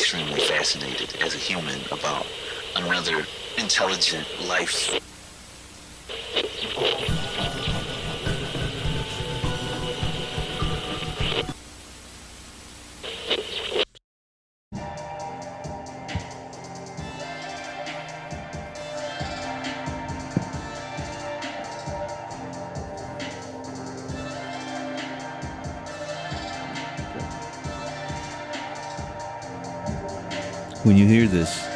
extremely fascinated as a human about another intelligent life. When you hear this,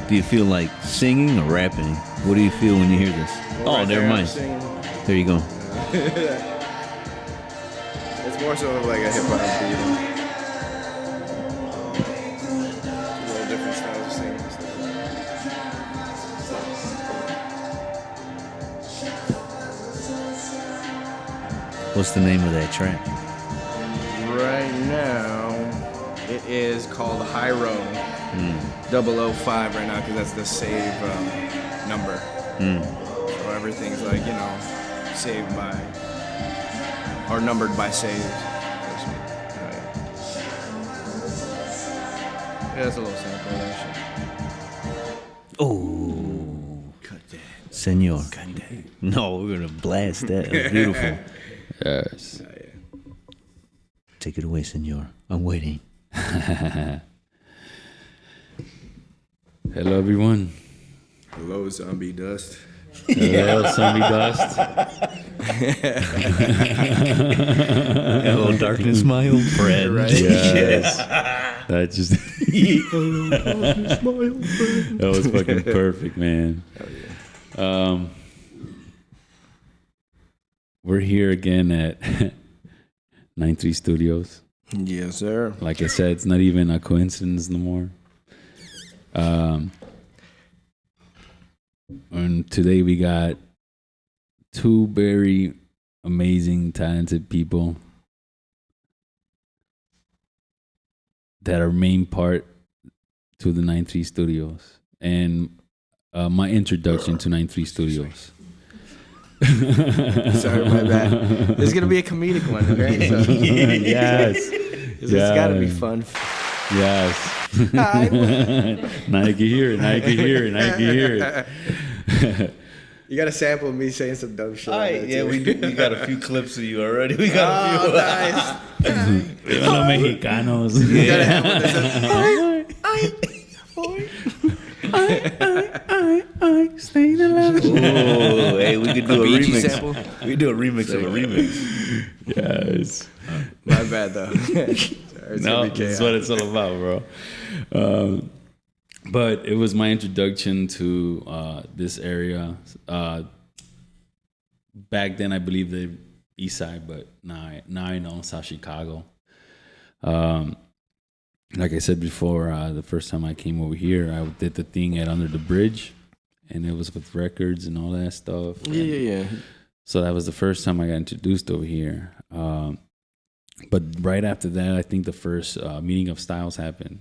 do you feel like singing or rapping? What do you feel when you hear this? Well, oh, never mind. There you go. It's more so of like a hip hop beat. A little different styles of singing. What's the name of that track? Right now, it is called High Road 005 right now because that's the save number. So everything's like, saved by, or numbered by saves. Right. Yeah, that's a little sample of that shit. Oh, Cut that. Senor. Cut that. No, we're going to blast that. That's beautiful. Yes. Yeah. Take it away, Senor. I'm waiting. Hello, everyone. Hello, zombie dust. Hello, zombie dust. Hello, darkness, my old friend. Right. Yes. That just that was fucking perfect, man. We're here again at 93 Studios. Yes, sir. Like I said, it's not even a coincidence no more. And today we got two very amazing, talented people that are main part to the 93 Studios and my introduction to 93 Studios. Sorry, my bad. This is gonna be a comedic one, okay? So, Yes. It's gotta be fun. Yes. Now you can hear it. Now you can hear it. Now you can hear it. You gotta sample me saying some dumb shit. Like that, too. we got a few clips of you already. We got Oh, nice. Los mexicanos. You gotta have Staying alive. Oh, hey, we could do a BG remix. sample? We do a remix of a remix. Yes. My bad though. Sorry, No, that's what it's all about, bro. But it was my introduction to this area. Back then, I believe the East Side, but now I know South Chicago. Like I said before, the first time I came over here, I did the thing at Under the Bridge, and it was with records and all that stuff. Yeah. So that was the first time I got introduced over here. But right after that, I think the first meeting of styles happened.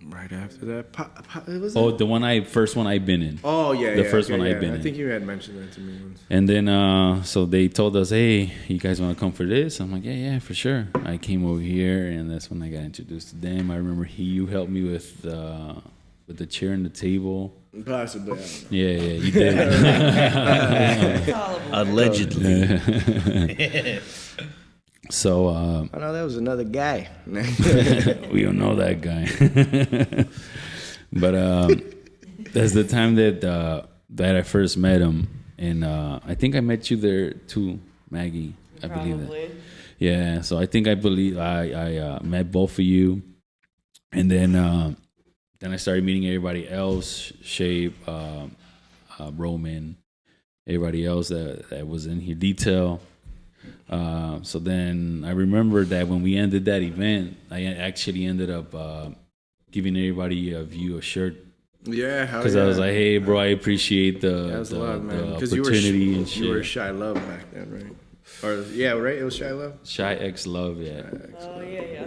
Right after that, was Oh, the first one I've been in. Oh yeah, The first one I've been I in. think you had mentioned that to me once. And then, so they told us, hey, you guys want to come for this? I'm like, yeah, for sure. I came over here, and that's when I got introduced to them. I remember you helped me with the chair and the table. Possibly. I don't know. Yeah, you did. Allegedly. So, Oh no, that was another guy. we don't know that guy. But that's the time that I first met him. And I think I met you there too, Maggie. I believe that. Yeah, so I believe I met both of you. And then I started meeting everybody else, Shape, Roman, everybody else that was in here, Detail. So then I remember that when we ended that event, I actually ended up giving everybody of you a shirt. Yeah, Because I was like, hey, bro, I appreciate the opportunity and shit. You were Shy Love back then, right? Or yeah, right? It was Shy Love. Shy X Love, yeah. Oh, yeah.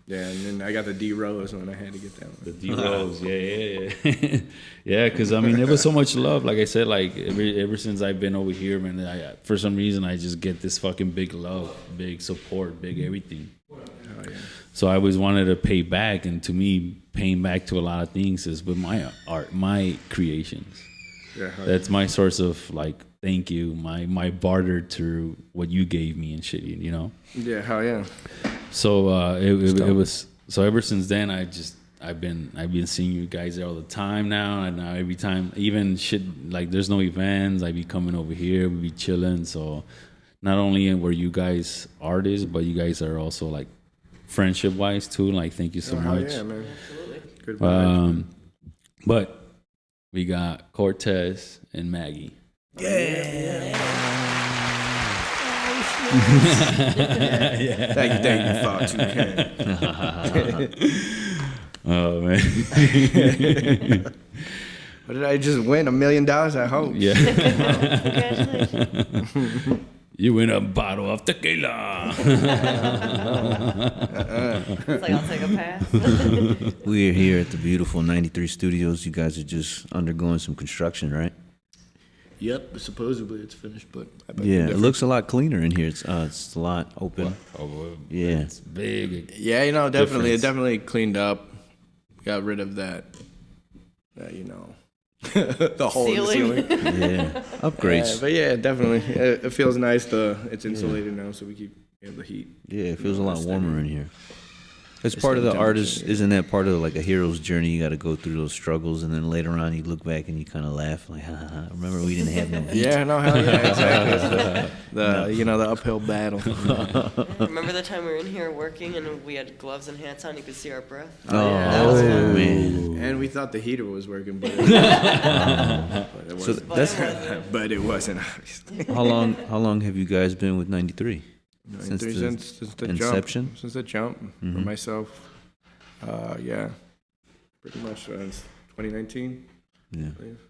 Yeah, and then I got the D Rose one. I had to get that one. The D Rose, yeah. Yeah, because I mean, there was so much love. Like I said, like ever since I've been over here, man, for some reason I just get this fucking big love, big support, big everything. Oh yeah. So I always wanted to pay back, and to me, paying back to a lot of things is with my art, my creations. Yeah, That's my source of like thank you, my barter to what you gave me and shit, you know. Yeah, hell yeah. So it was so ever since then I've been seeing you guys there all the time now, and now every time, even shit like there's no events, I be coming over here, we be chilling. So not only were you guys artists, but you guys are also like friendship wise too. Like thank you so much. Yeah, man. Absolutely. Good vibes. But we got Cortez and Maggie. Thank you, far too kind. Oh man. What did I just win? $1 million, I hope. Yeah. Congratulations. You win a bottle of tequila. It's like, I'll take a pass. We're here at the beautiful 93 Studios. You guys are just undergoing some construction, right? Yep, supposedly it's finished, but I bet Yeah, it looks a lot cleaner in here. It's a lot open. Yeah. It's big. Yeah, you know, definitely. Difference. It definitely cleaned up. Got rid of that you know, the hole in the ceiling. Yeah. Upgrades. But yeah, definitely. It feels nice. It's insulated now, so we keep the heat. Yeah, it feels a lot warmer in here. It's It's part of the the artist, temperature, yeah. isn't that part of like a hero's journey? You got to go through those struggles, and then later on you look back and you kind of laugh, like, ha, ha, ha. Remember we didn't have no heat. Yeah, no, hell yeah, exactly. It's the uphill battle. Remember the time we were in here working and we had gloves and hats on? You could see our breath. Oh, that was fun. man. And we thought the heater was working, but it So wasn't. that's But it wasn't, obviously. how long have you guys been with 93? Since the inception? jump. Since the jump, for myself, yeah, pretty much since 2019. Yeah. I believe.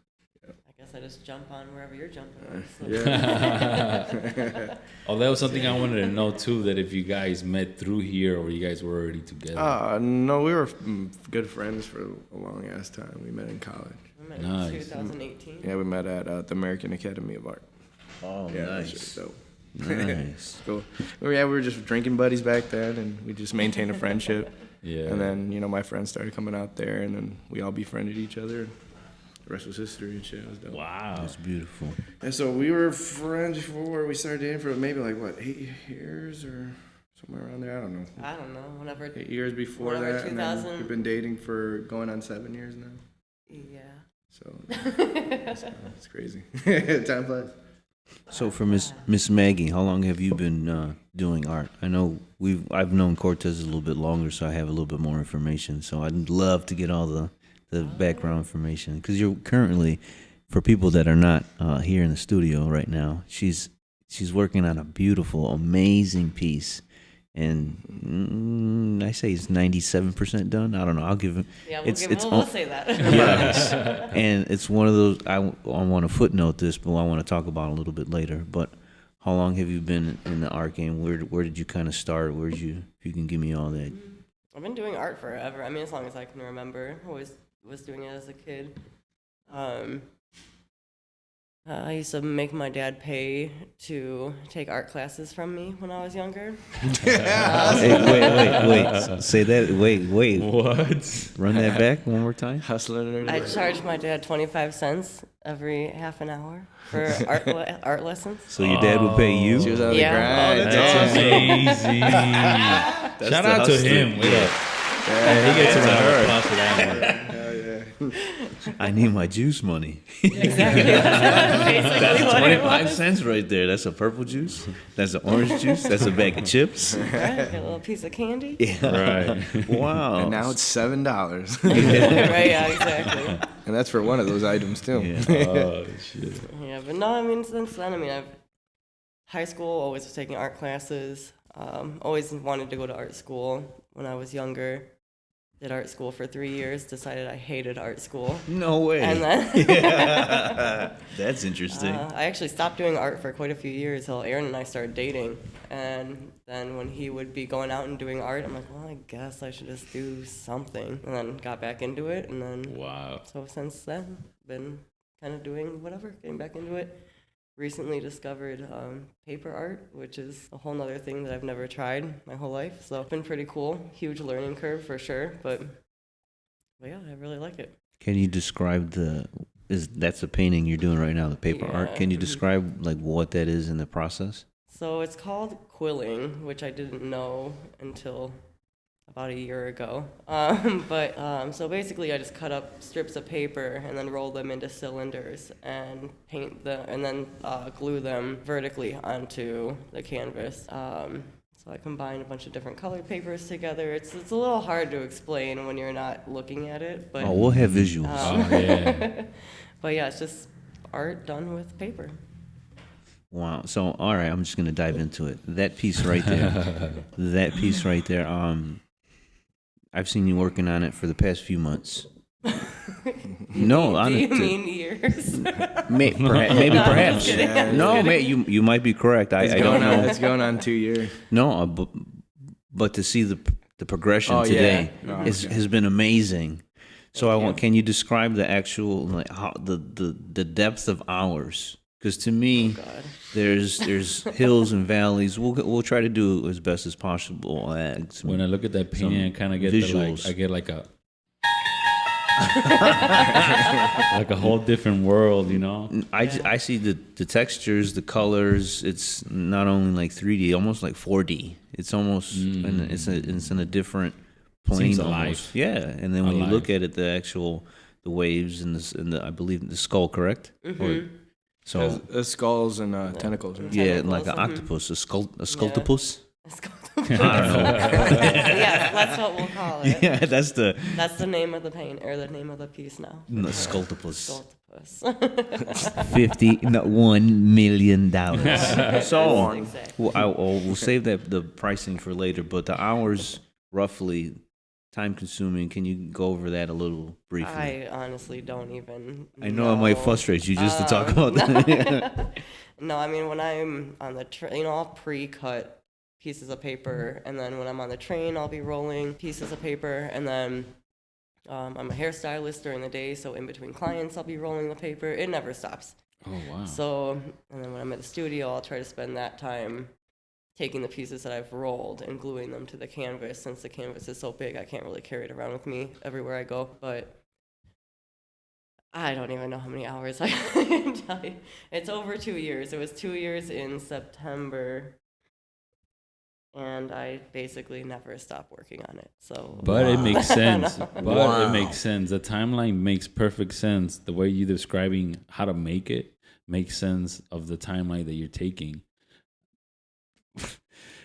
I guess I just jump on wherever you're jumping on. So. Yeah. Oh, that was something I wanted to know too. That if you guys met through here or you guys were already together. No, we were good friends for a long ass time. We met in college. We met Nice. in 2018. Yeah, we met at the American Academy of Art. Oh, Yeah, nice. that's really dope. Nice. Cool. Yeah, we were just drinking buddies back then, and we just maintained a friendship. Yeah. And then, my friends started coming out there, and then we all befriended each other. The rest was history and shit. It was dope. Wow. That's beautiful. And so we were friends before we started dating for maybe 8 years or somewhere around there. I don't know. I don't know. Whenever. 8 years before Whenever that, and then 2000 we've been dating for going on 7 years now. Yeah. So it's crazy. Time flies. So for Miss Maggie, how long have you been doing art? I know I've known Cortez a little bit longer, so I have a little bit more information. So I'd love to get all the background information, because you're currently, for people that are not here in the studio right now, she's working on a beautiful, amazing piece, and I say it's 97% done. I don't know. I'll give it. Yeah, we'll say that. Yes, and it's one of those. I want to footnote this, but I want to talk about it a little bit later. But how long have you been in the art game? Where did you kind of start? If you can give me all that. I've been doing art forever. I mean, as long as I can remember. Always was doing it as a kid. I used to make my dad pay to take art classes from me when I was younger. Hey, wait. Say that. Wait. What? Run that back one more time. Hustling. I charged my dad 25 cents every half an hour for art lessons. So your dad would pay you. She was on the Yeah. grind. That's amazing. Shout out to him. Wait up. Yeah, he gets a round of applause for that one. Hell yeah. I need my juice money. Exactly. That's basically what it 25 was. cents right there. That's a purple juice. That's an orange juice. That's a bag of chips. Right, get a little piece of candy. Yeah. Right. Wow. And now it's $7. Right, yeah, exactly. And that's for one of those items too. Yeah. Oh shit. Yeah, but no, I mean, since then, I've high school, always was taking art classes. Always wanted to go to art school when I was younger. Did art school for 3 years, decided I hated art school. No way. And then Yeah. That's interesting. I actually stopped doing art for quite a few years till Aaron and I started dating. And then when he would be going out and doing art, I'm like, well, I guess I should just do something. And then got back into it. And then, Wow. so since then, been kind of doing whatever, getting back into it. recently discovered paper art, which is a whole nother thing that I've never tried my whole life. So it's been pretty cool. Huge learning curve for sure, but yeah, I really like it. Can you describe that's a painting you're doing right now, the paper art? Can you describe like what that is in the process? So it's called quilling, which I didn't know until about a year ago. So basically I just cut up strips of paper and then roll them into cylinders and and then glue them vertically onto the canvas. So I combined a bunch of different colored papers together. It's a little hard to explain when you're not looking at it, but We'll have visuals. Yeah. but yeah, it's just art done with paper. Wow. So, all right, I'm just going to dive into it. That piece right there, I've seen you working on it for the past few months. No, Do you mean years? maybe perhaps. No, you might be correct. I don't know. It's going on 2 years. No, but to see the progression today has been amazing. So can you describe the actual like how the depth of hours? Because to me, there's hills and valleys. We'll try to do as best as possible. When I look at that painting, I kind of get visuals. I get like a like a whole different world, you know. I see the textures, the colors. It's not only like 3D, almost like 4D. It's almost it's in a different plane. Seems almost. alive. Yeah, and then when you look at it, the waves and the I believe the skull, correct? Mm-hmm. So skulls and tentacles. Right? yeah, Tentacles, like an octopus, a sculptopus. I don't know. Yeah, that's what we'll call it. Yeah, that's the name of the paint or the name of the piece now. sculptopus. Sculptopus. $1 million. So Exactly. we'll save the pricing for later, but the hours roughly time consuming. Can you go over that a little briefly? I honestly don't even. I know it might frustrate you just to talk about that. No, I mean when I'm on the train, I'll pre-cut pieces of paper, and then when I'm on the train, I'll be rolling pieces of paper, and then I'm a hairstylist during the day, so in between clients, I'll be rolling the paper. It never stops. Oh wow. So, and then when I'm at the studio, I'll try to spend that time taking the pieces that I've rolled and gluing them to the canvas. Since the canvas is so big, I can't really carry it around with me everywhere I go. But I don't even know how many hours I can tell you. It's over 2 years. It was 2 years in September, and I basically never stopped working on it. So, But it makes sense. Wow. It makes sense. The timeline makes perfect sense. The way you're describing how to make it makes sense of the timeline that you're taking.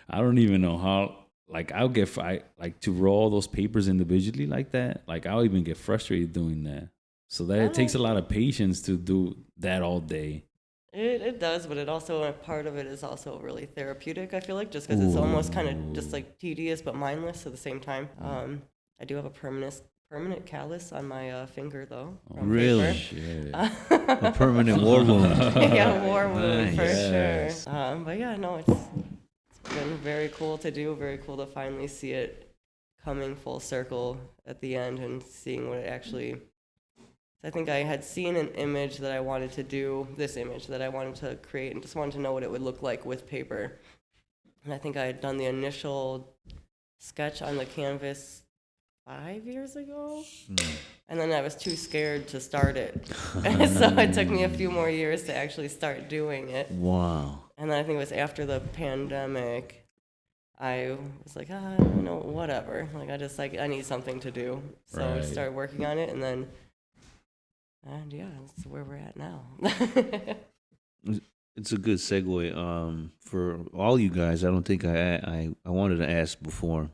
I don't even know how. Like I'll get to roll those papers individually like that. Like I'll even get frustrated doing that. So that it takes a lot of patience to do that all day. It does, but it also, a part of it is also really therapeutic, I feel like, just because it's almost kind of just like tedious but mindless at the same time. I do have a permanent callus on my finger, though. from Really? paper. A permanent war wound. Yeah, war wound for Nice. sure. But yeah, no, it's been very cool to do, very cool to finally see it coming full circle at the end and seeing what it actually... I think I had seen an image that I wanted to do, this image that I wanted to create, and just wanted to know what it would look like with paper. And I think I had done the initial sketch on the canvas 5 years ago, and then I was too scared to start it. And so it took me a few more years to actually start doing it. Wow. And then I think it was after the pandemic, I was like, whatever. Like, I need something to do. So I Right. started working on it, and yeah, that's where we're at now. It's a good segue. For all you guys, I don't think I wanted to ask before,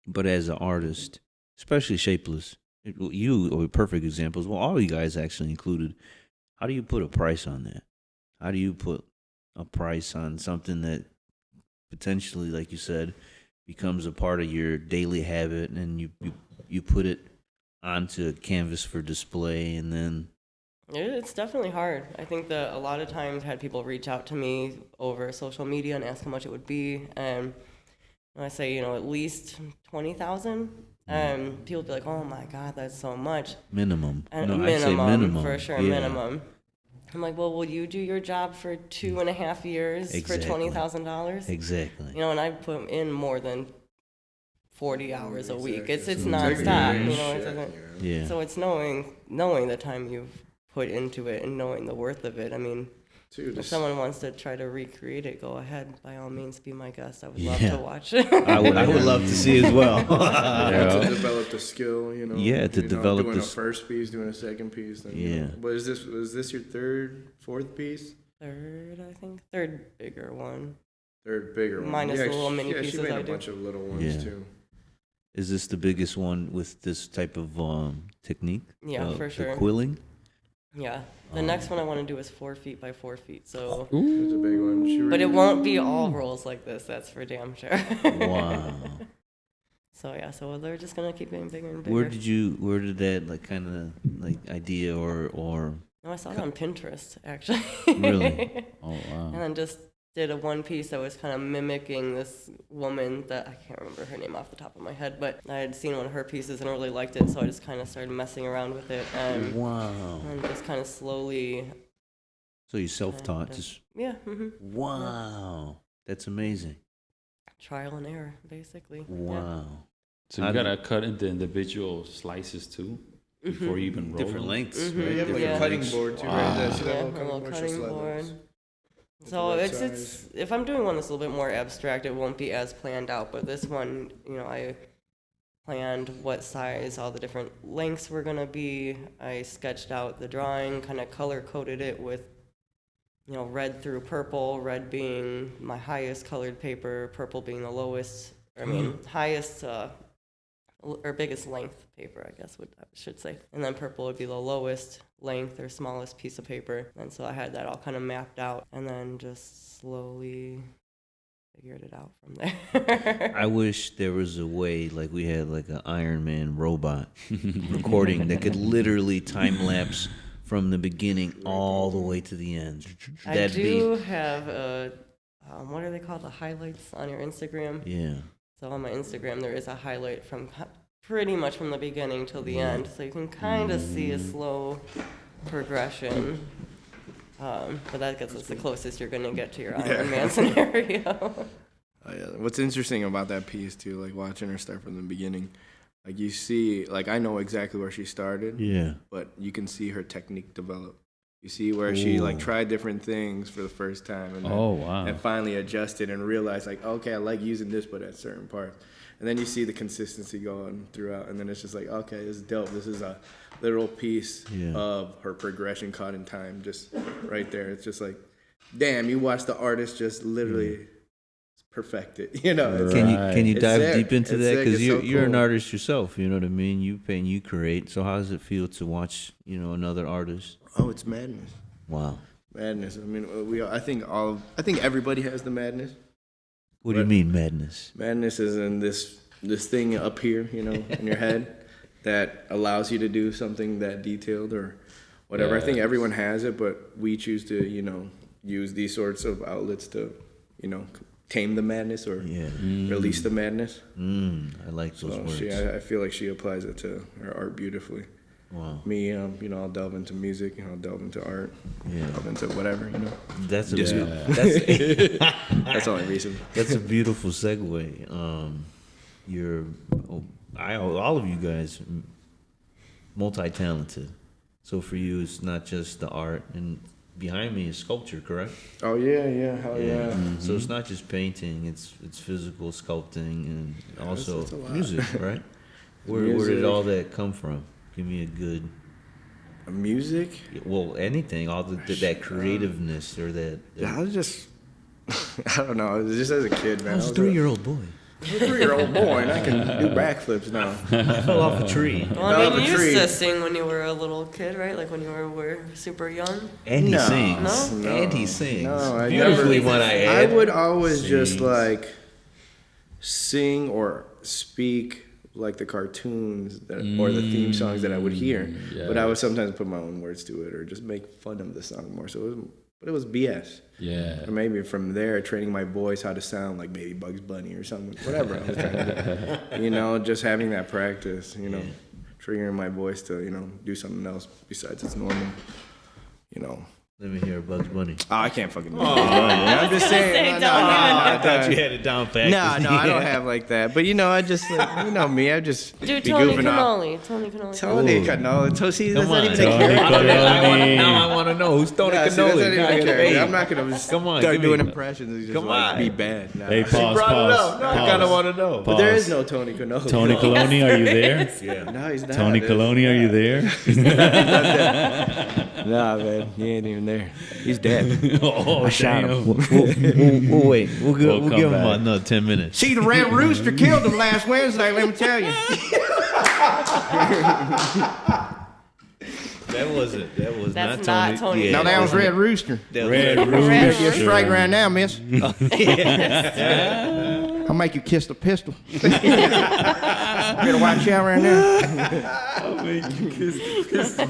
but as an artist, especially Shapeless, you are perfect examples. Well, all you guys actually included. How do you put a price on that? How do you put a price on something that potentially, like you said, becomes a part of your daily habit, and you put it onto canvas for display, and then It's definitely hard. I think that a lot of times I had people reach out to me over social media and ask how much it would be, and I say, at least 20,000. And people would be like, "Oh my God, that's so much." minimum. And No, minimum, I'd say minimum for sure, Yeah. minimum. I'm like, well, will you do your job for 2.5 years Exactly. for $20,000? Exactly. You know, and I put in more than 40 hours a week. It's Exactly. nonstop. You know, Shit, it doesn't. Yeah. So it's knowing the time you've put into it and knowing the worth of it. I mean, Dude, if someone wants to try to recreate it, go ahead. By all means, be my guest. I would love Yeah. to watch it. I would love to see as well. to develop the skill, you know. Yeah, to develop doing this- a first piece, doing a second piece. Then, Yeah. But was this your fourth piece? Third bigger one. Third bigger one. Minus the little mini she pieces made I a do. bunch of little ones Yeah. too. Is this the biggest one with this type of technique? Yeah, for The sure. quilling? Yeah. The next one I want to do is 4 feet by 4 feet. So, It's a big one. but it won't be all rolls like this. That's for damn sure. Wow. So yeah. So they're just gonna keep getting bigger and bigger. Where did that like kind of like idea or No, I saw it on Pinterest actually. Really? Oh And wow. then just did a one piece that was kind of mimicking this woman that I can't remember her name off the top of my head, but I had seen one of her pieces and really liked it, so I just kind of started messing around with it wow. and just kind of slowly. So you self-taught just Yeah. wow. That's amazing. Trial and error, basically. Yeah. Wow. So you gotta cut into individual slices too before you even roll Different them? lengths, Mhm. right? You have like Yeah. a cutting board too, right? There. See that Yeah, little a little board? cutting Just let board. those. So right it's size. if I'm doing one that's a little bit more abstract, it won't be as planned out. But this one, you know, I planned what size all the different lengths were gonna be. I sketched out the drawing, kind of color coded it with, you know, red through purple. Red being my highest colored paper, purple being the lowest. I mean, highest or biggest length paper, I guess I should say. And then purple would be the lowest length or smallest piece of paper. And so I had that all kind of mapped out and then just slowly figured it out from there. I wish there was a way like we had like an Iron Man robot recording that could literally time lapse from the beginning all the way to the end. I do have what are they called? The highlights on your Instagram. Yeah. So on my Instagram, there is a highlight from pretty much from the beginning till the end. So you can kind of see a slow progression. But that gets us the closest you're going to get to your Iron Man scenario. Oh, yeah. What's interesting about that piece too, like watching her start from the beginning, like you see, like I know exactly where she started, Yeah. but you can see her technique develop. You see where she like tried different things for the first time, and then, Oh wow. and finally adjusted and realized like, okay, I like using this, but at certain parts. And then you see the consistency going throughout, and then it's just like, okay, this is dope. This is a literal piece of her progression caught in time, just right there. It's just like, damn, you watch the artist just literally perfect it. You know, it's Can like, you It's dive sick. deep into It's that? sick. Because It's so you're an cool. artist yourself. You know what I mean. You paint, you create. So how does it feel to watch another artist? Oh, it's madness. Wow. Madness. I mean, I think everybody has the madness. What do you mean madness? Madness is in this thing up here, you know, in your head that allows you to do something that detailed or whatever. I think everyone has it, but we choose to, use these sorts of outlets to, tame the madness or release the madness. I like those So words. I feel like she applies it to her art beautifully. Wow. Me, I'll delve into music, I'll delve into art, delve into whatever, That's a That's only reason. That's a beautiful segue. All of you guys, multi-talented. So for you, it's not just the art, and behind me is sculpture, correct? Oh yeah, hell yeah. So it's not just painting; it's physical sculpting and also it's a lot. music, right? Where did all that come from? Give me a good. Music? Well, anything, all that creativeness or that. Yeah, I was just, I don't know. Just as a kid, man. I was a 3-year-old boy. I'm a 3-year-old boy, and I can do backflips now. I fell off a tree. Well, I mean, Another you used tree. to sing when you were a little kid, right? Like when you were super young. And he No. sings. No? And he sings. No, I Beautifully, never- when I I add. would always just Sings. like sing or speak like the cartoons or the theme songs that I would hear, but I would sometimes put my own words to it or just make fun of the song more. So it was BS. Yeah. Or maybe from there, training my voice how to sound like maybe Bugs Bunny or something, whatever I was trying to do. Just having that practice, triggering my voice to, do something else besides its normal, Let me hear Bugs Bunny. Oh, I can't fucking do it. I'm just saying. No, I thought you had it down pat. No, I don't have like that. But I just, you know me, I just Do be Tony goofing off. Cannoli. Tony Cannoli. Tony Cannoli. See, that's Come not on, even a Tony character. Cannoli. Now I want to know who's Tony Yeah, see, that's not Cannoli. even a character. I'm not gonna just Come on, start give me- doing impressions and just Come like on. be bad. Nah. Hey, pause, brought it pause. up. No, I pause. kind of want to know. But there Pause. is no Tony Cannoli. Tony Cannoli, are you there? Yeah. No, he's not. Tony There's- Cannoli, are you there? Nah, man, he ain't even there. He's dead. Oh, shot damn. him. We'll wait. We'll come give him back. about another 10 minutes. See, the Red Rooster killed him last Wednesday, let me tell you. That wasn't. That was That's not not Tony. Tony. Yeah, No, that was wasn't Red Rooster. it. That was Red Red Get Rooster. straight right now, miss. I'll make you kiss the pistol. Better watch out right now. I'll make you kiss the pistol.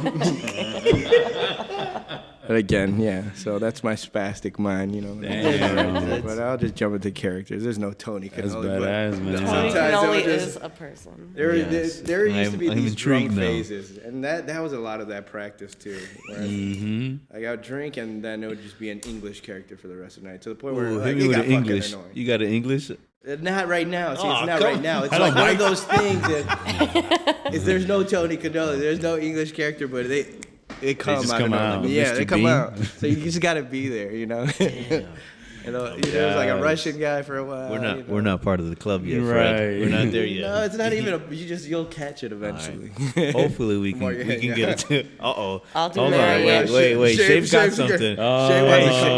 But again, yeah. So that's my spastic mind, Damn. But I'll just jump into characters. There's no Tony That's Cannoli. badass, man. Tony Sometimes Cannoli they'll just- is a person. There Yes. used to be I'm these intrigued drunk now. phases, and that was a lot of that practice too. Whereas I got drink, and then it would just be an English character for the rest of the night, to the point where Ooh, like, hit it me with got an fucking English. annoying. You got an English? Not right now. See, Aw, it's not come right now. It's on. like one of those things that there's no Tony Cannoli, there's no English character, but they come just out. come of out. nowhere. Yeah, Mr. they come Bean? out. So you just gotta be there, there was like a Russian guy for a while. We're not part of the club yet, Fred. Right. We're not there yet. No, it's not even. You'll catch it eventually. Hopefully we More can you we can hang get out. it to. I'll do Hold on, Marianne. wait. Shave's got Shave's got- something. Oh, Shay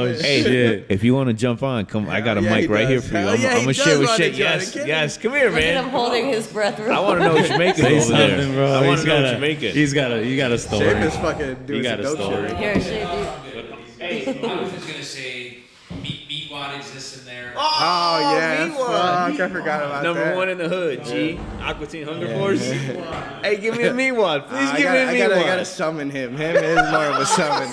wants to- Hey, shit. if you want to jump on, come. I got a Yeah, mic he right here does. for you. Hell I'm yeah, he gonna does share with want to Shay. join. Yes, Get yes. Come here, Look at him man. holding his breath. I want to know what you're making Say over there. something, bro. I want He's to know what got you're making. you got a story. Shape is fucking doing got some a dope story. shit. Here, Shay, I was just gonna say, meat wad exists in there. Oh yeah, Meatwad. fuck, I forgot about Number that. one in the hood, G. Aqua Teen Hunger Force. Hey, give me a meatwad. Please I give me a gotta meatwad. summon him. Him is more of a summon.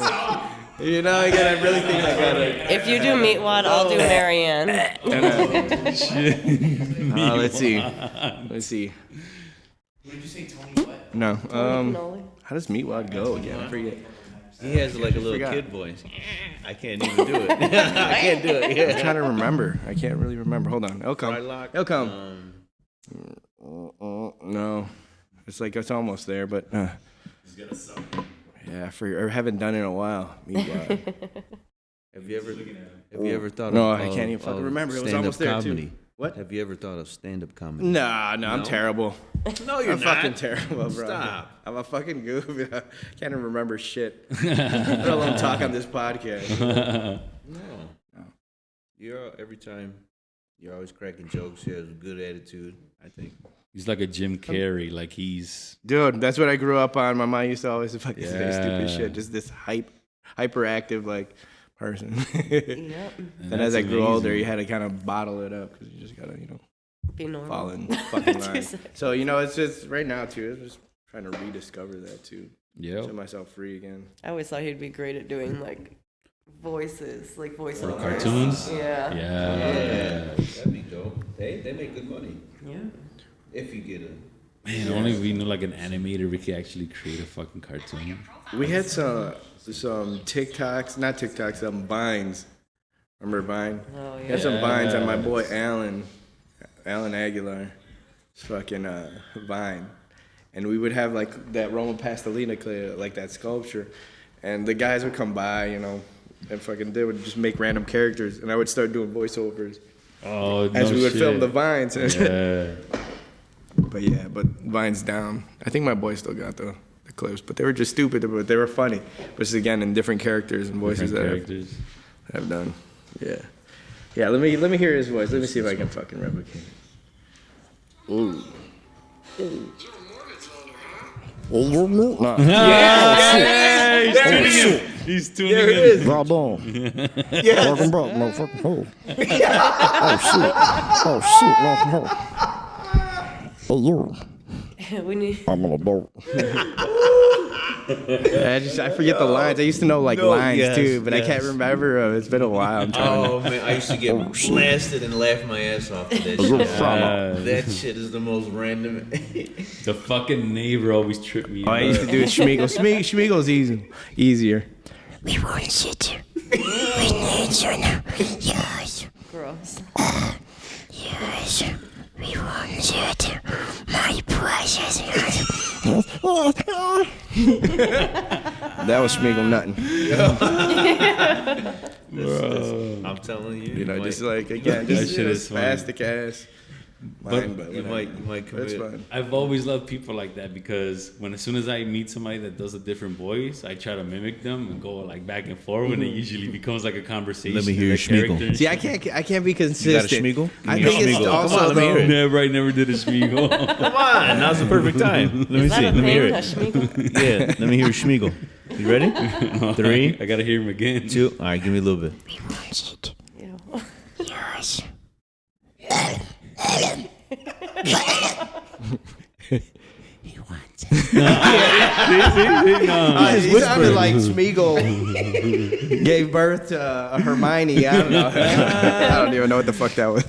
I gotta really think I gotta. If you do Meatwad, I'll do Marianne. Let's see. What did you say, Tony? What? No. Cannoli. How does Meatwad go again? I forget. He has like a little Forgot. kid voice. I can't even do it. I can't do it. I'm Yeah. trying to remember. I can't really remember. Hold on. It'll come. Frylock. It'll come. No. It's almost there, but. Yeah, I haven't done it in a while. Meatwad. Have you ever thought No, of I can't even fucking of remember. It was stand-up almost there, too. comedy? What? Have you ever thought of stand-up comedy? Nah, I'm terrible. No, I'm fucking terrible, bro. Stop. I'm a fucking goof. I can't even remember shit. Let alone talk on this podcast. No. Every time you're always cracking jokes. You have a good attitude, I think. He's like a Jim Carrey. Like he's Dude, that's what I grew up on. My mom used to always fucking say stupid Yeah. shit. Just this hyperactive like person. Yep. And as I grew older, you had to kind of bottle it up because you just gotta, Be normal. fall in fucking line. So it's just right now too. I'm just trying to rediscover that too. Yep. Set myself free again. I always thought he'd be great at doing like voices, like voiceovers. cartoons? Yeah. Yeah. That'd be dope. They make good money Yeah. if you get a. Man, only we knew like an animator we could actually create a fucking cartoon. We had some TikToks, not TikToks, Vines. Remember Vine? Oh We yeah. had some Vines on my boy Alan Aguilar, fucking Vine. And we would have like that Roma Pastelina clay, like that sculpture. And the guys would come by, and fucking they would just make random characters. And I would start doing voiceovers Oh, as no we would shit. film the Vines. Yeah. But Vine's down. I think my boy still got the clips, but they were just stupid, but they were funny. But just again in different characters and voices Different that characters. I've done. Yeah. Yeah, let me hear his voice. Let me see if I can fucking replicate it. Ooh. He's tuning in. There it is. Rob on. Yes. Rock and roll, motherfucker. Oh. Oh shit, rock and roll. Hey you, we need. I'm an adult. I forget the lines. I used to know lines too, but I can't remember. It's been a while. I'm trying Oh man, I used to get blasted and laugh my ass off with that You're shit. from That shit is the most random. The fucking neighbor always tripped me. I used to do Schmeagol. Schmeagol's easier. We want it. We need you now. Yes. Gross. Yes. We want it. My precious. That was Schmeagle nutting. I'm telling you. You know, might, just like, again, just shit is funny. spastic ass. Mine, but you whatever. might It's commit. fine. I've always loved people like that because as soon as I meet somebody that does a different voice, I try to mimic them and go like back and forth, and it usually becomes like a conversation. Let me hear and your a Schmeagle. character. See, I can't be consistent. You got a Schmeagle? I Give me think a it's Schmeagle. also Come on, let me hear it. Never, I never did a Schmeagle. Come on, now's the perfect time. Let me Is that see. a Let me hear thing? A it. Schmeagle? Yeah, let me hear your Schmeagle. You ready? 3, I gotta hear him again. 2. All right, give me a little bit. We want it. Ew. Yes. He wants it. He sounded like Schmeagle gave birth to a Hermione. I don't know. I don't even know what the fuck that was.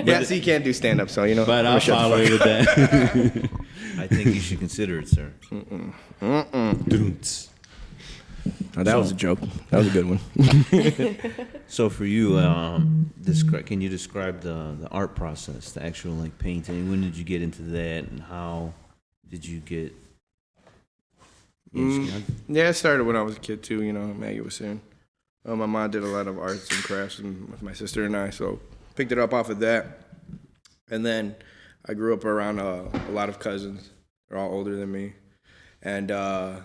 Yeah, so you can't do stand up, so you know. But I'm I'll gonna shut the follow fuck you with that. I think you should consider it, sir. Oh, that was a joke. That was a good one. So for you, can you describe the art process, the actual like painting? When did you get into that, and how did you get? Yeah, it started when I was a kid too. You know, Maggie was saying. My mom did a lot of arts and crafts with my sister and I, so picked it up off of that. And then I grew up around a lot of cousins. They're all older than me, and a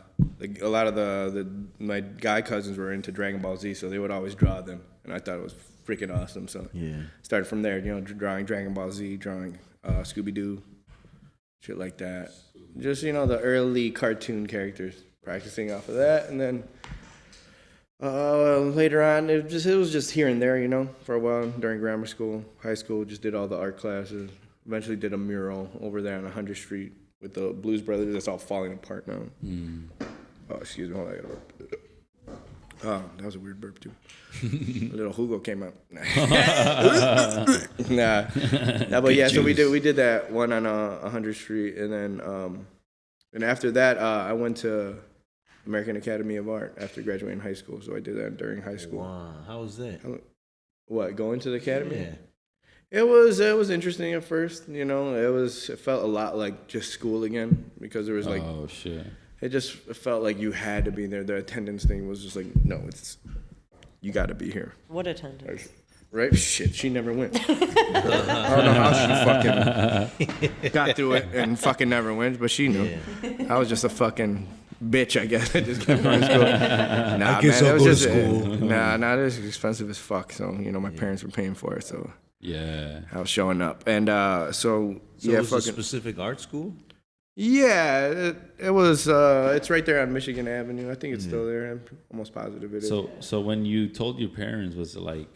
lot of my guy cousins were into Dragon Ball Z, so they would always draw them, and I thought it was freaking awesome. So started from there, you know, drawing Dragon Ball Z, drawing Scooby Doo, shit like that. Just, you know, the early cartoon characters, practicing off of that, and then later on, it was just here and there, you know, for a while during grammar school, high school, just did all the art classes. Eventually did a mural over there on 100th Street with the Blues Brothers. That's all falling apart now. Oh, excuse me. Hold on. I gotta burp. Oh, that was a weird burp, too. A little Hugo came out. Nah, but yeah, so we did that one on 100th Street. And then and after that, I went to American Academy of Art after graduating high school. So I did that during high school. Wow, how was that? What, going to the academy? Yeah. It was interesting at first, you know. It felt a lot like just school again because there was like, Oh shit. it felt like you had to be there. The attendance thing was just like, no, you got to be here, What attendance? right? Shit, she never went. I don't know how she fucking got through it and fucking never went, but she knew. I was just a fucking bitch, I guess. I just kept going to school. Nah, I guess man, I'll it was go to just school. nah, it was expensive as fuck. So you know, my parents were paying for it, so. Yeah. I was showing up, and so So yeah, it was a fucking specific art school? yeah. It was. It's right there on Michigan Avenue. I think it's still there. I'm almost positive it is. So when you told your parents, was it like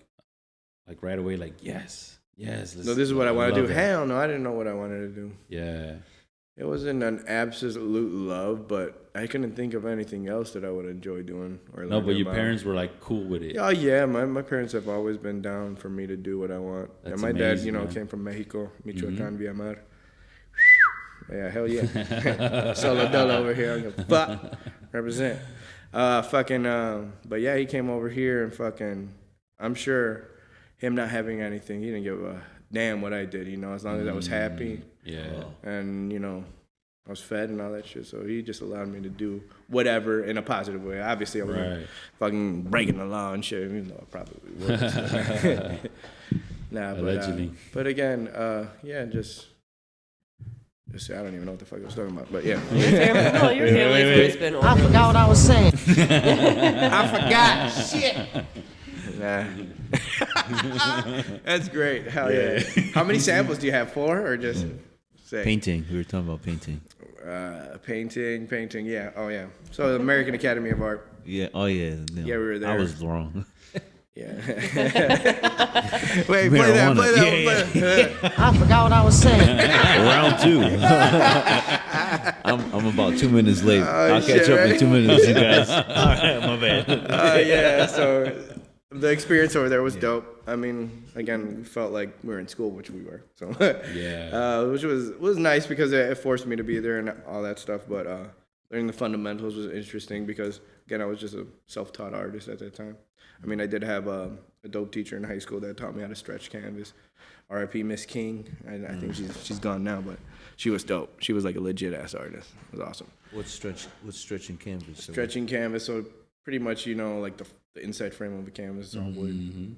right away, like yes, let's, No, this is what I want to do. love it. Hell no, I didn't know what I wanted to do. Yeah. It wasn't an absolute love, but I couldn't think of anything else that I would enjoy doing. Or No, but learning your about. parents were like cool with it. Oh yeah, my parents have always been down for me to do what I want. That's and my dad, amazing, you know, man. came from Mexico, Michoacán, Villamar. Yeah, hell yeah. Solo Dolo over here. I'm gonna fuck represent. But yeah, he came over here and fucking. I'm sure him not having anything, he didn't give a damn what I did. You know, as long as I was happy. Yeah. And you know, I was fed and all that shit. So he just allowed me to do whatever in a positive way. Obviously, I wasn't Right. fucking breaking the law and shit. Even though I probably was. Nah, Allegedly. but again, yeah, just I don't even know what the fuck I was talking about. But yeah, No, your family's always been I over. forgot what I was saying. I forgot. Shit. Nah. That's great. Hell yeah. How many samples do you have? 4 or just say? Painting. We were talking about painting. Painting. Yeah. Oh yeah. So the American Academy of Art. Yeah. Oh yeah. No, Yeah, we were there. I was wrong. Yeah. Wait, play that. I forgot what I was saying. Round 2. I'm about 2 minutes late. I'll shit, catch up ready? in 2 minutes, you guys. All right, my bad. Yeah. So the experience over there was dope. I mean, again, we felt like we were in school, which we were. So Yeah. which was nice because it forced me to be there and all that stuff. But learning the fundamentals was interesting because, again, I was just a self-taught artist at that time. I mean, I did have a dope teacher in high school that taught me how to stretch canvas. R.I.P. Miss King. I think she's gone now, but she was dope. She was like a legit ass artist. It was awesome. What's stretching canvas? Stretching canvas, so pretty much, you know, like the inside frame of a canvas is on wood.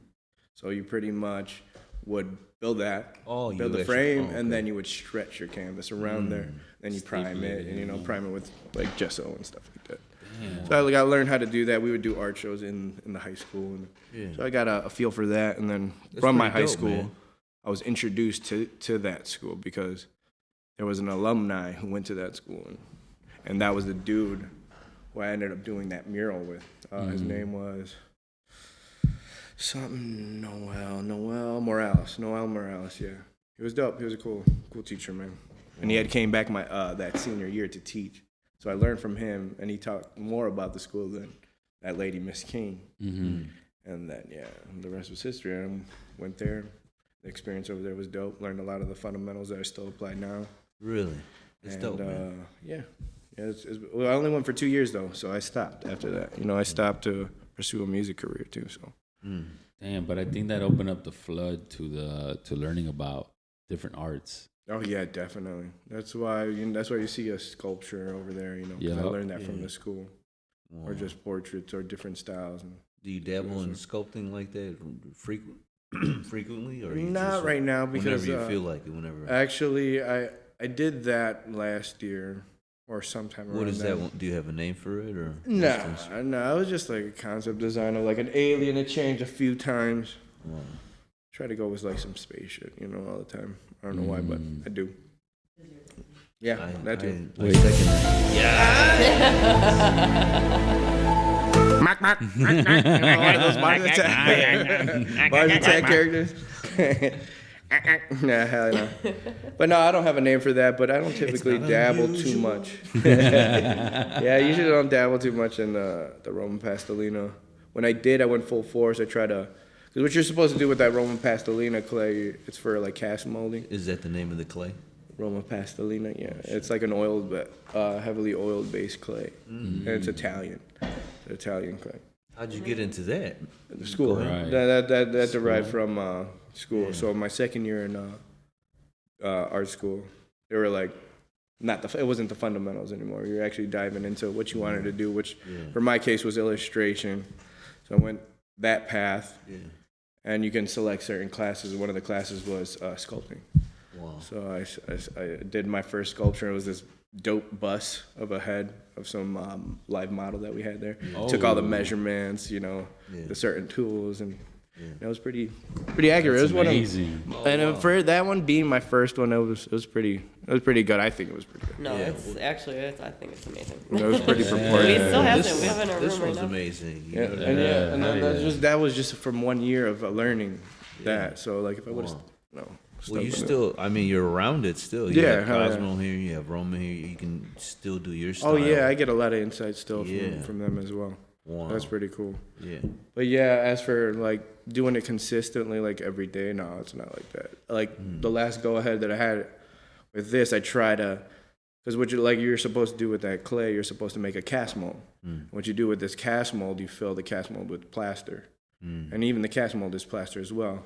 So you pretty much would build that, build the frame, and then you would stretch your canvas around there. Then you prime it, and, you know, prime it with like gesso and stuff like that. So I got to learn how to do that. We would do art shows in the high school. And so I got a feel for that. And then from my high school, man, I was introduced to that school because there was an alumni who went to that school. And that was the dude who I ended up doing that mural with. His name was something Noel Morales, yeah. He was dope. He was a cool teacher, man. And he had came back that senior year to teach. So I learned from him, and he talked more about the school than that lady, Miss King. And then, the rest was history. I went there. The experience over there was dope. Learned a lot of the fundamentals that I still apply now. Really? It's dope, man. Yeah, well, I only went for 2 years, though, so I stopped after that. You know, I stopped to pursue a music career, too, so. Damn, but I think that opened up the flood to learning about different arts. Oh yeah, definitely. That's why you see a sculpture over there. You know, 'cause I learned that from the school, or just portraits or different styles. And do you dabble in sculpting like that frequently, or you not just, right now because whenever you feel like it? Whenever. Actually, I did that last year or sometime. What is that one? Do you have a name for it, or? No, it was just like a concept design of like an alien. It changed a few times. Wow. Try to go with like some space shit, you know, all the time. I don't know why, but I do. Yeah, that too. I second that. One of those Mars Attack characters. Nah, hell no. But no, I don't have a name for that, but I don't typically dabble too much. Yeah, I usually don't dabble too much in the Roman pastelina. When I did, I went full force. I tried to, because what you're supposed to do with that Roman pastelina clay, it's for like cast molding. Is that the name of the clay? Roma pastelina, yeah. It's like an oiled, heavily oiled based clay. And it's Italian. It's Italian clay. How'd you get into that? The school. Right. That derived from school. Yeah. So my second year in art school, they were like, it wasn't the fundamentals anymore. You're actually diving into what you wanted to do, which for my case was illustration. So I went that path. Yeah. And you can select certain classes. One of the classes was sculpting. Wow. So I did my first sculpture. It was this dope bust of a head of some live model that we had there. Oh. Took all the measurements, the certain tools, and it was pretty accurate. That's it was amazing. And for that one being my first one, it was pretty good. I think it was pretty good. No, I think it's amazing. It was pretty proportionate. We still have it. We have it in our room right now. This one's amazing. And that was just from 1 year of learning that. So like if I would have well, you still, you're around it still. You have Cosmo here, you have Roman here, you can still do your style. Oh, yeah, I get a lot of insight still from them as well. Wow. That's pretty cool. Yeah. But yeah, as for like doing it consistently, like every day, no, it's not like that. Like the last go ahead that I had with this, I try to, because what you're supposed to do with that clay, you're supposed to make a cast mold. What you do with this cast mold, you fill the cast mold with plaster. And even the cast mold is plaster as well.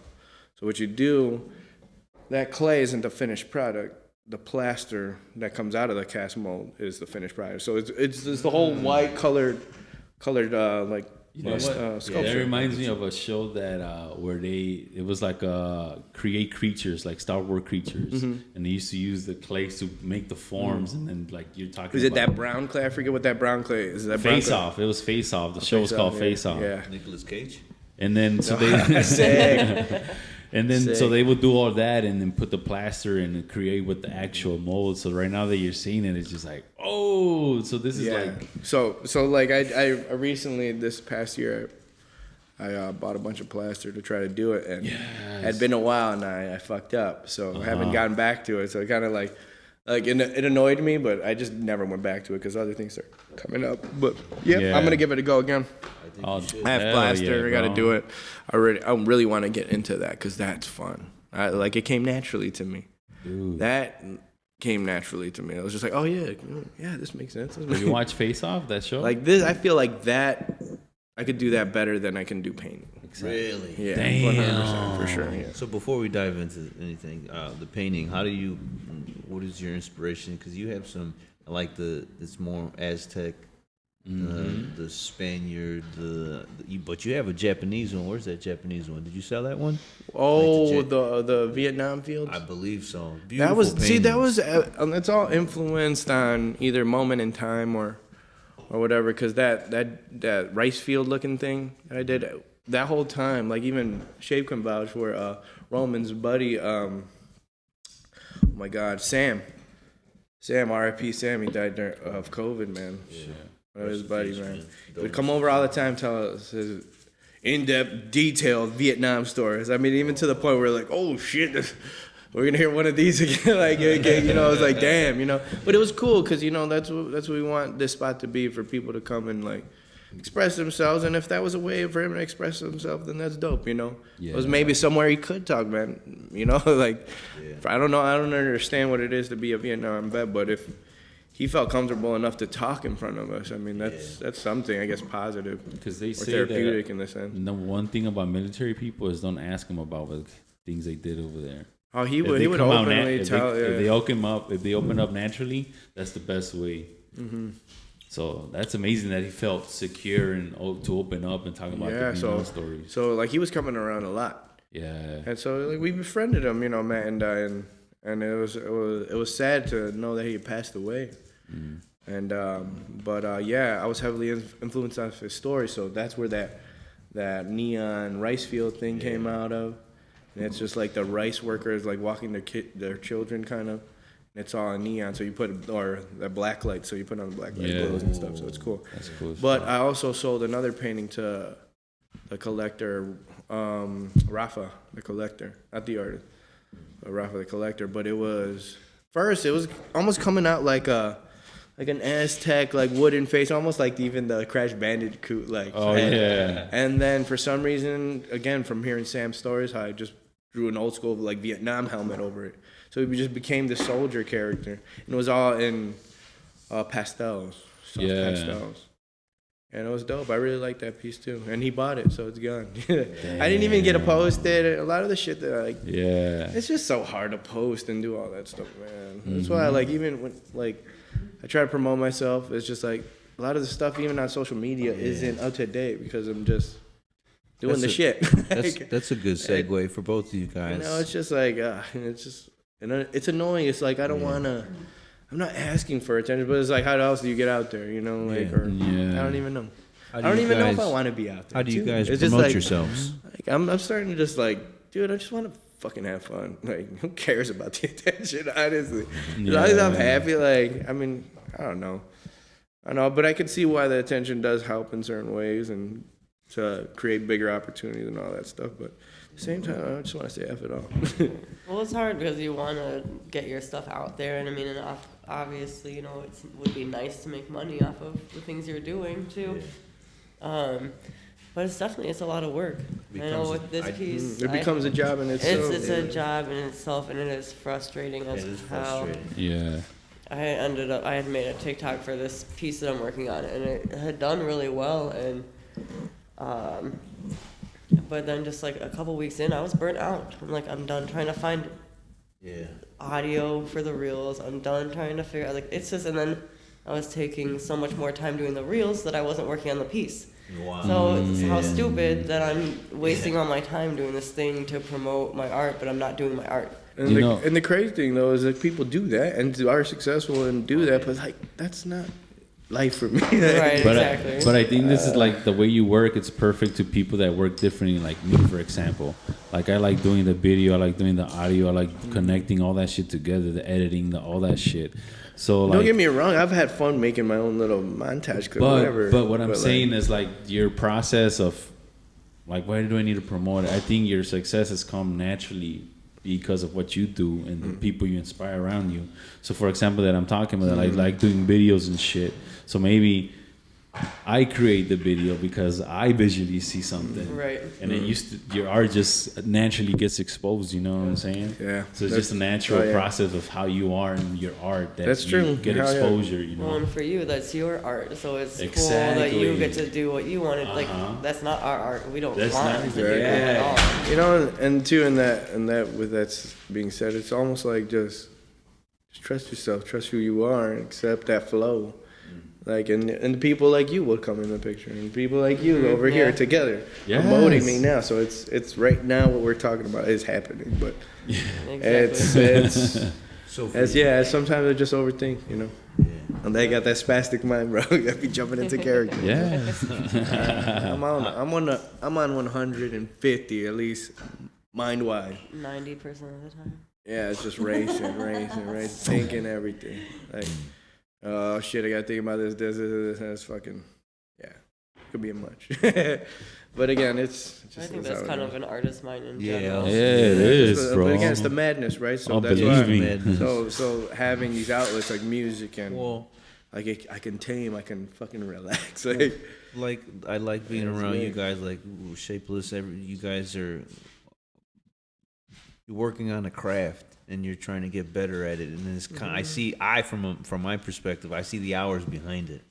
So what you do, that clay isn't the finished product. The plaster that comes out of the cast mold is the finished product. So it's the whole white colored sculpture. That reminds me of a show that where it was like create creatures, like Star Wars creatures, and they used to use the clay to make the forms, and then like you're talking. Is it that brown clay? I forget what that brown clay is. That Face Off. It was Face Off. The show was called Face Off. Yeah. Nicolas Cage. And then so they. And then, so they would do all that and then put the plaster and create with the actual mold. So right now that you're seeing it, it's just like, oh, so this is like. So like I recently, this past year, I bought a bunch of plaster to try to do it. And it had been a while and I fucked up. So I haven't gotten back to it. So it kind of like it annoyed me, but I just never went back to it because other things are coming up. But I'm going to give it a go again. I have plaster. I got to do it. I really want to get into that because that's fun. It came naturally to me. Dude. That came naturally to me. I was just like, oh yeah, this makes sense. Did you watch Face Off, that show? Like this, I feel like that I could do that better than I can do painting. Really? Yeah, Damn. 100% for sure. Yeah. So before we dive into anything, the painting, what is your inspiration? Because you have some, it's more Aztec, the Spaniard, but you have a Japanese one. Where's that Japanese one? Did you sell that one? Oh, the Vietnam fields? I believe so. That was, it's all influenced on either moment in time or whatever, because that rice field looking thing that I did that whole time, like even Shape can vouch for Roman's buddy, oh my God, Sam, R.I.P. Sam, he died of COVID, man. Yeah. One of his buddies, man. He would come over all the time, tell us his in-depth, detailed Vietnam stories. I mean, even to the point where we're like, oh shit, we're gonna hear one of these again. Like, you know, it's like, damn, you know. But it was cool because, you know, that's what we want this spot to be, for people to come and like express themselves. And if that was a way for him to express himself, then that's dope, you know. Yeah. It was maybe somewhere he could talk, man. You know, like, I don't understand what it is to be a Vietnam vet, but if he felt comfortable enough to talk in front of us, I mean, that's something, I guess, positive. Because they say therapeutic that in the sense. The one thing about military people is don't ask them about the things they did over there. Oh, he would openly tell. If they open up naturally, that's the best way. Mm-hmm. So that's amazing that he felt secure and to open up and talk about the Vietnam stories. So like he was coming around a lot. Yeah. And so like we befriended him, you know, Matt and I, and it was sad to know that he had passed away. Mm. And but I was heavily influenced off his story, so that's where that neon rice field thing came out of. And it's just like the rice workers like walking their children kind of. And it's all in neon, so you put, or the black light, so you put on the black light clothes and stuff, so it's cool. That's cool. But I also sold another painting to the collector, Rafa, the collector, not the artist, but Rafa, the collector. But it was almost coming out like an Aztec, like wooden face, almost like even the Crash Bandicoot, like. Oh yeah. And then for some reason, again from hearing Sam's stories, how I just drew an old school like Vietnam helmet over it. So he just became the soldier character, and it was all in pastels, pastels, and it was dope. I really liked that piece too, and he bought it, so it's gone. I didn't even get to post it. A lot of the shit that it's just so hard to post and do all that stuff, man. That's why I like, even when like I try to promote myself, it's just like a lot of the stuff even on social media isn't up to date because I'm just doing the shit. That's a good segue for both of you guys. You know, it's just like it's annoying. It's like I don't want to. I'm not asking for attention, but it's like, how else do you get out there? You know, like I don't even know. I don't even know if I want to be out there. How do you guys promote just like, yourselves? Like, I'm starting to just like, dude, I just want to fucking have fun. Like, who cares about the attention? Honestly, as long as I'm happy. Like, I mean, I don't know, but I can see why the attention does help in certain ways and to create bigger opportunities and all that stuff, but. At the same time, I just want to say F it all. Well, it's hard because you want to get your stuff out there, and I mean, obviously, you know, it would be nice to make money off of the things you're doing too. But it's a lot of work. I know with this piece, it becomes a job in itself. It's a job in itself, and it is frustrating as hell. Yeah. I had made a TikTok for this piece that I'm working on, and it had done really well, and but then just like a couple weeks in, I was burnt out. I'm done trying to find audio for the reels. I'm done trying to figure out, like, it's just, and then I was taking so much more time doing the reels that I wasn't working on the piece. Wow. So it's how stupid that I'm wasting all my time doing this thing to promote my art, but I'm not doing my art. And the crazy thing though is that people do that and are successful and do that, but like that's not life for me. Right, exactly. But I think this is like the way you work. It's perfect to people that work differently. Like me, for example. Like I like doing the video. I like doing the audio. I like connecting all that shit together. The editing, all that shit. So like, don't get me wrong. I've had fun making my own little montage clip, whatever. But what I'm saying is like your process of like, why do I need to promote it? I think your success has come naturally because of what you do and the people you inspire around you. So for example, that I'm talking about, like doing videos and shit. So maybe I create the video because I visually see something, Right. And then your art just naturally gets exposed. You know what I'm saying? Yeah. So it's just a natural oh, yeah. process of how you are in your art that That's you true. get Hell yeah. exposure. You know. Well, and for you, that's your art, so it's cool that Exactly. you get to do what you wanted. Like that's not our art. We don't That's want not- to do it at yeah. all. You know, and too, in that with that being said, it's almost like just trust yourself, trust who you are, and accept that flow. Like, and people like you will come in the picture, and people like you over here together promoting me now. So it's right now what we're talking about is happening, but it's sometimes I just overthink, you know. And they got that spastic mind, bro. You gotta be jumping into character. Yeah. I'm on 150 at least, mind wide. 90% of the time. Yeah, it's just racing, thinking everything. Like, oh shit, I gotta think about this, and it's fucking, yeah, could be much. But again, it's just. I think that's kind of an artist mind in Yeah. general. Yeah, it is, bro. But again, it's the madness, right? So that's believe why. me. So having these outlets like music and like I can tame, I can fucking relax. Like I like being around you guys. Like Shapeless, you guys are you're working on a craft and you're trying to get better at it. And it's kind. From my perspective, I see the hours behind it,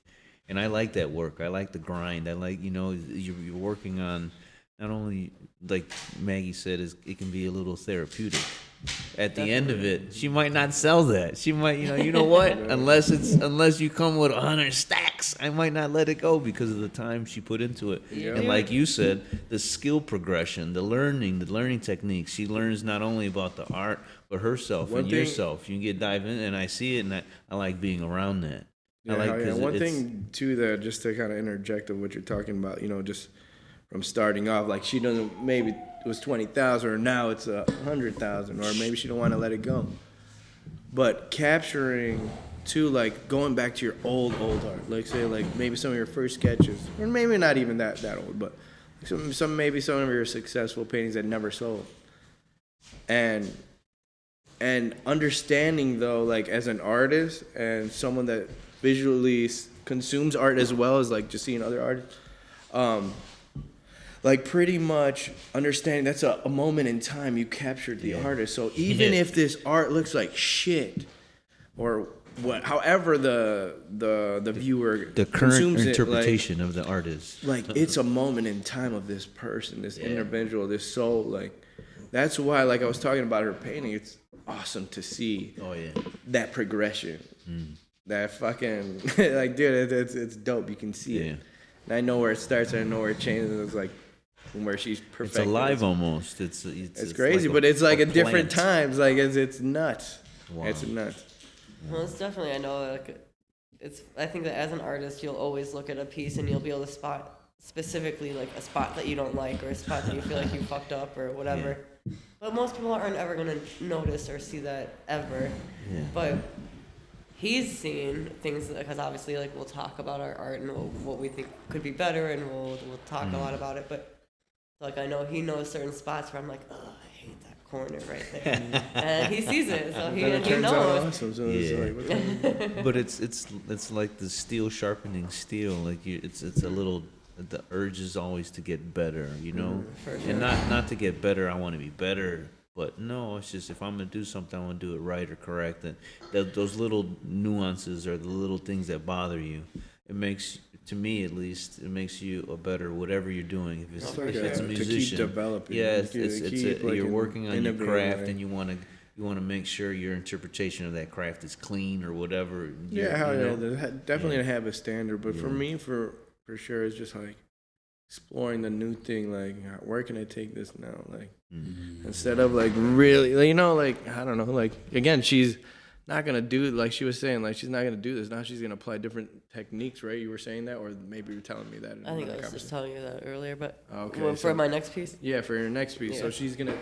and I like that work. I like the grind. I like you're working on not only like Maggie said, it can be a little therapeutic. At the end of it, she might not sell that. She might, you know what? unless you come with 100 stacks, I might not let it go because of the time she put into it. Yeah. And like you said, the skill progression, the learning techniques. She learns not only about the art, but herself yourself. You can get dive in, and I see it, and I like being around that. Yeah, one thing too that just to kind of interject of what you're talking about, just from starting off, like she doesn't, maybe it was 20,000 or now it's 100,000, or maybe she don't want to let it go. But capturing too, like going back to your old art, like say like maybe some of your first sketches, or maybe not even that old, but some of your successful paintings that never sold, and understanding though, like as an artist and someone that visually consumes art as well as like just seeing other artists, like pretty much understanding that's a moment in time you captured the artist. So even if this art looks like shit, or however the viewer The current consumes interpretation of the artist. like it's a moment in time of this person, this individual, this soul. Like that's why, like I was talking about her painting, it's awesome to see that progression. That fucking like, dude, it's dope. You can see it. And I know where it starts. I know where it changes. It's like from where she's perfect. It's alive almost. It's crazy, like but it's like at different plant. times. Like it's nuts. Wow. It's nuts. Well, it's definitely. I know. Like, I think that as an artist, you'll always look at a piece and you'll be able to spot specifically like a spot that you don't like or a spot that you feel like you fucked up or whatever. But most people aren't ever gonna notice or see that ever. Yeah. But he's seen things because obviously, like we'll talk about our art and what we think could be better, and we'll talk a lot about it. But like I know he knows certain spots where I'm like, oh, I hate that corner right there, and he sees it, so he Turns out knows. awesome. So it's like, what the- But it's like the steel sharpening steel. Like it's a little. The urge is always to get better, For sure. and not to get better. I want to be better, but no, it's just if I'm gonna do something, I want to do it right or correct. And those little nuances are the little things that bother you. It makes, to me at least, it makes you a better whatever you're doing. If it's a musician, to keep developing. You're working on your craft, right? and you want to make sure your interpretation of that craft is clean or whatever. Definitely to have a standard. But for me, for sure, it's just like exploring the new thing. Like, where can I take this now? Like, instead of like really, like I don't know. Like again, she's not gonna do it. Like she was saying, like she's not gonna do this now. She's gonna apply different techniques, right? You were saying that, or maybe you're telling me that. I think I was just telling you that earlier, but okay, for my next piece. Yeah, for your next piece. Yeah. So she's gonna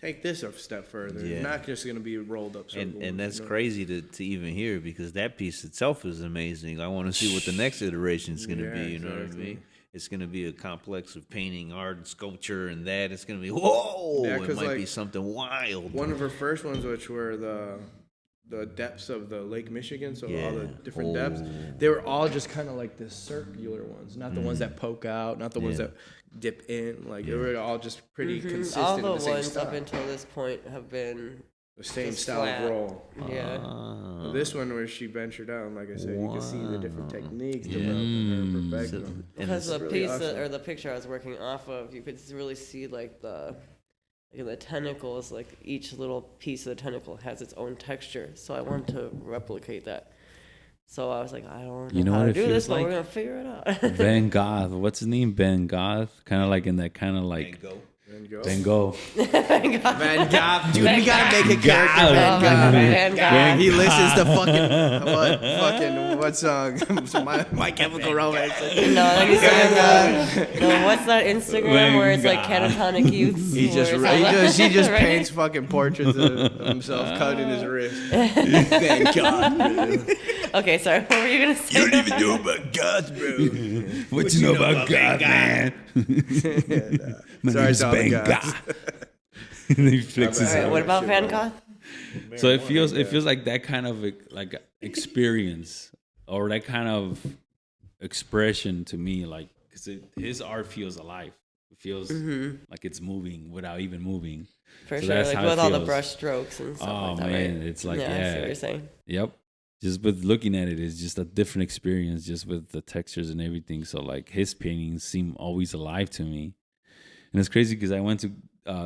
take this a step further. Yeah. Not just gonna be rolled up. And that's crazy to even hear, because that piece itself is amazing. I want to see what the next iteration is going to be. You know what I mean? It's going to be a complex of painting, art, and sculpture, and that. It's going to be, whoa! Yeah, it might like, be something wild. One of her first ones, which were the the depths of the Lake Michigan, so all Yeah. the different depths. They were all just kind of like the circular ones, not the ones that poke out, not the ones that dip in. Like they were all just pretty consistent. All the in the same ones style. up until this point have been The same just style flat. of roll. Yeah. But this one where she ventured out, and like I said, you can see the different techniques developed and her perfecting them. Because the really piece awesome. or the picture I was working off of, you could really see like the tentacles, like each little piece of the tentacle has its own texture. So I wanted to replicate that. So I was like, I don't know, how what to it do this, feels but like? we're gonna figure it out. Van Gogh. What's his name? Van Gogh. Kind of like in that kind of like Then go. Van Gogh. Van Gogh, dude, we gotta make a character. God. Van Gogh. Van Gogh. He listens to what song? My Chemical Romance. No, you said, no, what's that Instagram where it's like catatonic youths? He just paints fucking portraits of himself cutting his wrist. Thank God. Okay, sorry. What were you gonna say? You don't even know about God, bro. What you know about God, man? My Sorry, name is to all the Van gods. Gogh. And he flicks his All right, head. what about Van Gogh? So it feels like that kind of like experience or that kind of expression to me, like because his art feels alive. It feels like it's moving without even moving. For So sure, that's like how it with all the feels. brush strokes and stuff Oh like that, man, right? it's like I see yeah. what you're saying. Yep. Just with looking at it is just a different experience, just with the textures and everything. So like his paintings seem always alive to me, and it's crazy because I went to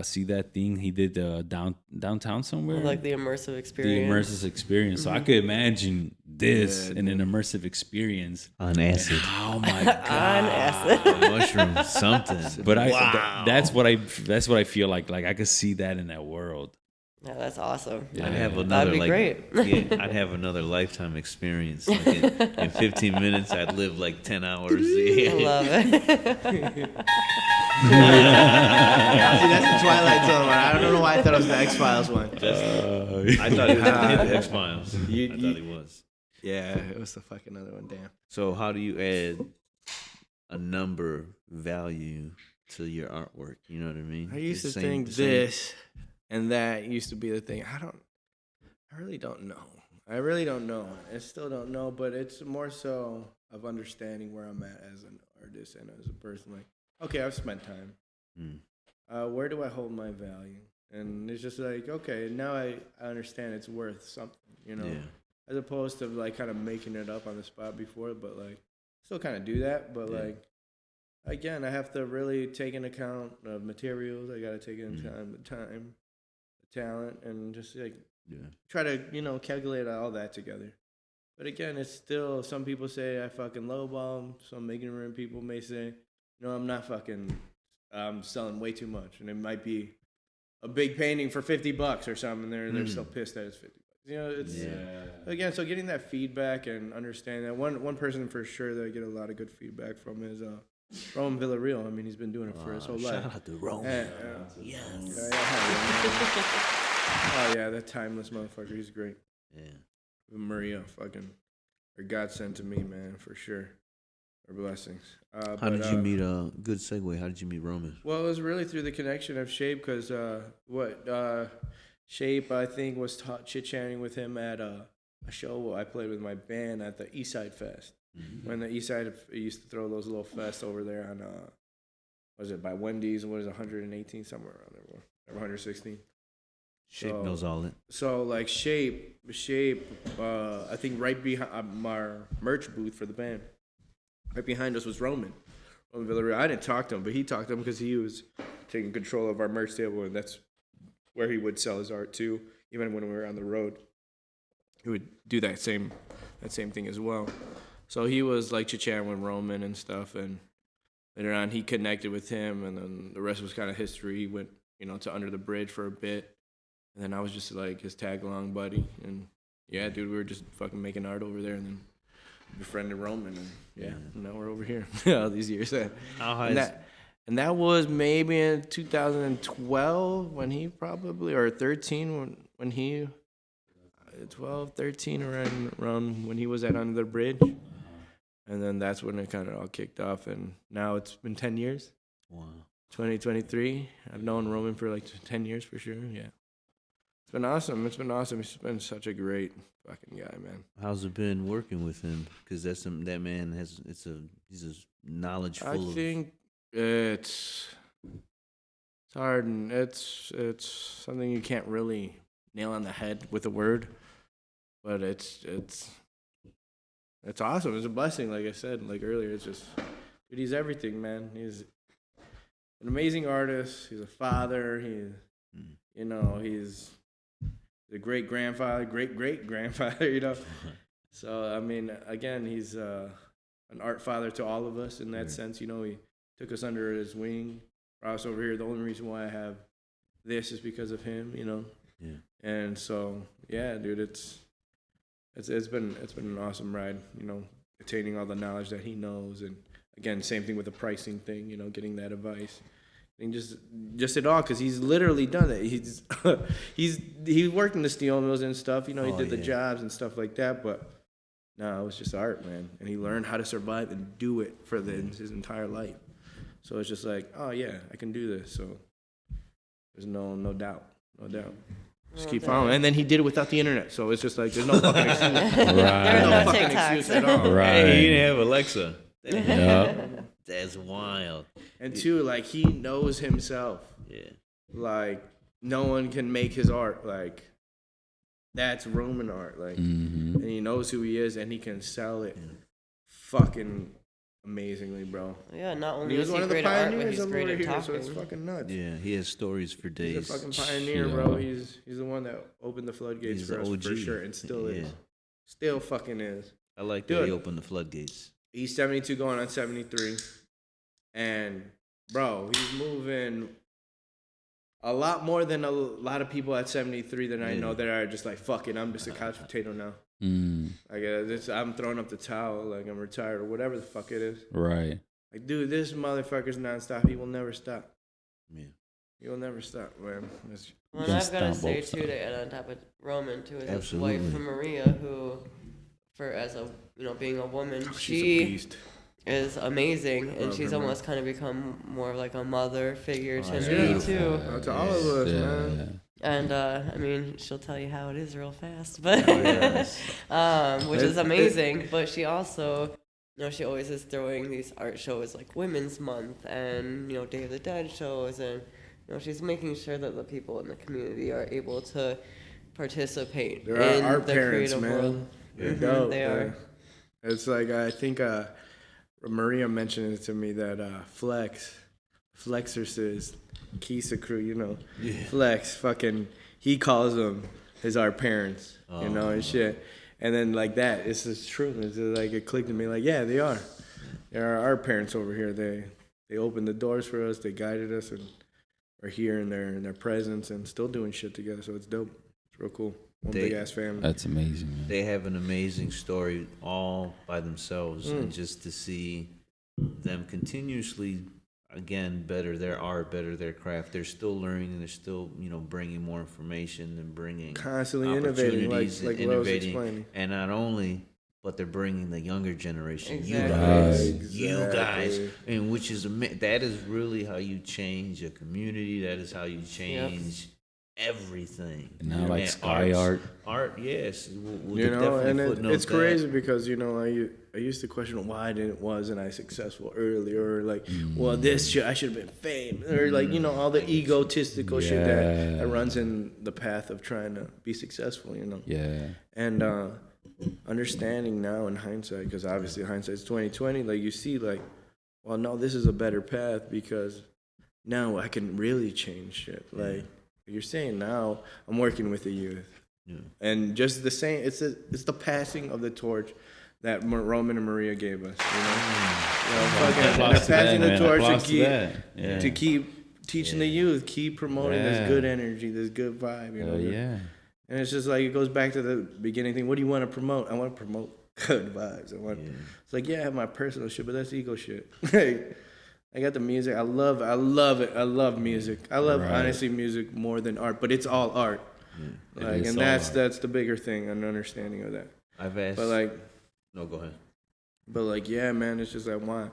see that thing he did downtown somewhere, Like the immersive the experience. immersive experience. So I could imagine this in an immersive experience On acid. Oh my god, On acid. Mushroom something. But that's what I feel like. Like I could see that in that world. Yeah, that's awesome. I'd have another be like great. yeah, I'd have another lifetime experience. Like in 15 minutes, I'd live like 10 hours. I love it. See, that's the Twilight Zone one. I don't know why I thought it was the X-Files one. I thought he was gonna hit the X Files. I thought he was. Yeah, it was the fucking other one. Damn. So how do you add a number value to your artwork? You know what I mean? I used to The think the same- this and that used to be the thing. I really don't know. I still don't know, but it's more so of understanding where I'm at as an artist and as a person. Like, okay, I've spent time. Where do I hold my value? And it's just like, okay, now I understand it's worth something, you know? Yeah. As opposed to like kind of making it up on the spot before, but like still kind of do that. But like, again, I have to really take into account of materials. I got to take into account the time, the talent, and just like try to, calculate all that together. But again, it's still, some people say I fucking lowball them. Some ignorant people may say, no, I'm not fucking, I'm selling way too much. And it might be a big painting for $50 or something. They're still pissed that it's $50. It's again, so getting that feedback and understanding that one person for sure that I get a lot of good feedback from is Roman Villarreal. I mean, he's been doing it for his whole life. Shout out to Roman. Yes. Oh yeah, that timeless motherfucker. He's great. Yeah. Maria, fucking, her godsend to me, man, for sure. Her blessings. How did you meet? Good segue. How did you meet Roman? Well, it was really through the connection of Shape, because Shape, I think, was chit-chatting with him at a show I played with my band at the Eastside Fest. When the Eastside used to throw those little fests over there on, was it by Wendy's? What is it, 118, somewhere around there, or 116. Shape knows all it. So like Shape, I think right behind our merch booth for the band, right behind us was Roman Villarreal. I didn't talk to him, but he talked to him because he was taking control of our merch table, and that's where he would sell his art too. Even when we were on the road, he would do that same thing as well. So he was like chit-chatting with Roman and stuff, and later on he connected with him, and then the rest was kind of history. He went, to Under the Bridge for a bit, and then I was just like his tag-along buddy, and yeah, dude, we were just fucking making art over there, and then befriended Roman, and now we're over here all these years. And that was maybe in 2012 when he probably, or 13 when he, 12, 13, around when he was at Under the Bridge. And then that's when it kind of all kicked off. And now it's been 10 years. Wow. 2023. I've known Roman for like 10 years for sure, yeah. It's been awesome. It's been awesome. He's been such a great fucking guy, man. How's it been working with him? Because that man he's a knowledge I full of. think it's hard, and it's something you can't really nail on the head with a word, but it's awesome. It's a blessing, like I said, like earlier. It's just, dude, he's everything, man. He's an amazing artist. He's a father. He's a great grandfather, great grandfather. So I mean, again, he's an art father to all of us in that sense. He took us under his wing. Brought us over here. The only reason why I have this is because of him. Yeah. And so, yeah, dude, it's been an awesome ride. Attaining all the knowledge that he knows, and again, same thing with the pricing thing. Getting that advice, and just it all, because he's literally done it. He worked in the steel mills and stuff. He did the jobs and stuff like that. But no, it was just art, man. And he learned how to survive and do it for his entire life. So it's just like, oh yeah, I can do this. So there's no doubt. Just keep following. And then he did it without the internet. So it's just like, there's no fucking excuse. There were no fucking TikToks. excuse at all. Right. Hey, he didn't have Alexa. Yeah. That's wild. And two, like, he knows himself. Yeah. Like, no one can make his art. Like, that's Roman art. Like, and he knows who he is, and he can sell it fucking amazingly, bro. Yeah, not And only he was is one he of the great at art, but pioneers he's over great at here, talking. so it's fucking nuts. Yeah, he has stories for days. He's a fucking pioneer, Yeah. bro. He's the one that opened the floodgates He's for the us, OG. for sure, and still is. Still fucking is. I like that Dude. he opened the floodgates. He's 72 going on 73. And, bro, he's moving a lot more than a lot of people at 73 that I know that are just like, fuck it, I'm just a couch potato now. Like, I'm throwing up the towel, like I'm retired or whatever the fuck it is. Right. Like, dude, this motherfucker's nonstop. He will never stop. Yeah. He will never stop, man. Well, and Can I've got to stop say both too, to add on top of Roman too, is his Absolutely. wife Maria, who, being a woman, She's a she beast. is amazing, and Love she's her, man. almost kind of become more of like a mother figure to yeah. me too. To all of us, man. And I mean, she'll tell you how it is real fast, but Oh, which is amazing. But she also, she always is throwing these art shows like Women's Month and Day of the Dead shows, and she's making sure that the people in the community are able to participate There in are art the parents, creative man. world. They're dope. They are. It's like, I think Maria mentioned it to me that Flexorcist, Kisa crew, Flex, fucking, he calls them his art parents, and shit. And then like that, it's just true. It's just like, it clicked to me like, yeah, they are. There are our parents over here. They opened the doors for us. They guided us, and are here in their presence and still doing shit together. So it's dope. It's real cool. One big ass family. That's amazing, man. They have an amazing story all by themselves, and just to see them continuously, again, better their art, better their craft. They're still learning, and they're still, bringing more information and bringing Constantly innovating, like opportunities and what I was innovating. explaining. And not only, but they're bringing the younger generation, Exactly. you guys, and which is that is really how you change a community. That is how you change everything. And now, like And sky art. Art, yes, we'll You know, definitely and footnote it's that. crazy because I used to question why wasn't I successful earlier, or like, well, I should have been famous, or like all the egotistical shit that runs in the path of trying to be successful, Yeah. and understanding now in hindsight, because obviously hindsight's 2020. Like, you see, like, well, no, this is a better path because now I can really change shit. Like you're saying, now I'm working with the youth. Yeah. And just the same, it's the passing of the torch that Roman and Maria gave us. They're passing the torch to keep teaching the youth, keep promoting this good energy, this good vibe. And it's just like, it goes back to the beginning thing. What do you want to promote? I want to promote good vibes. It's like, yeah, I have my personal shit, but that's ego shit. I got the music. I love it. I love music. I love honestly music more than art, but it's all art. Like, and that's the bigger thing, an understanding of that. I've asked, But like, no, go ahead. but like, yeah, man, it's just what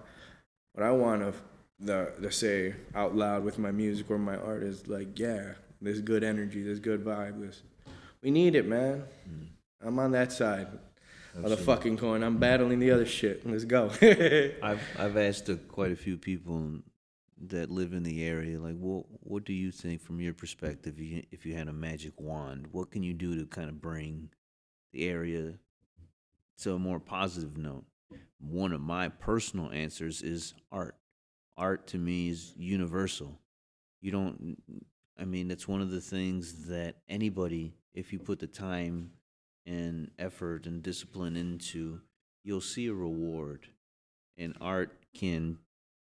I want to say out loud with my music or my art is like, yeah, this good energy, this good vibe. We need it, man. I'm on that side of the fucking coin. I'm battling the other shit. Let's go. I've asked quite a few people that live in the area, like, what do you think from your perspective, if you had a magic wand, what can you do to kind of bring the area to a more positive note? One of my personal answers is art. Art to me is universal. It's one of the things that anybody, if you put the time and effort and discipline into, you'll see a reward. And art can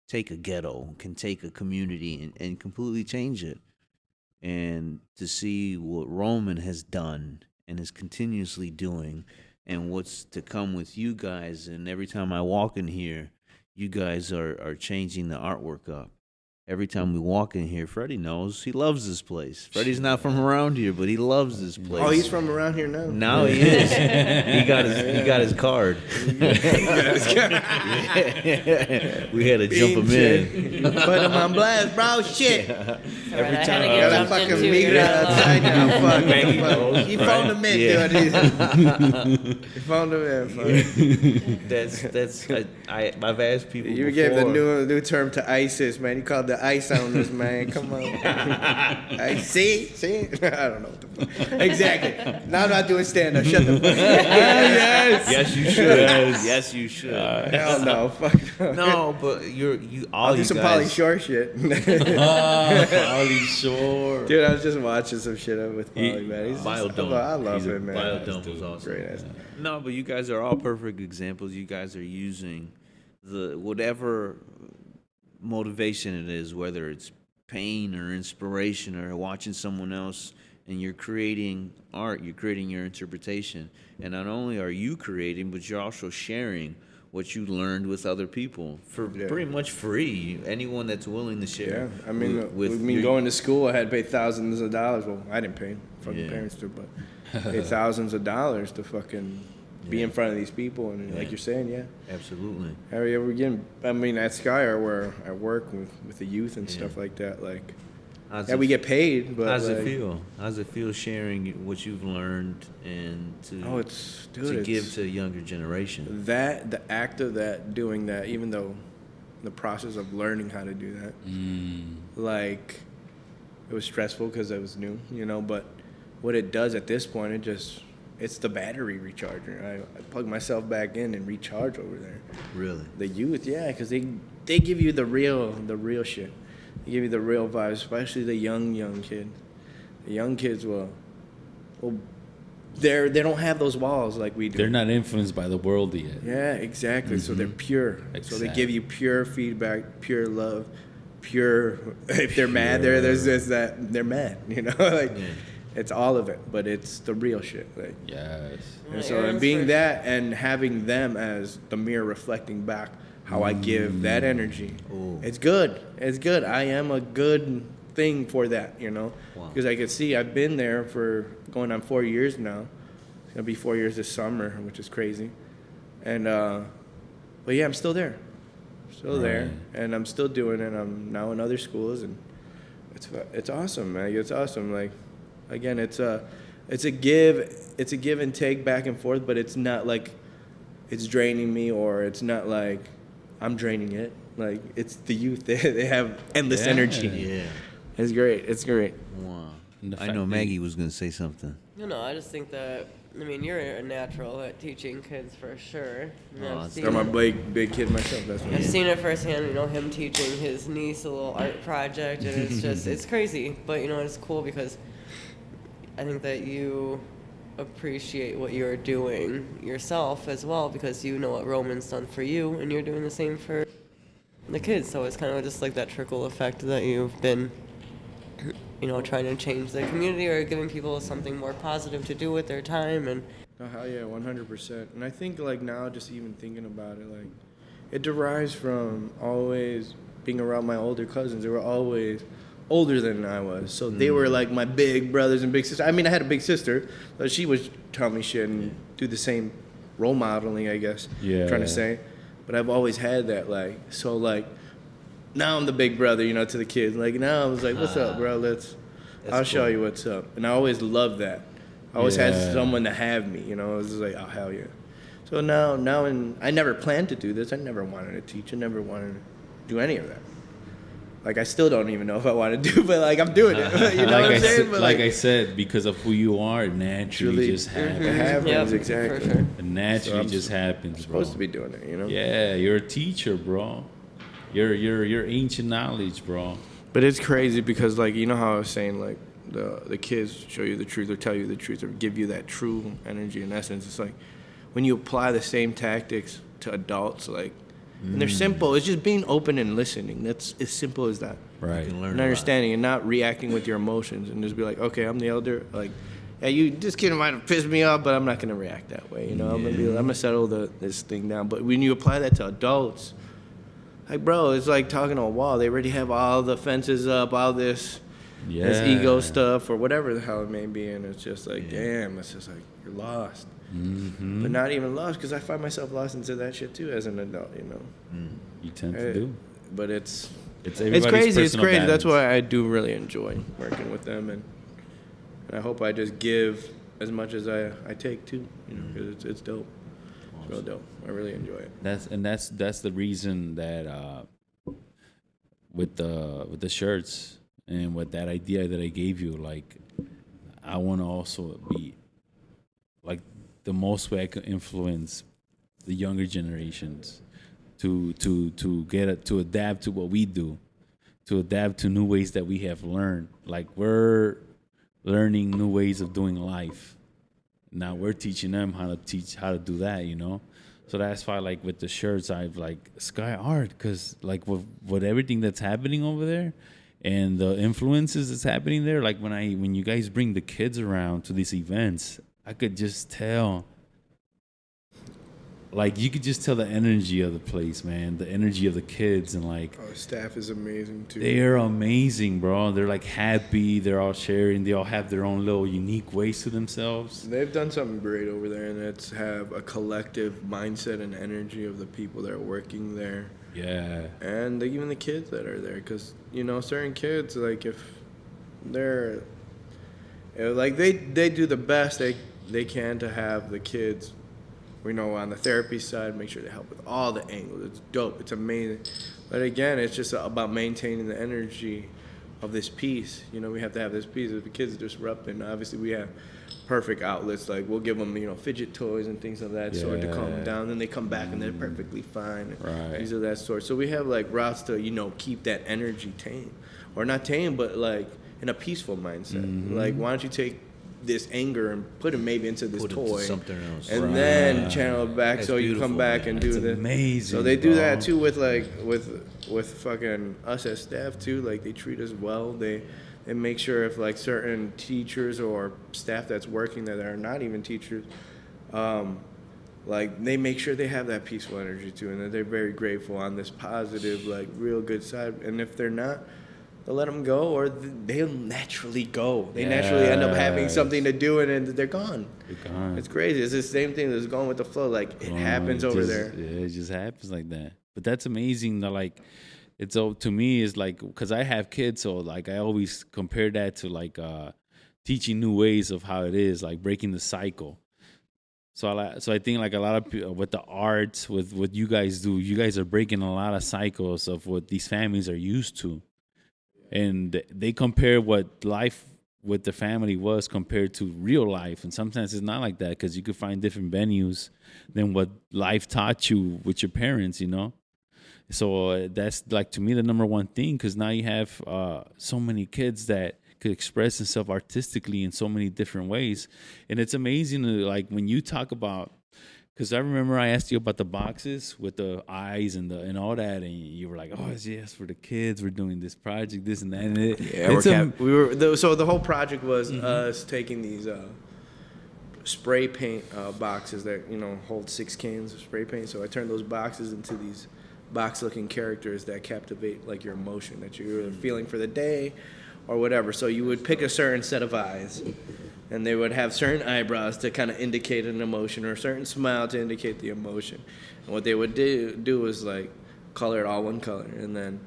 take a ghetto, can take a community and completely change it. And to see what Roman has done and is continuously doing, and what's to come with you guys, and every time I walk in here, you guys are changing the artwork up. Every time we walk in here, Freddie knows he loves this place. Freddie's not from around here, but he loves this place. Oh, he's from around here now? Now he is. He got his card. We had to jump him in. Put him on blast, bro. Shit. Every I gotta fucking meet her outside now. Fuck. He phoned him in, dude. He phoned him in. Fuck. I've asked people. You gave the new term to ISIS, man. You called the ice on this, man. Come on. See? I don't know what the fuck. Exactly. Now I'm not doing stand-up. Shut the fuck up. Yes, you should. Yes, you should. Hell no. Fuck no. No, but I'll do some Pauly Shore shit. Pauly Shore. Dude, I was just watching some shit up with Pauly, man. Biodome. I love him, man. Biodome was awesome. Great ass. No, but you guys are all perfect examples. You guys are using whatever motivation it is, whether it's pain or inspiration or watching someone else, and you're creating art, you're creating your interpretation. And not only are you creating, but you're also sharing what you learned with other people for pretty much free. Anyone that's willing to share. Yeah, I mean, going to school, I had to pay thousands of dollars. Well, I didn't pay. Fucking parents do, but pay thousands of dollars to fucking be in front of these people, and like you're saying, absolutely. We're getting. I mean, at Sky, where I work with the youth and stuff like that. Like, we get paid, but how's it feel? How's it feel sharing what you've learned and to give to a younger generation? The act of doing that, even though the process of learning how to do that, like, it was stressful because it was new, But what it does at this point, it's the battery recharger. I plug myself back in and recharge over there. Really? The youth, yeah, because they give you the real shit. They give you the real vibes, especially the young kid. The young kids they don't have those walls like we do. They're not influenced by the world yet. Yeah, exactly. So they're pure. Exactly. So they give you pure feedback, pure love, pure. If they're mad, there's that they're mad. It's all of it, but it's the real shit. Like, yes. And so, and being that and having them as the mirror reflecting back how I give that energy, it's good. It's good. I am a good thing for that, because I could see I've been there for going on 4 years now. It's gonna be 4 years this summer, which is crazy. And but yeah, I'm still there, there, and I'm still doing it. I'm now in other schools, and it's awesome, man. It's awesome. Like, again, it's a give and take back and forth, but it's not like it's draining me, or it's not like I'm draining it. Like, it's the youth. They have endless energy. Yeah. It's great. It's great. Wow. I know Maggie was going to say something. No, I just think that, you're a natural at teaching kids for sure. I'm a big kid myself. That's what I've seen it firsthand, him teaching his niece a little art project, and it's just, it's crazy. But, it's cool because I think that you appreciate what you're doing yourself as well, because you know what Roman's done for you, and you're doing the same for the kids. So it's kind of just like that trickle effect that you've been, trying to change the community or giving people something more positive to do with their time. And oh, hell yeah, 100%. And I think, like, now, just even thinking about it, like, it derives from always being around my older cousins. They were always older than I was, so they were like my big brothers and big sisters. I mean, I had a big sister, but she would tell me shit and do the same role modeling, I guess. Trying to say, but I've always had that, like, so, like, now I'm the big brother, to the kids. Like, now I was like, what's up, bro? I'll show you what's up. And I always loved that. I always had someone to have me, you know. It was just like, oh, hell yeah. So now, I never planned to do this. I never wanted to teach. I never wanted to do any of that. Like, I still don't even know if I want to do, but like, I'm doing it. You know what I'm saying? But like I said, because of who you are, it naturally just happens. It happens, exactly. For sure. It naturally just happens, bro. Supposed to be doing it, you know? Yeah, you're a teacher, bro. You're ancient knowledge, bro. But it's crazy because, like, you know how I was saying, like, the kids show you the truth or tell you the truth or give you that true energy in essence. It's like when you apply the same tactics to adults, like, and they're simple. It's just being open and listening. That's as simple as that. Right. You can learn And a lot. understanding and not reacting with your emotions and just be like, okay, I'm the elder. Like, yeah, this kid might have pissed me off, but I'm not gonna react that way. You know, I'm gonna settle this thing down. But when you apply that to adults, like, bro, it's like talking to a wall. They already have all the fences up, all this ego stuff or whatever the hell it may be, and it's just like, damn, it's just like you're lost. Mm-hmm. But not even lost, because I find myself lost into that shit too as an adult, you know. You tend to do. But it's everybody's crazy. It's personal crazy. That's balance. why I do really enjoy working with them, and I hope I just give as much as I take too, you know, because it's dope. It's real dope. I really enjoy it. That's the reason that with the shirts and with that idea that I gave you, like, I want to also be like the most way I can influence the younger generations to adapt to what we do, to adapt to new ways that we have learned. Like, we're learning new ways of doing life. Now we're teaching them how to do that, you know? So that's why, like, with the shirts, I've, like, Sky Art, because, like, with everything that's happening over there and the influences that's happening there, like, when you guys bring the kids around to these events, I could just tell, like, you could just tell the energy of the place, man, the energy of the kids, and, like, Our staff is amazing too. they're amazing, bro. They're, like, happy. They're all sharing. They all have their own little unique ways to themselves. They've done something great over there, and it's have a collective mindset and energy of the people that are working there. Yeah. And even the kids that are there, because, you know, certain kids, like, if they're, like, they do the best they can to have the kids, you know, on the therapy side, make sure they help with all the angles. It's dope. It's amazing. But again, it's just about maintaining the energy of this piece. You know, we have to have this piece. If the kids are disrupting, obviously we have perfect outlets. Like, we'll give them, you know, fidget toys and things of that sort to calm them down. Then they come back and they're perfectly fine. Right. Things of that sort. So we have, like, routes to, you know, keep that energy tame. Or not tame, but, like, in a peaceful mindset. Like, why don't you take this anger and put it maybe into this Put it toy to something else. and then channel it back, That's so you beautiful, come back man. and do That's this. amazing, So they do bro. that too with, like, with fucking us as staff too. Like, they treat us well. They make sure if, like, certain teachers or staff that's working that are not even teachers, like, they make sure they have that peaceful energy too, and that they're very grateful on this positive, like, real good side. And if they're not, they'll let them go, or they'll naturally go. They naturally end up having something to do, and then they're gone. They're gone. It's crazy. It's the same thing that's going with the flow. Like, it happens over there. Yeah, it just happens like that. But that's amazing. That, like, it's so, to me, is like, because I have kids, so, like, I always compare that to, like, teaching new ways of how it is, like breaking the cycle. So I think, like, a lot of people with the arts, with what you guys do, you guys are breaking a lot of cycles of what these families are used to. And they compare what life with the family was compared to real life. And sometimes it's not like that, because you could find different venues than what life taught you with your parents, you know? So that's, like, to me, the number one thing, because now you have so many kids that could express themselves artistically in so many different ways. And it's amazing, like, when you talk about, because I remember I asked you about the boxes with the eyes and all that, and you were like, "Oh, yes, for the kids, we're doing this project, this and that." And So the whole project was us taking these spray paint boxes that, you know, hold 6 cans of spray paint. So I turned those boxes into these box-looking characters that captivate, like, your emotion that you're feeling for the day or whatever. So you would pick a certain set of eyes, and they would have certain eyebrows to kind of indicate an emotion, or a certain smile to indicate the emotion. And what they would do was, like, color it all one color, and then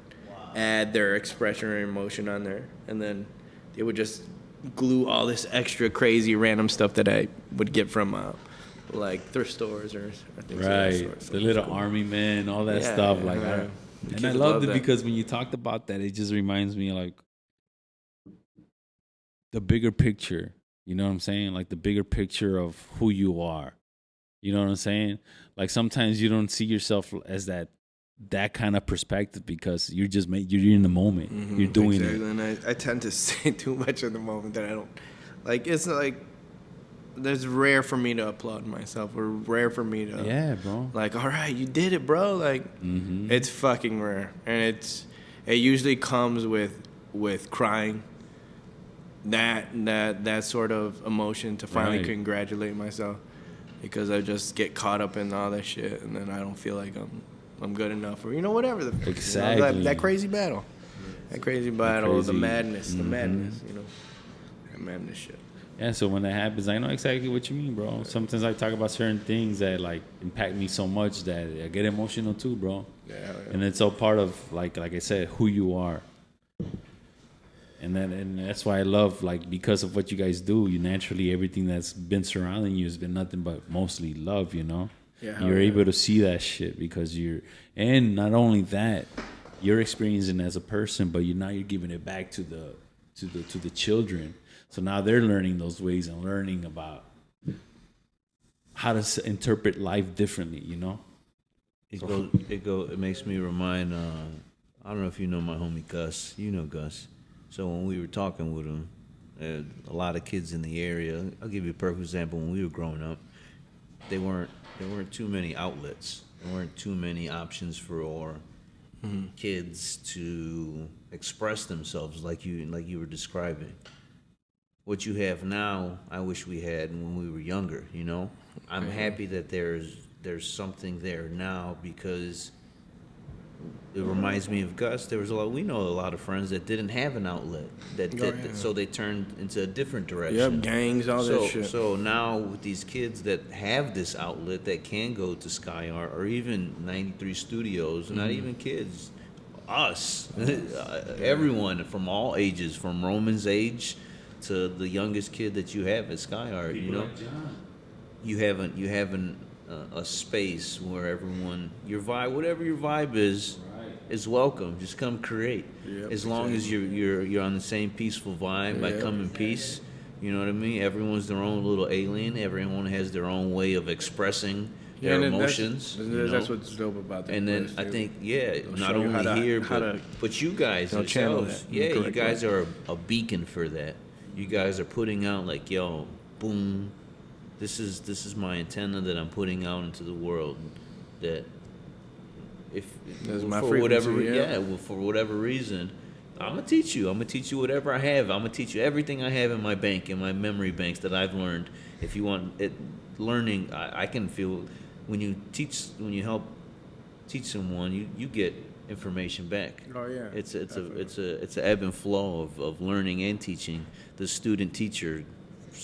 add their expression or emotion on there, and then they would just glue all this extra crazy random stuff that I would get from like thrift stores or things Right, like that. the little army men, all that Yeah, stuff. yeah, Like, yeah. and Kids I would loved love it that. because when you talked about that, it just reminds me like the bigger picture. You know what I'm saying? Like the bigger picture of who you are. You know what I'm saying? Like sometimes you don't see yourself as that kind of perspective because you're just you're in the moment. You're doing exactly. it. And I tend to stay too much in the moment that I don't like. It's like it's rare for me to applaud myself, or rare for me to Yeah, bro. like, all right, you did it, bro. Like it's fucking rare, and it usually comes with crying. That sort of emotion to finally Right. congratulate myself, because I just get caught up in all that shit, and then I don't feel like I'm good enough, or whatever the fuck, Exactly. that crazy battle, the crazy- madness, that madness shit. Yeah, so when that happens, I know exactly what you mean, bro. Sometimes I talk about certain things that like impact me so much that I get emotional too, bro. Yeah. And it's all part of like I said, who you are. And that's why I love, like, because of what you guys do, you naturally, everything that's been surrounding you has been nothing but mostly love, you know? Yeah, You're yeah. able to see that shit because and not only that, you're experiencing it as a person, but you're giving it back to the children. So now they're learning those ways and learning about how to interpret life differently, you know? It makes me remind. I don't know if you know my homie Gus. You know Gus. So when we were talking with him, a lot of kids in the area. I'll give you a perfect example. When we were growing up, there weren't too many outlets. There weren't too many options for kids to express themselves like you were describing. What you have now, I wish we had when we were younger. You know, I'm happy that there's something there now, because it reminds me of Gus. We know a lot of friends that didn't have an outlet, so they turned into a different direction. Yep, gangs, all that shit. So now with these kids that have this outlet, that can go to Sky Art or even 93 Studios, not even kids, us, everyone from all ages, from Roman's age to the youngest kid that you have at Sky Art, you know, you have a space where everyone, whatever your vibe is welcome. Just come create. Yep, as long as you're on the same peaceful vibe, by come in peace. You know what I mean? Everyone's their own little alien. Everyone has their own way of expressing their and emotions. That's what's dope about that. And then place, I too. think, not show you only here, how to but you guys they'll channel yourselves, that. yeah, you Correct, guys are a beacon for that. You guys are putting out like, yo, boom, this is my antenna that I'm putting out into the world. That if That's my for whatever frequency, for whatever reason, I'm gonna teach you. I'm gonna teach you whatever I have. I'm gonna teach you everything I have in my bank, in my memory banks that I've learned. If you want it, learning, I can feel when you help teach someone, you get information back. Oh yeah. It's a ebb and flow of learning and teaching. The student teacher,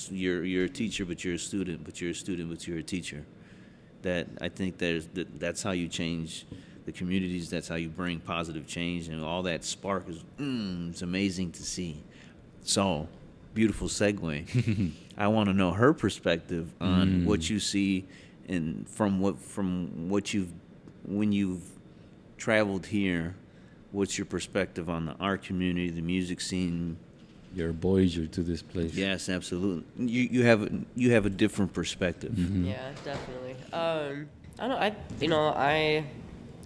you're a teacher, but you're a student, but you're a student, but you're a teacher. That I think that's how you change the communities. That's how you bring positive change, and all that spark is it's amazing to see. So, beautiful segue. I want to know her perspective on what you see, and from what when you've traveled here. What's your perspective on the art community, the music scene? You're a Voyager to this place. Yes, absolutely. You have a different perspective. Yeah, definitely. I don't know. I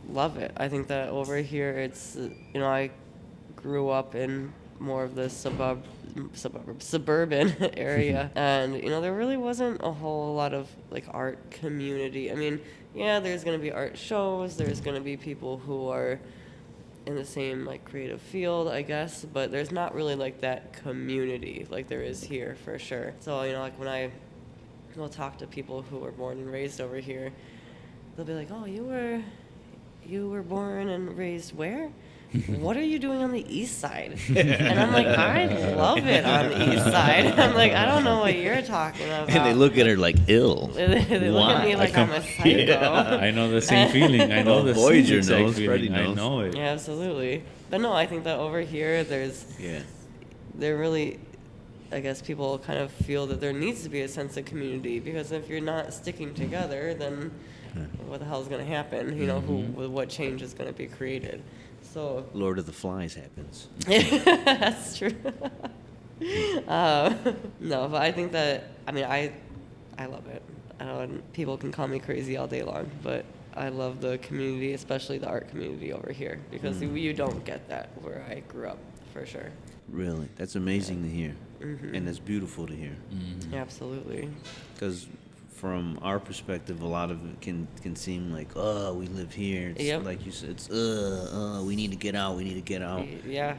love it. I think that over here, it's I grew up in more of the suburban area, and there really wasn't a whole lot of like art community. I mean, yeah, there's gonna be art shows. There's gonna be people who are in the same like creative field, I guess, but there's not really like that community like there is here for sure. So like when I will talk to people who were born and raised over here, they'll be like, "Oh, you were born and raised where? What are you doing on the east side?" And I'm like, "I love it on the east side." I'm like, "I don't know what you're talking about." And they look at her like ill. They look at me like I'm a psycho. I know the same feeling. I know the Voyager same knows, exact Freddie feeling. I knows. know it. Yeah, absolutely. But no, I think that over here there's there really, I guess people kind of feel that there needs to be a sense of community, because if you're not sticking together, then what the hell is going to happen? You know, what change is going to be created? So Lord of the Flies happens. that's true. No, but I think that, I mean, I love it. People can call me crazy all day long, but I love the community, especially the art community over here, because you don't get that where I grew up, for sure. Really, that's amazing to hear, and that's beautiful to hear. Absolutely. Because from our perspective, a lot of it can seem like, oh, we live here. It's like you said, it's we need to get out. We need to get out. Yeah,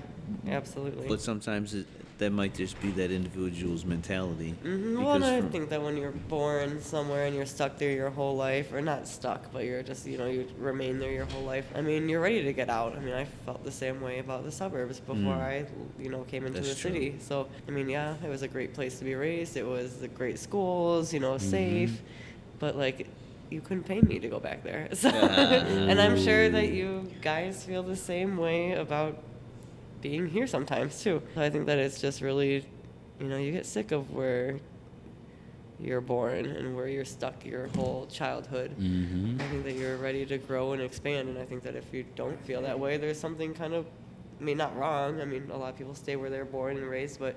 absolutely. But sometimes that might just be that individual's mentality. Well, and I think that when you're born somewhere and you're stuck there your whole life, or not stuck, but you're just, you remain there your whole life. I mean, you're ready to get out. I mean, I felt the same way about the suburbs before I, came into the city. So, I mean, yeah, it was a great place to be raised. It was the great schools, safe. But, like, you couldn't pay me to go back there. So, and I'm sure that you guys feel the same way about being here sometimes too. I think that it's just really, you get sick of where you're born and where you're stuck your whole childhood. I think that you're ready to grow and expand, and I think that if you don't feel that way, there's something kind of, not wrong. I mean, a lot of people stay where they're born and raised, but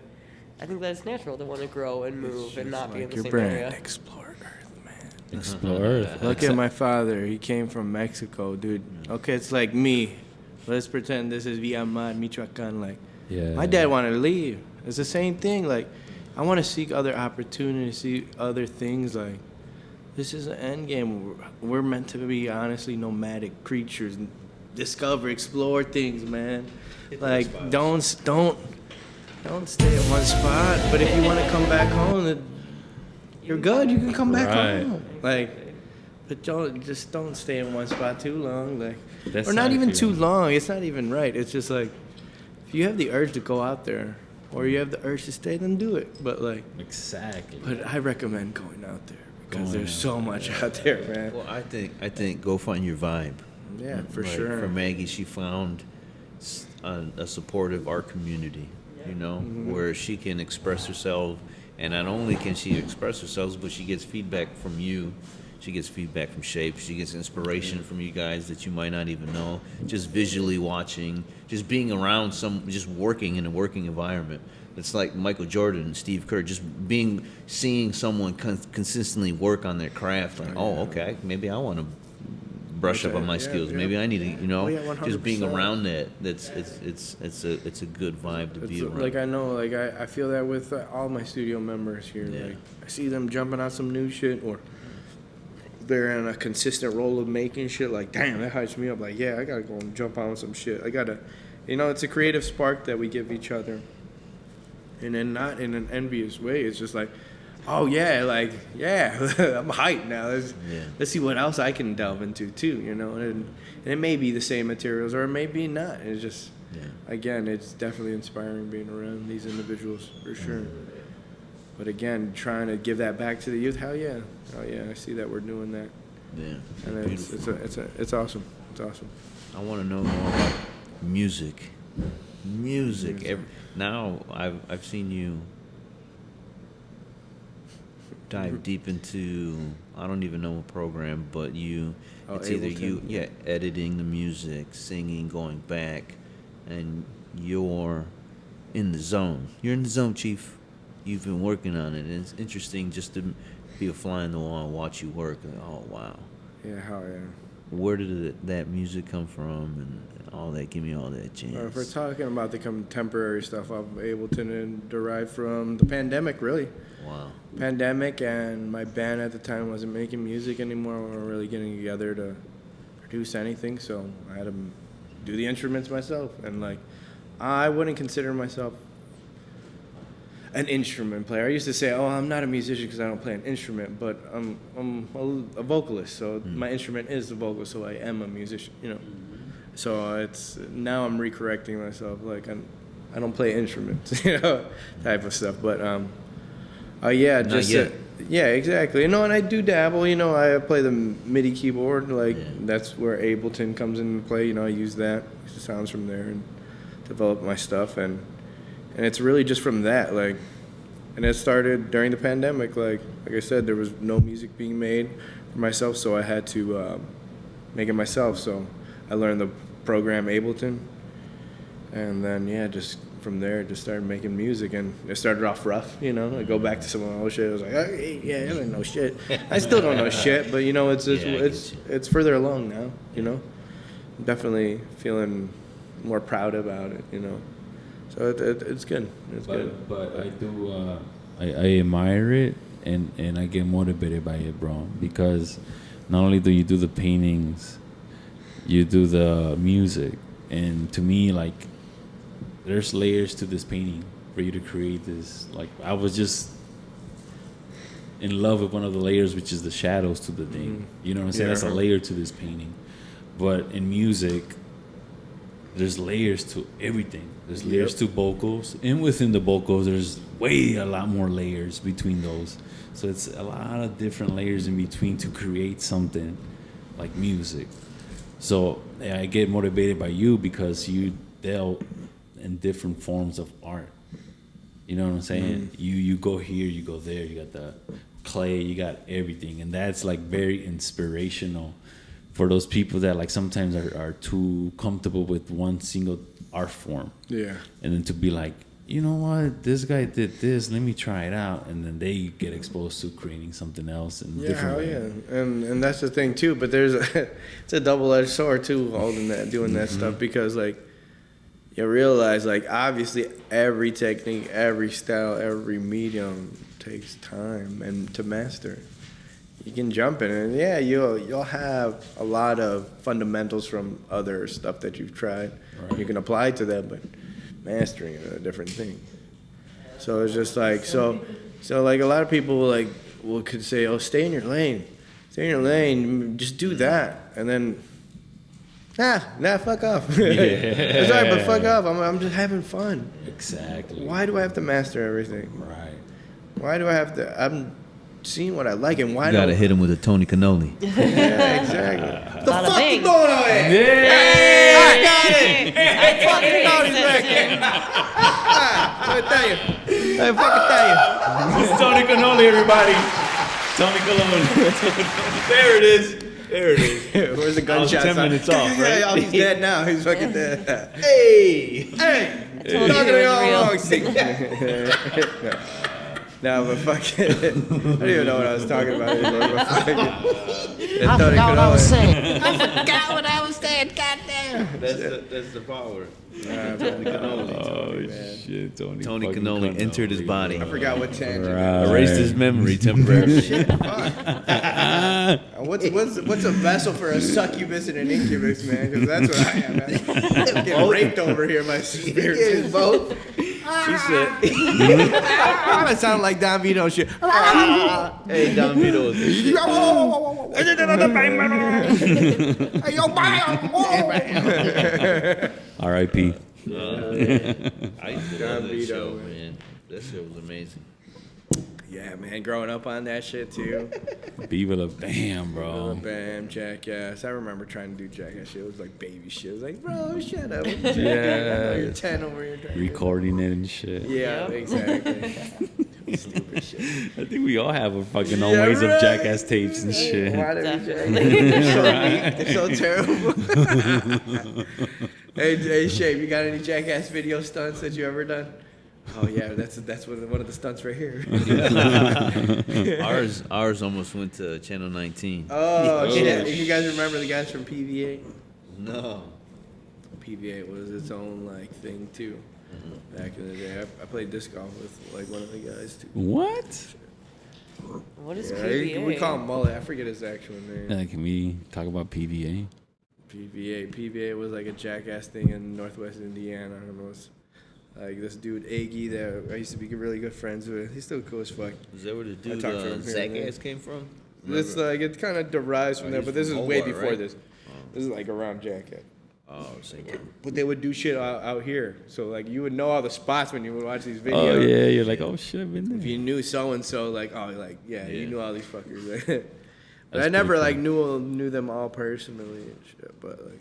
I think that it's natural to want to grow and move and not be in the same area. Explore Earth, man. Explore Earth. Look at my father. He came from Mexico, dude. Okay, it's like me. Let's pretend this is Villamar, Michoacan. Like, my dad wanted to leave. It's the same thing. Like, I want to seek other opportunities, see other things. Like, this is an end game. We're meant to be honestly nomadic creatures, and discover, explore things, man. Like, don't stay at one spot. But if you want to come back home, you're good. You can come back home. Like, but don't stay in one spot too long. Like. Or not even too long. It's not even right. It's just like, if you have the urge to go out there, or you have the urge to stay, then do it. But like, exactly. But I recommend going out there because there's so much out there, man. Well, I think go find your vibe. Yeah, for Like, sure. For Maggie, she found a supportive art community, where she can express herself, and not only can she express herself, but she gets feedback from you. She gets feedback from Shape. She gets inspiration from you guys that you might not even know. Just visually watching, just being around just working in a working environment. It's like Michael Jordan and Steve Kerr, just seeing someone consistently work on their craft. Like, okay, maybe I want to brush up on my skills. Maybe I need to, just being around that. It's a good vibe to be around. Like I know, like I feel that with all my studio members here. Like I see them jumping on some new shit, or they're in a consistent role of making shit. Like, damn, that hypes me up. Like, yeah, I gotta go and jump on some shit. I gotta, it's a creative spark that we give each other, and then not in an envious way. It's just like, oh yeah, like I'm hyped now. Let's see what else I can delve into too. And it may be the same materials, or it may be not. It's just, again, it's definitely inspiring being around these individuals for sure. But again, trying to give that back to the youth, hell yeah, I see that we're doing that. Yeah, and it's awesome. It's awesome. I want to know more about music. Now I've seen you dive deep into, I don't even know what program, but it's either you editing the music, singing, going back, and you're in the zone. You're in the zone, Chief. You've been working on it, and it's interesting just to be a fly on the wall and watch you work. And, oh wow! Yeah, hell yeah. Where did that music come from, and all that? Give me all that jazz. If we're talking about the contemporary stuff, I'm able to derive from the pandemic, really. Wow. Pandemic, and my band at the time wasn't making music anymore. We weren't really getting together to produce anything, so I had to do the instruments myself. And like, I wouldn't consider myself an instrument player. I used to say, I'm not a musician because I don't play an instrument, but I'm a vocalist, so my instrument is the vocal, so I am a musician, So it's, now I'm recorrecting myself, like I don't play instruments, type of stuff, but yeah, exactly. And I do dabble, I play the MIDI keyboard, that's where Ableton comes into play, I use that, the sounds from there, and develop my stuff, and And it's really just from that, like, and it started during the pandemic. Like I said, there was no music being made for myself, so I had to make it myself. So I learned the program Ableton, and then just from there, just started making music. And it started off rough, you know. I go back to some of my old shit. I was like, hey, I didn't know shit. I still don't know shit, but you know, it's further along now, you know. Definitely feeling more proud about it, you know. So it's good. But I do I admire it and I get motivated by it, bro. Because not only do you do the paintings, you do the music, and to me, like, there's layers to this painting for you to create this. Like, I was just in love with one of the layers, which is the shadows to the thing. You know what I'm saying? That's a layer to this painting. But in music, there's layers to everything. There's layers to vocals, and within the vocals, there's a lot more layers between those. So it's a lot of different layers in between to create something like music. So I get motivated by you because you dealt in different forms of art. You know what I'm saying? You go here, you go there. You got the clay, you got everything, and that's like very inspirational for those people that like sometimes are too comfortable with one single art form. Yeah. And then to be like, you know what, this guy did this, let me try it out, and then they get exposed to creating something else in different way. And that's the thing too. But it's a double-edged sword too, holding that, doing that stuff, because like you realize like obviously every technique, every style, every medium takes time and to master. You can jump in it, and you'll have a lot of fundamentals from other stuff that you've tried. Right. You can apply to that, but mastering it is a different thing. So it's just like so like a lot of people could say, oh, stay in your lane, just do that, and then fuck off. It's all right, but fuck off. I'm just having fun. Exactly. Why do I have to master everything? Right. Why do I have to? I'm seeing what I like, and why you gotta hit him with a Tony Cannoli. Yeah, exactly. The Bada fuck bing. you going on here? Hey! I got it. Hey, fucking Tony's back here. Let me tell you. Let me fucking tell you. It's Tony Cannoli, everybody. Tony Cannoli. There it is. Where's the gunshot? 10 minutes off, right? Yeah, he's dead now. He's fucking dead. Hey. Told you Talking it to was y'all real. wrong. No, but fucking, I don't even know what I was talking about anymore. But fucking, I forgot what I was saying. I forgot what I was saying. Goddamn. That's the power. Tony Cannoli. Oh shit, Tony Cannoli entered his body. I forgot what tangent. Erased his memory temporarily. What's a vessel for a succubus and an incubus, man? Because that's what I am. I'm getting raped over here, my spirit. Both. He said, that sounded like Don Vito shit. Hey, Don Vito. R.I.P. I used to love that Vito, show, man. That shit was amazing. Yeah, man, growing up on that shit too. Viva la Bam, bro. Bam, Jackass. I remember trying to do Jackass shit. It was like baby shit. It was like, bro, shut up. Yeah. You're 10 over here. Recording it and shit. Yeah, exactly. Stupid shit. I think we all have a fucking old ways of Jackass tapes and shit. Why did we Definitely. It's so terrible. Hey, Shay, you got any Jackass video stunts that you ever done? Oh yeah, that's one of the stunts right here. Ours almost went to Channel 19. Oh shit! You guys remember the guys from PVA? No. PVA was its own like thing too. Back in the day, I played disc golf with like one of the guys too. What? What is Yeah, PBA? we call him Mullet. I forget his actual name. Can we talk about PVA? PVA was like a Jackass thing in Northwest Indiana. I don't know. Like this dude Aggie that I used to be really good friends with. He's still cool as fuck. Is that where the dude talked to him here and there. Jackass came from? It's like it kind of derives from there, but this is way Hobart, before right? this. This is like around Jackass. Oh, same. But they would do shit out here, so like you would know all the spots when you would watch these videos. Oh yeah, you're like, oh shit, I've been there. If you knew so and so, like you knew all these fuckers. But That's I never pretty like knew them all personally and shit. But like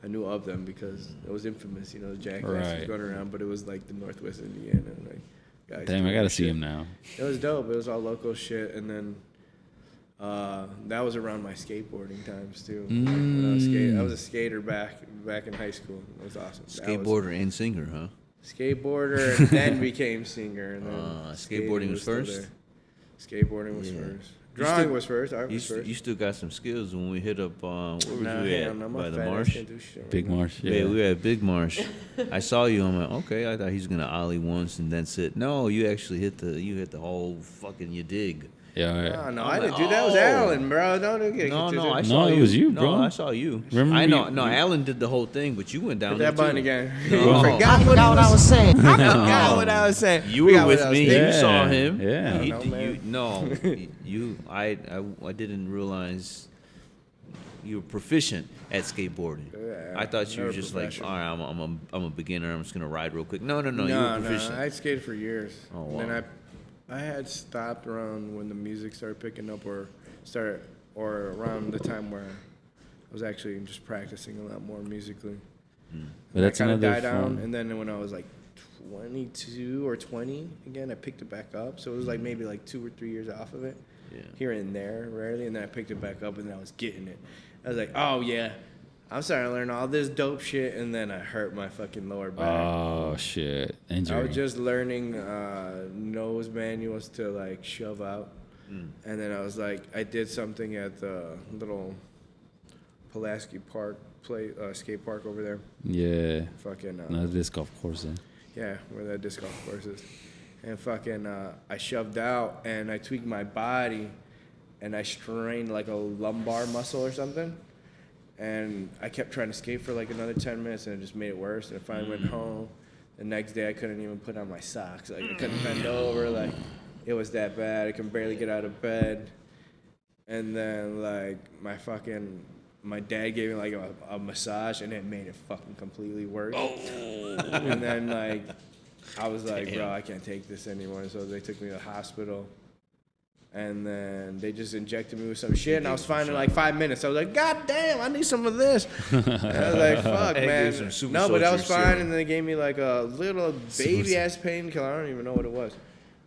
I knew of them because it was infamous, you know, the jackass Right. was going around, but it was like the Northwest Indiana, like guys. Damn, I doing gotta shit. see him now. It was dope. It was all local shit, and then that was around my skateboarding times too. When I was a skater back in high school. It was awesome. Skateboarder and singer, huh? Skateboarder, and then became singer. And then skateboarding was still first? there. Skateboarding was Yeah. first. Drawing was first. Art You, was first. you still got some skills when we hit up, where was Nah, you hell at? no, my By the fat ass marsh? can't do shit right Big now. Marsh. Yeah, we were at Big Marsh. I saw you. I'm like, okay. I thought he's gonna ollie once and that's it. No, you actually hit the whole fucking you dig. Yeah. Oh, no, I'm I didn't like, do that. It was oh. Alan, bro. Don't get No, twisted. I saw No, you. it was you, No, bro. I saw you. Remember I know. you- No, Alan did the whole thing, but you went down Hit there that button too. again. No. I forgot what Forgot what I was saying. I forgot what I was saying. You Forgot were what with I was me. thinking. You saw him. Yeah. He- No, man. I didn't realize you were proficient at skateboarding. Yeah, I thought you were never just like, professional. all right, I'm a beginner. I'm just gonna ride real quick. No, you were No, proficient. I skated for years. Oh, And then wow. I had stopped around when the music started picking up, or around the time where I was actually just practicing a lot more musically. But that's kind of another died down, form. and then when I was like 22 or 20 again, I picked it back up. So it was like maybe like 2 or 3 years off of it, Yeah. here and there, rarely. And then I picked it back up, and then I was getting it. I was like, oh yeah, I'm starting to learn all this dope shit, and then I hurt my fucking lower back. Oh shit! I Injury. was just learning nose manuals to like shove out, and then I was like, I did something at the little Pulaski Park skate park over there. Yeah. Fucking No, disc golf course. yeah, where that disc golf course is. And fucking I shoved out and I tweaked my body, and I strained like a lumbar muscle or something. And I kept trying to skate for like another 10 minutes, and it just made it worse. And I finally went home. The next day, I couldn't even put on my socks. Like, I couldn't bend over. Like, it was that bad. I could barely get out of bed. And then, like, my dad gave me, like, a massage, and it made it fucking completely worse. And then, like, I was like, bro, I can't take this anymore. So they took me to the hospital. And then they just injected me with some shit, and I was fine in like 5 minutes. I was like, God damn, I need some of this. And I was like, fuck, Hey, man. give some super No, but I was soldier fine, serum. and then they gave me like a little baby-ass painkiller. I don't even know what it was.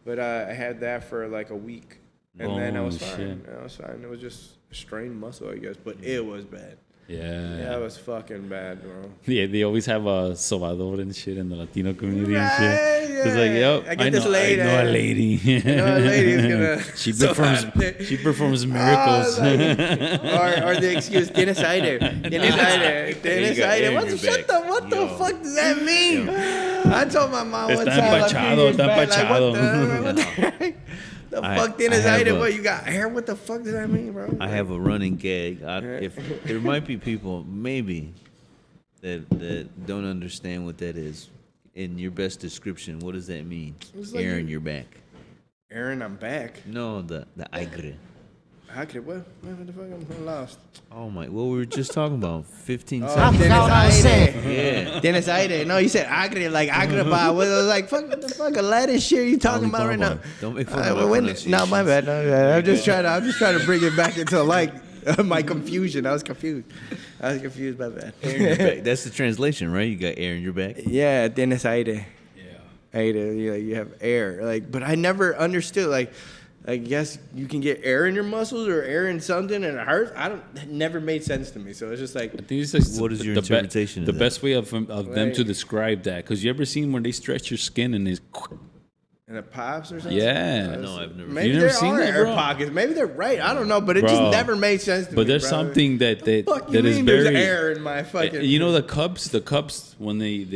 But I had that for like a week, and then I was Holy fine. shit. I was fine. It was just a strained muscle, I guess, but it was bad. Yeah. It was fucking bad, bro. Yeah, they always have a sobador and shit in the Latino community and shit. Right, It's like, yeah. yep, I get this know, lady. I know a lady. You know, a lady's gonna. she so performs miracles. or the excuse, tienes aire. Tienes aire. Tienes got air aire. in What, your shut back. the, what the Yo. fuck does that mean? I told my mom one Está time. empachado, está empachado. The I- fuck tienes I have aire? a- What, you got hair? What the fuck does that mean, bro? I have a running gag. If there might be people maybe that don't understand what that is. In your best description, what does that mean? It's like Air in your back. Aaron, I'm back. No, the aire. How could what? What the fuck? I'm lost. Oh my! What we were just talking about 15 Oh, seconds. forgot what I was saying. Yeah. Tienes aire. No, you said agre, like agreba. What, I was like, fuck, what the fuck? A Latin shit you talking about right now? Alibaba. Don't make fun of my No, pronunciations. my bad. No, my bad. I'm just trying to bring it back into like my confusion. I was confused. My bad. Air in your back. That's the translation, right? You got air in your back. Yeah, tienes aire. Yeah. Aire. You have air. Like, but I never understood. Like, I guess you can get air in your muscles or air in something and it hurts. It never made sense to me. So it's just like, I think it's just What is your the interpretation of the that? best way of them to Right. describe that, because you ever seen when they stretch your skin and it's and it pops or something. yeah. No, I've never. Maybe You never there seen are that, air bro? pockets. Maybe they're right. I don't know, but it just Bro. never made sense to me. But there's bro. something that Fuck you that is mean there's very air in my fucking. You know the cups when they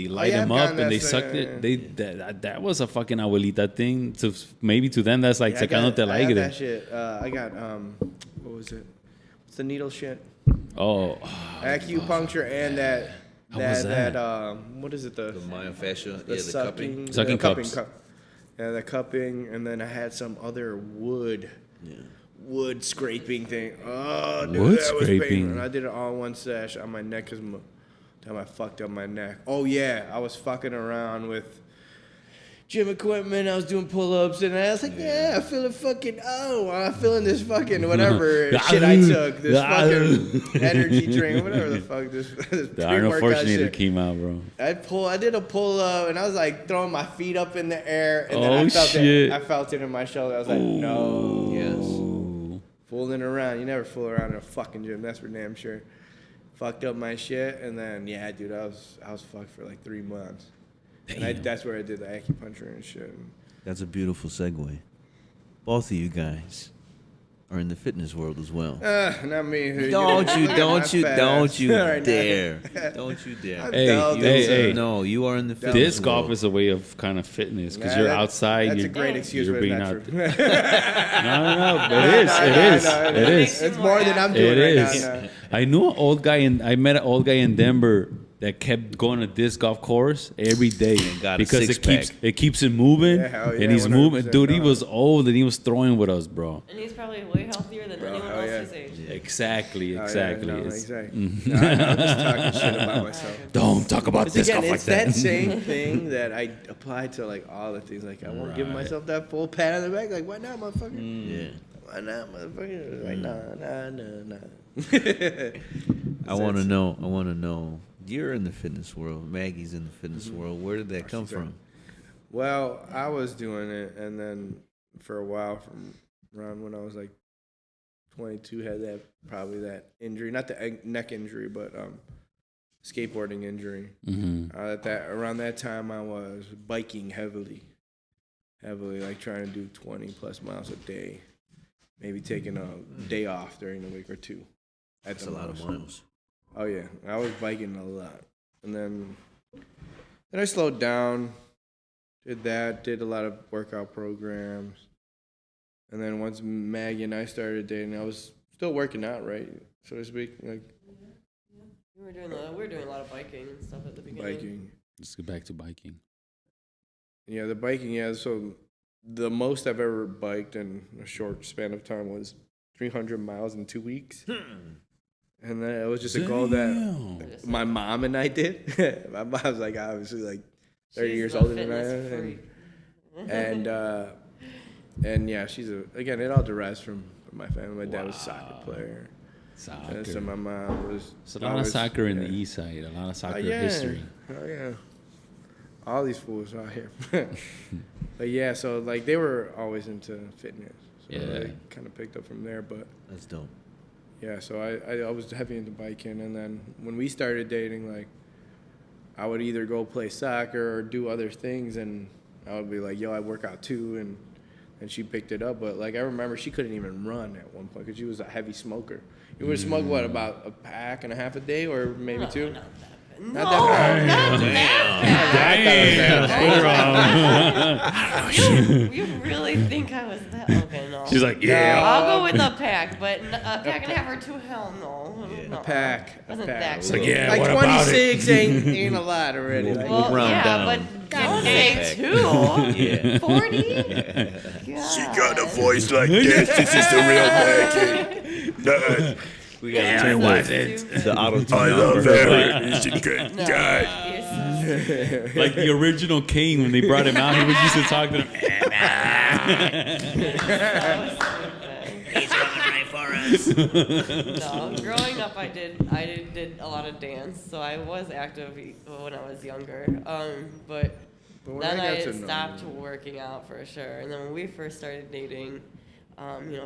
light yeah, them I've up gotten and they that, sucked yeah. it. That was a fucking abuelita thing. To maybe to them that's like I got sacándote el I got aire. that shit. I got what was it? What's the needle shit? Oh, Acupuncture and that. How was that? What is it? The myofascia. the sucking, Sucking the cupping, cups. Yeah, the cupping, and then I had some other wood scraping thing. Oh, dude, Wood that was scraping. painful. And I did it all in one sesh on my neck because time I fucked up my neck. Oh yeah, I was fucking around with gym equipment. I was doing pull-ups, and I was like, yeah, I feel I'm feeling this fucking whatever shit I took, this fucking energy drink, whatever the fuck this The Arnold pre-workout Schwarzenegger shit. came out, bro. I did a pull-up, and I was like throwing my feet up in the air, and then Oh, shit. I felt it in my shoulder. I was like, no. Yes. Fooling around. You never fool around in a fucking gym. That's for damn sure. Fucked up my shit, and then yeah, dude, I was fucked for like 3 months. And that's where I did the acupuncture and shit. That's a beautiful segue. Both of you guys are in the fitness world as well. Not me. Don't you Right dare. Don't you dare. I'm Hey, dull, hey, dude. hey. No, you are in the fitness Disc golf world. is a way of kind of fitness because Nah, you're that- outside. That's you're, a great excuse, you're but it's being not out. true. No, but it is. It is. It's more than I'm It doing right is. now. I knew an old guy, and I met an old guy in Denver that kept going to disc golf course every day got a because six-pack. it keeps him moving, Yeah, hell yeah, and he's moving. 100%, Dude, he no. was old and he was throwing with us, bro. And he's probably way healthier than anyone hell else yeah. his age. Exactly. Oh, yeah, Exactly. no, It's- exactly. No, I'm just talking shit about myself. Don't talk about But disc again, golf like it's that that. same thing that I apply to like all the things. Like I won't give myself that full pat on the back. Like why not, motherfucker? Yeah. Why not, motherfucker? Like nah. I want to know. You're in the fitness world. Maggie's in the fitness world. Where did that come from? Well, I was doing it, and then for a while, from around when I was like 22, had that injury, not the neck injury, but skateboarding injury. Around that time, I was biking heavily, like trying to do 20 plus miles a day, maybe taking a day off during the week or two. That's a lot of miles. Oh yeah, I was biking a lot, and then I slowed down. Did a lot of workout programs, and then once Maggie and I started dating, I was still working out, right, so to speak, like We were doing a lot of biking and stuff at the beginning. biking. Let's get back to biking. Yeah, the biking. Yeah, so the most I've ever biked in a short span of time was 300 miles in 2 weeks. And then it was just a goal that my mom and I did. My mom's like obviously like 30 She's years the older than I fitness am. freak. And yeah, again, it all derives from my family. My dad was a soccer player. Soccer. So my mom was. It's a lot of soccer in the east side. A lot of soccer history. Oh yeah. All these fools out here. But yeah, so like they were always into fitness. So I kind of picked up from there, but. That's dope. Yeah, so I was heavy into biking, and then when we started dating, like, I would either go play soccer or do other things, and I would be like, yo, I work out too, and she picked it up, but, like, I remember she couldn't even run at one point because she was a heavy smoker. You would smoke, what, about a pack and a half a day, or maybe two? Not You really think I was that? Okay, no. She's like, yeah. I'll go with a pack, but a pack and a half or two, hell no. A pack. Wasn't a pack. that It's like, cool. yeah, Like, what about it? 26 ain't a lot already. Like, Well, round yeah, down. but don't say two. Yeah. 40? She got a voice like this. This is the real Maggie. We got to turn the auto tune I on love for her. her. He's a good guy. Like the original King when they brought him out, he was used to talk to him. He's running right for us. No, growing up, I did a lot of dance, so I was active when I was younger. But when then I I got to know stopped working out for sure. And then when we first started dating,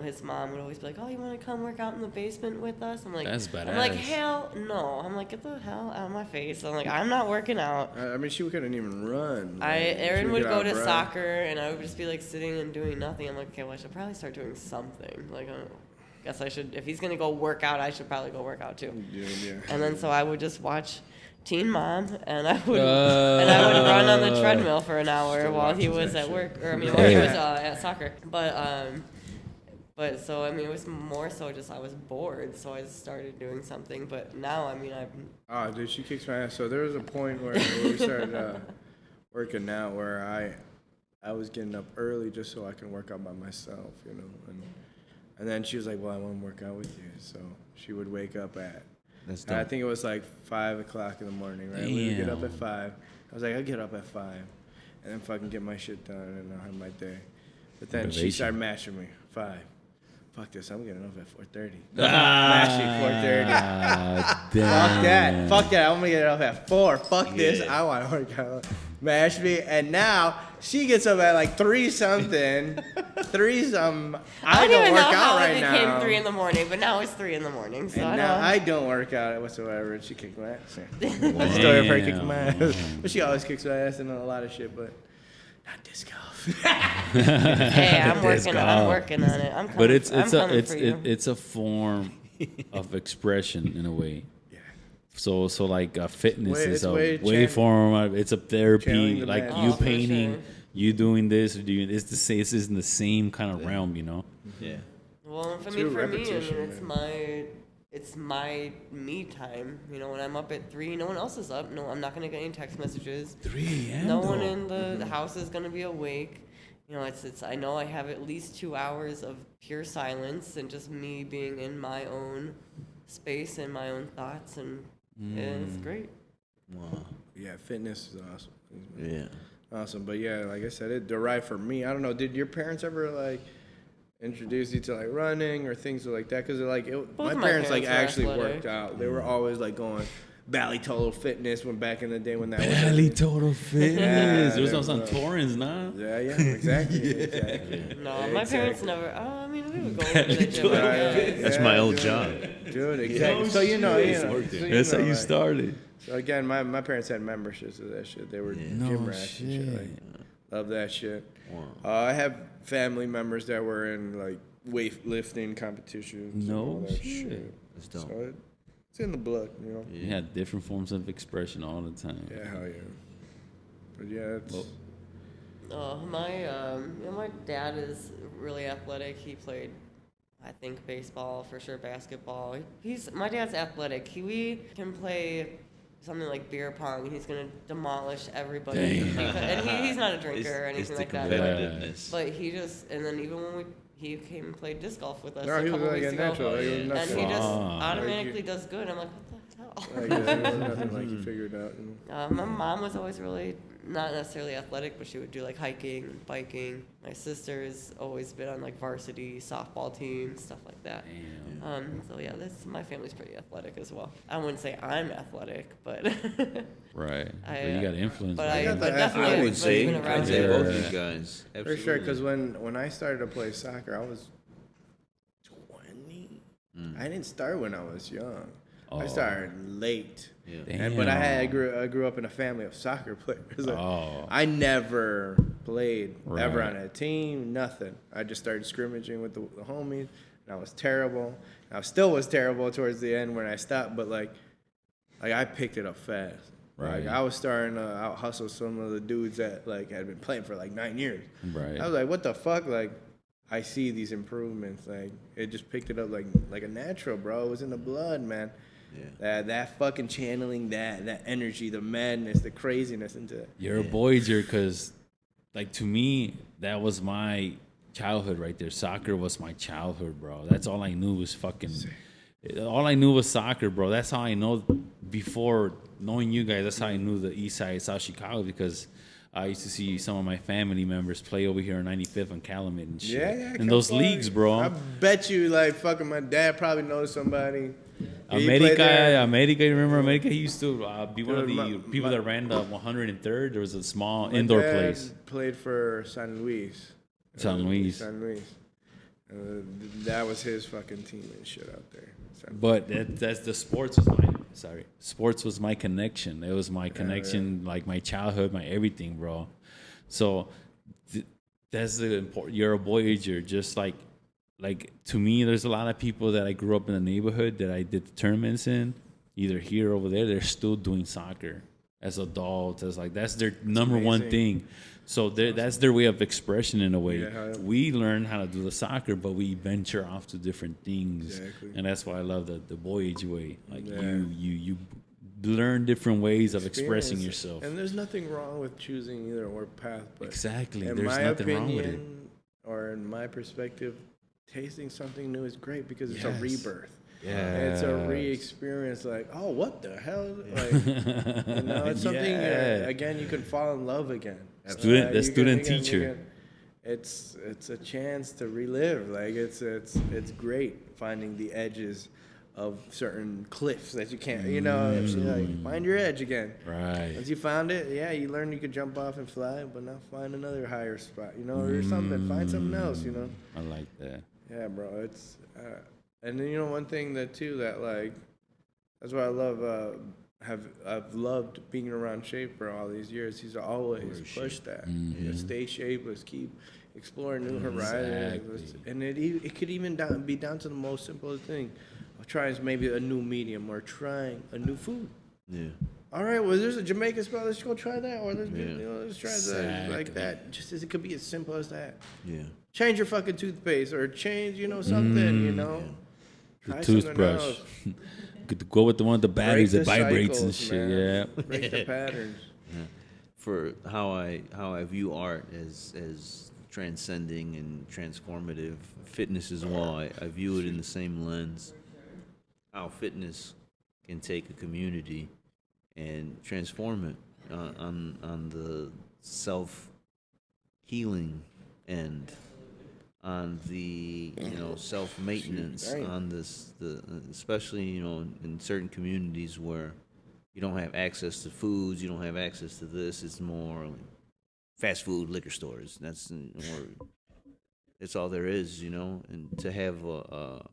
his mom would always be like, "Oh, you want to come work out in the basement with us?" I'm like, That's I'm like, badass. hell no. I'm like, get the hell out of my face. I'm like, I'm not working out. I mean, she couldn't even run. Aaron She would get go out to and run. soccer, and I would just be like sitting and doing nothing. I'm like, okay, well, I should probably start doing something. Like, I guess I should. If he's gonna go work out, I should probably go work out too. Yeah. And then so I would just watch Teen Mom, and I would run on the treadmill for an hour while he was at work, while he was at soccer. But so I mean, it was more so just I was bored, so I just started doing something. But now, I mean, Oh, dude, she kicks my ass. So there was a point where we started working out where I was getting up early just so I can work out by myself, and then she was like, well, I want to work out with you. So she would wake up at, That's I dope. think it was like 5 o'clock in the morning, right? We would get up at 5. I was like, I'll get up at 5. and then fucking get my shit done and I'll have my day. But then she Motivation. started matching me 5. Fuck this, I'm getting off at 4:30. Matching 4:30. Damn. Fuck that, I'm gonna get it off at 4. Fuck this, I want to work out. Mash me, and now she gets up at like 3 something. 3 something. I don't even work know out how right it became now. 3 in the morning, but now it's 3 in the morning. So And I now know. I don't work out whatsoever, and she kicked my ass. That's the story of her kicking my ass. But she always kicks my ass and a lot of shit, but not disc golf. Hey, I'm working on it. I'm coming, But it's I'm coming for you. it's a form of expression in a way. Yeah. So like fitness It's is a way way chan- form. It's a channeling therapy. the Like man. you Oh, for painting, sure. you doing this, it's the same. This is in the same kind of realm, you know. Yeah. Well, for Through me, I mean, repetition, it's my me time. You know, when I'm up at 3, no one else is up. No, I'm not gonna get any text messages. 3 a.m. No one in the house is gonna be awake. You know, it's. I know I have at least 2 hours of pure silence and just me being in my own space and my own thoughts, and it's great. Wow. Yeah, fitness is awesome. Yeah. Awesome, but yeah, like I said, it derived from me. I don't know. Did your parents ever like introduce you to like running or things like that? Because like Both my of my parents like parents were actually athletic. worked out. They were always like going Valley Total Fitness when back in the day when that was. Valley Total Fitness. Yeah, There's there also on was. Torrens now. Yeah, exactly. No, my parents Exactly. never. I mean, we would go to the gym. That's my old dude. job. Dude, exactly. So you know, so That's how you like- started. So again, my parents had memberships of that shit. They were No gym rats and shit. shit. Like, love that shit. Wow. I have family members that were in like weightlifting competitions. and all No that shit. That's dope. So it's in the blood, you know. You had different forms of expression all the time. Yeah, hell yeah. But yeah, it's My dad is really athletic. He played, I think, baseball for sure, basketball. My dad's athletic. We can play something like beer pong, and he's gonna demolish everybody. And he's not a drinker or anything like that. competitiveness. But he just, and then even when he came and played disc golf with us No, a he was couple like weeks a ago, natural. Like, it was and nothing. he just Wow. automatically does good. I'm like, what the hell? like, it was nothing like you figured out. You know? My mom was always really not necessarily athletic, but she would do like hiking and biking. My sister's always been on like varsity softball teams, stuff like that. Damn. So yeah, my family's pretty athletic as well. I wouldn't say I'm athletic, but Right. I, But you got influence. but right? I, got but the- definitely I would everybody's say, been I'd around say it. both of you guys. For Absolutely. sure, because when I started to play soccer, I was 20. I didn't start when I was young. I Oh. started late. Yeah. But I Damn. grew up in a family of soccer players. Like, Oh. I never played ever Right. on a team, nothing. I just started scrimmaging with the homies, and I was terrible. I still was terrible towards the end when I stopped, but like I picked it up fast. Right. Like I was starting to out hustle some of the dudes that like had been playing for like 9 years. Right. I was like, what the fuck? Like, I see these improvements. Like, it just picked it up like a natural, bro. It was in the blood, man. Yeah. That fucking channeling that energy, the madness, the craziness into it. You're a Voyager because, like, to me, that was my childhood right there. Soccer was my childhood, bro. That's all I knew was fucking. All I knew was soccer, bro. That's how I know. Before knowing you guys, that's how I knew the East Side, South Chicago, because I used to see some of my family members play over here on 95th on Calumet and shit. Yeah. In those come leagues, on. bro. I bet you, like, fucking my dad probably knows somebody. He played America, there. you remember America? He used to be one of Dude, the people my- that ran the 103rd. There was a small My indoor dad place. Played for San Luis. San Luis. San Luis. That was his fucking team and shit out there. San But that's the sports was my sports was my connection. It was my connection, like my childhood, my everything, bro. So that's the important. You're a Voyager, just like to me. There's a lot of people that I grew up in the neighborhood that I did the tournaments in, either here or over there. They're still doing soccer as adults. As like that's their number one amazing. thing. So that's their way of expression in a way. Yeah. We learn how to do the soccer, but we venture off to different things, Exactly. and that's why I love the Voyage way. Like Yeah. you learn different ways of expressing Experience. yourself. And there's nothing wrong with choosing either or path, but Exactly. in There's my nothing opinion, wrong with it. or in my perspective, tasting something new is great because it's a Yes. rebirth. It's a re-experience. Like, oh, what the hell? Like, it's something again you can fall in love again. Student teacher. It's a chance to relive. Like it's great finding the edges of certain cliffs that you can't, like, find your edge again. Right. Once you found it, you learn you could jump off and fly, but now find another higher spot, or something. Find something else, I like that. Yeah, bro. It's and then one thing that like that's why I love I've loved being around Schaefer all these years. He's always pushed that. Stay shapeless, keep exploring new horizons, and it could even be down to the most simplest thing. Trying maybe a new medium or trying a new food. Yeah. All right, well, there's a Jamaican spot. Let's go try that, or let's try that, like that. Just as it could be as simple as that. Yeah. Change your fucking toothpaste, or change, something. The toothbrush. Go with the one with the batteries that vibrates and shit. Man. Yeah. Break the patterns. Yeah. For how I view art as transcending and transformative, fitness as well. I view it in the same lens. How fitness can take a community and transform it on the self-healing end, on the self-maintenance, on especially in certain communities where you don't have access to foods, you don't have access to this. It's more like fast food, liquor stores. It's all there is, and to have a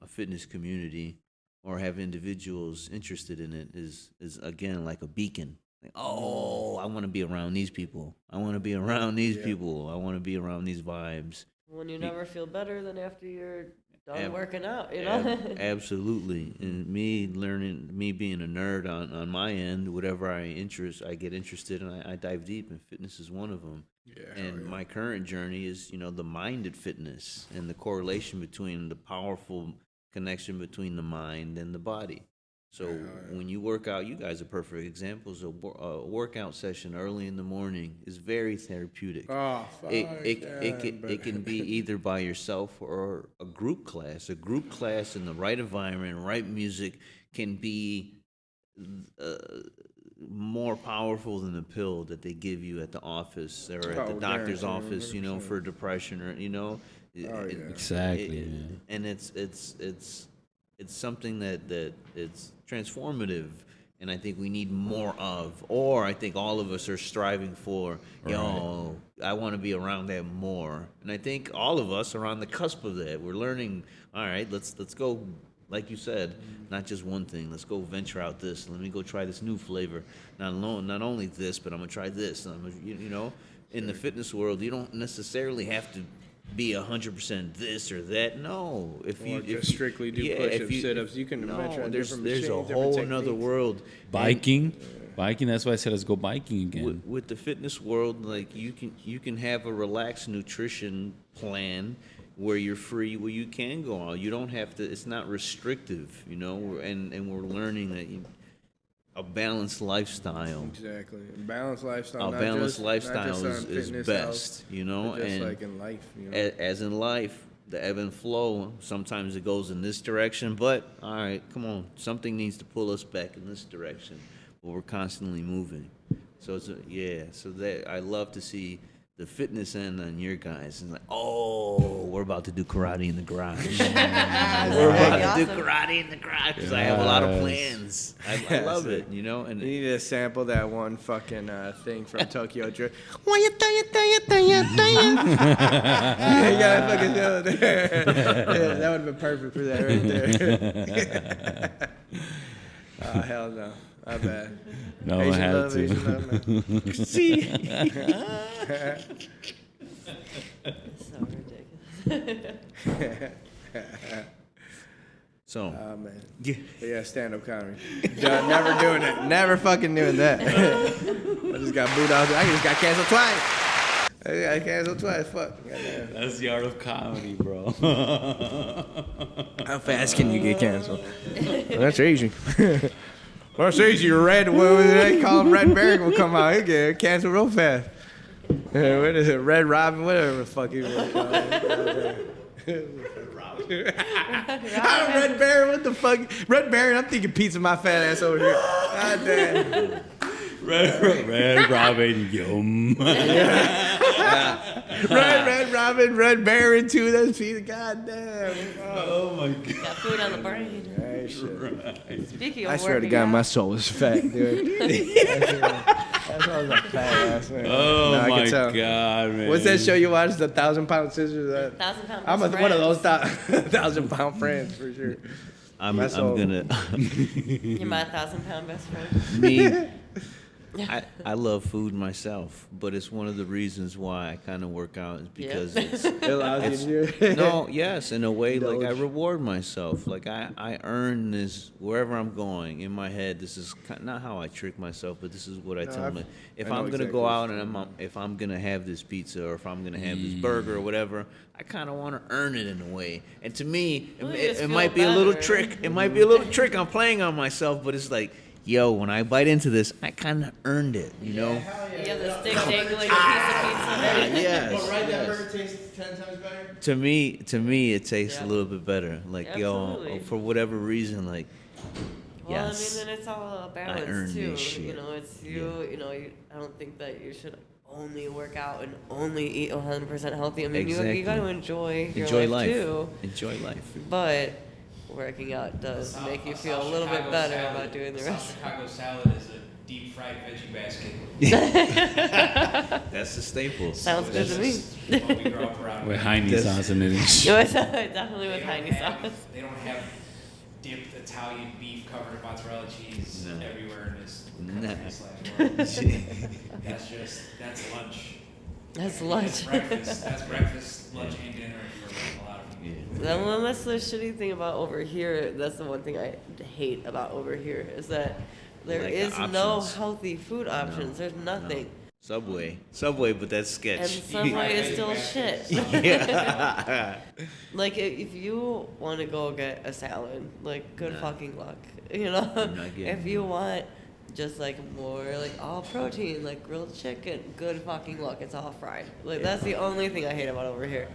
fitness community or have individuals interested in it is again like a beacon. Like, oh, I want to be around these people. I want to be around these people. I want to be around these vibes. When you never feel better than after you're done working out, Absolutely. And me being a nerd on my end, whatever I get interested in, I dive deep, and fitness is one of them. Yeah, and my current journey is, the minded fitness and the correlation between the powerful connection between the mind and the body. So when you work out, you guys are perfect examples. A workout session early in the morning is very therapeutic. Oh, fuck it can be either by yourself or a group class. A group class in the right environment, right music can be more powerful than the pill that they give you at the office or at the doctor's office, for depression or exactly. And it's something that it's transformative, and I think we need more of, or I think all of us are striving for. I want to be around that more, and I think all of us are on the cusp of that. We're learning. All right, let's go. Like you said, not just one thing. Let's go venture out this. Let me go try this new flavor. Not only this, but I'm gonna try this. In the fitness world, you don't necessarily have to be 100% this or that. No, if you strictly do push-ups, sit-ups, you can venture on different machines. There's a whole another world. Biking. That's why I said let's go biking again. With the fitness world, like you can have a relaxed nutrition plan where you're free, where you can go out. You don't have to. It's not restrictive, And we're learning that a balanced lifestyle. Exactly, a balanced lifestyle. A balanced lifestyle is best, Just and like in life, as in life, the ebb and flow. Sometimes it goes in this direction, but all right, come on, something needs to pull us back in this direction. But we're constantly moving. So so that I love to see the fitness end on your guys, and we're about to do karate in the garage. We're about to do karate in the garage because I have a lot of plans. I love it, And you need to sample that one fucking thing from Tokyo Drift. You gotta fucking do it there. That would have been perfect for that right there. Oh hell no. My bad. No, I had to. See? So ridiculous. So. Oh man. Yeah, stand-up comedy. Never doing it. Never fucking doing that. I just got booed out. I just got canceled twice. Fuck. Goddamn. That's the art of comedy, bro. How fast can you get canceled? Well, that's easy. That's easy. Red, what they call him? Red Barry will come out. He'll get canceled real fast. What is it? Red Robin, whatever the fuck he was called. Red Baron, what the fuck? Red Baron, I'm thinking pizza my fat ass over here. God damn. Red Robin, yum. Red Robin, Red Baron too. That's pizza. God damn. Oh my god. Got food on the brain. Right, shit. Speaking of I swear to working God, out, my soul is fat, dude. That's why I was a fat ass man. Oh Nah, I my can tell. god, man. What's that show you watched? The 1,000-pound scissors. 1,000 pound I'm best one of those friends. 1,000-pound friends for sure. I'm My soul. gonna You're my 1,000-pound best friend. me. I love food myself, but it's one of the reasons why I kind of work out is because it's It allows you to do no, yes, in a way, like I Indulge. reward myself. Like I earn this wherever I'm going in my head. This is not how I trick myself, but this is what I tell me. If I know I'm gonna exactly go what out and if I'm gonna have this pizza or if I'm gonna have this burger or whatever, I kind of want to earn it in a way. And to me, Well, you it just might feel be a little better. trick. It might be a little trick I'm playing on myself, but it's like, yo, when I bite into this, I kind of earned it, you know? You have the stick dangling a piece of pizza. Yes. that burger tastes 10 times better? To me, it tastes Yeah. a little bit better. Like, Absolutely. yo, for whatever reason, like, Well, yes. I mean, then it's all a earned balance too. this shit. You know, it's you. You know, I don't think that you should only work out and only eat 100% healthy. I mean, Exactly. you got to enjoy your Enjoy life, life. too. Enjoy life. But working out does make you feel a little bit better about doing the rest. South Chicago salad is a deep fried veggie basket. That's the staple. Sounds good to me. What we grew up around. With Heine sauce in it. Definitely with They don't Heine have- sauce. They don't have dipped Italian beef covered in mozzarella cheese No. everywhere in this Nah. country/world. That's lunch. That's That's lunch. breakfast. That's breakfast, lunch, and dinner for a lot of people. Yeah. That's the shitty thing about over here. That's the one thing I hate about over here is that there Like the is no options. healthy food options. There's nothing. Subway, but that's sketch. And Subway is still shit. yeah. Like, if you want to go get a salad, like, good Nah. fucking luck. You know? I'm not getting If you want just, like, more, like, all protein, like grilled chicken, good fucking luck. It's all fried. Like, that's the only thing I hate about over here.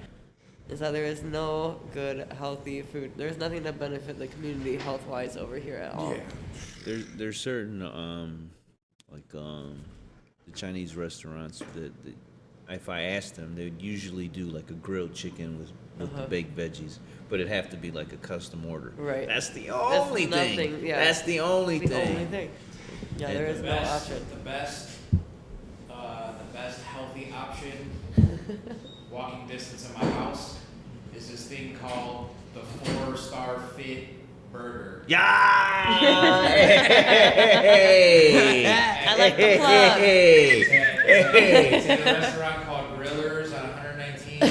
Is that there is no good, healthy food. There's nothing to benefit the community health-wise over here at all. There's certain the Chinese restaurants that if I asked them, they would usually do like a grilled chicken with the baked veggies, but it'd have to be like a custom order. Right. That's the only thing. nothing, yeah. That's the only The thing. only thing. Yeah, And there the is no option. The best healthy option, walking distance of my house, is this thing called the 4-Star Fit Burger. Yeah. I like the plug. It's at a restaurant called Grillers on 119.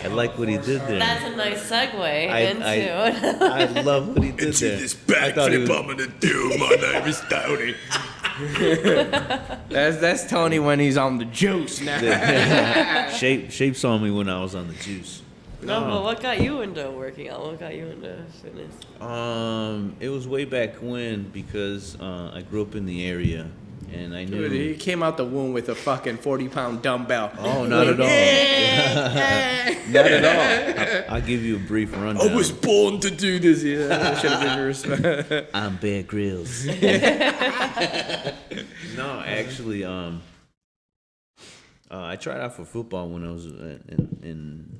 I like what he did there. That's a nice segue into. I love what he did See there. this I thought he backflip was- I'm gonna do. My name is Tony. That's Tony when he's on the juice now. Shape saw me when I was on the juice. No, but what got you into working out? What got you into fitness? It was way back when because I grew up in the area and I knew. Dude, he came out the womb with a fucking 40-pound dumbbell. Oh, not at all. Not at all. I'll give you a brief rundown. I was born to do this. Yeah, that should have been your response. I'm Bear Grylls. No, actually, I tried out for football when I was in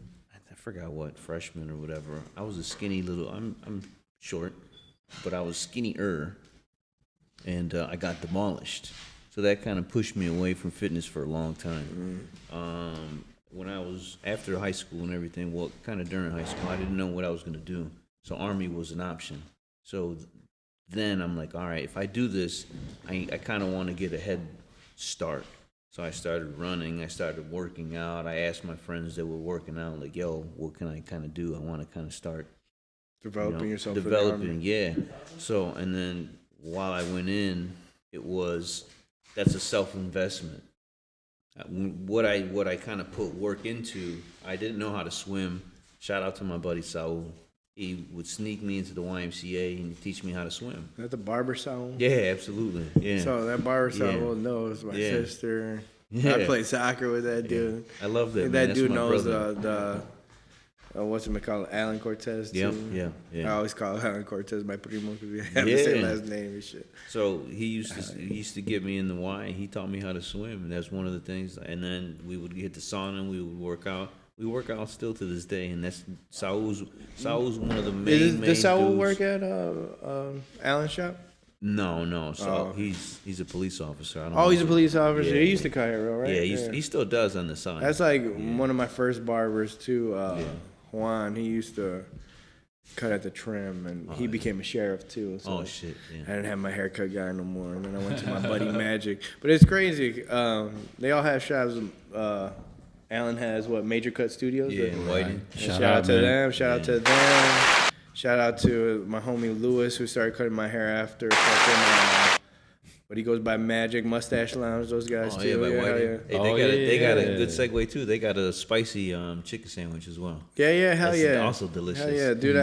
I forgot what, freshman or whatever. I was a skinny little. I'm short, but I was skinnier, and I got demolished. So that kind of pushed me away from fitness for a long time. When I was after high school and everything, well, kind of during high school, I didn't know what I was going to do. So Army was an option. So then I'm like, all right, if I do this, I kind of want to get a head start. So I started running. I started working out. I asked my friends that were working out, like, yo, what can I kind of do? I want to kind of start Developing yourself for the developing, Army. yeah. So, and then while I went in, that's a self-investment. What I kind of put work into, I didn't know how to swim. Shout out to my buddy Saul. He would sneak me into the YMCA and teach me how to swim. Is that the barber salon? Yeah, absolutely. Yeah. So that barber salon Yeah. knows my Yeah. sister. Yeah. I played soccer with that dude. I love that. And Man. that That's dude my knows brother. what's it called, Alan Cortez too. Yep, yeah. I always call Alan Cortez my primo because we have the same last name and shit. So he used to get me in the Y. He taught me how to swim, and that's one of the things. And then we would get the sauna, and we would work out. We work out still to this day, and that's Saul's one of the main. Does Saul dudes. work at Alan's shop? No. So Oh. he's a police officer. I don't Oh, know he's a if- police officer. Yeah, He used to cut hair, right? Yeah, he still does on the side. That's like one of my first barbers too. Juan, he used to cut at the trim, and he became a sheriff too. So Oh shit! Yeah. I didn't have my haircut guy no more, and then I went to my buddy Magic. But it's crazy. They all have shops. Alan has Major Cut Studios. Yeah, in Whiting. Shout out to them. Shout out to them. Shout out to my homie Lewis, who started cutting my hair after fucking. But he goes by Magic Mustache Lounge. Those guys Oh too. yeah, by Yeah, Whiting. yeah. Hey, they got a good segue too. They got a spicy chicken sandwich as well. Yeah, hell That's yeah. also delicious. Hell yeah, dude.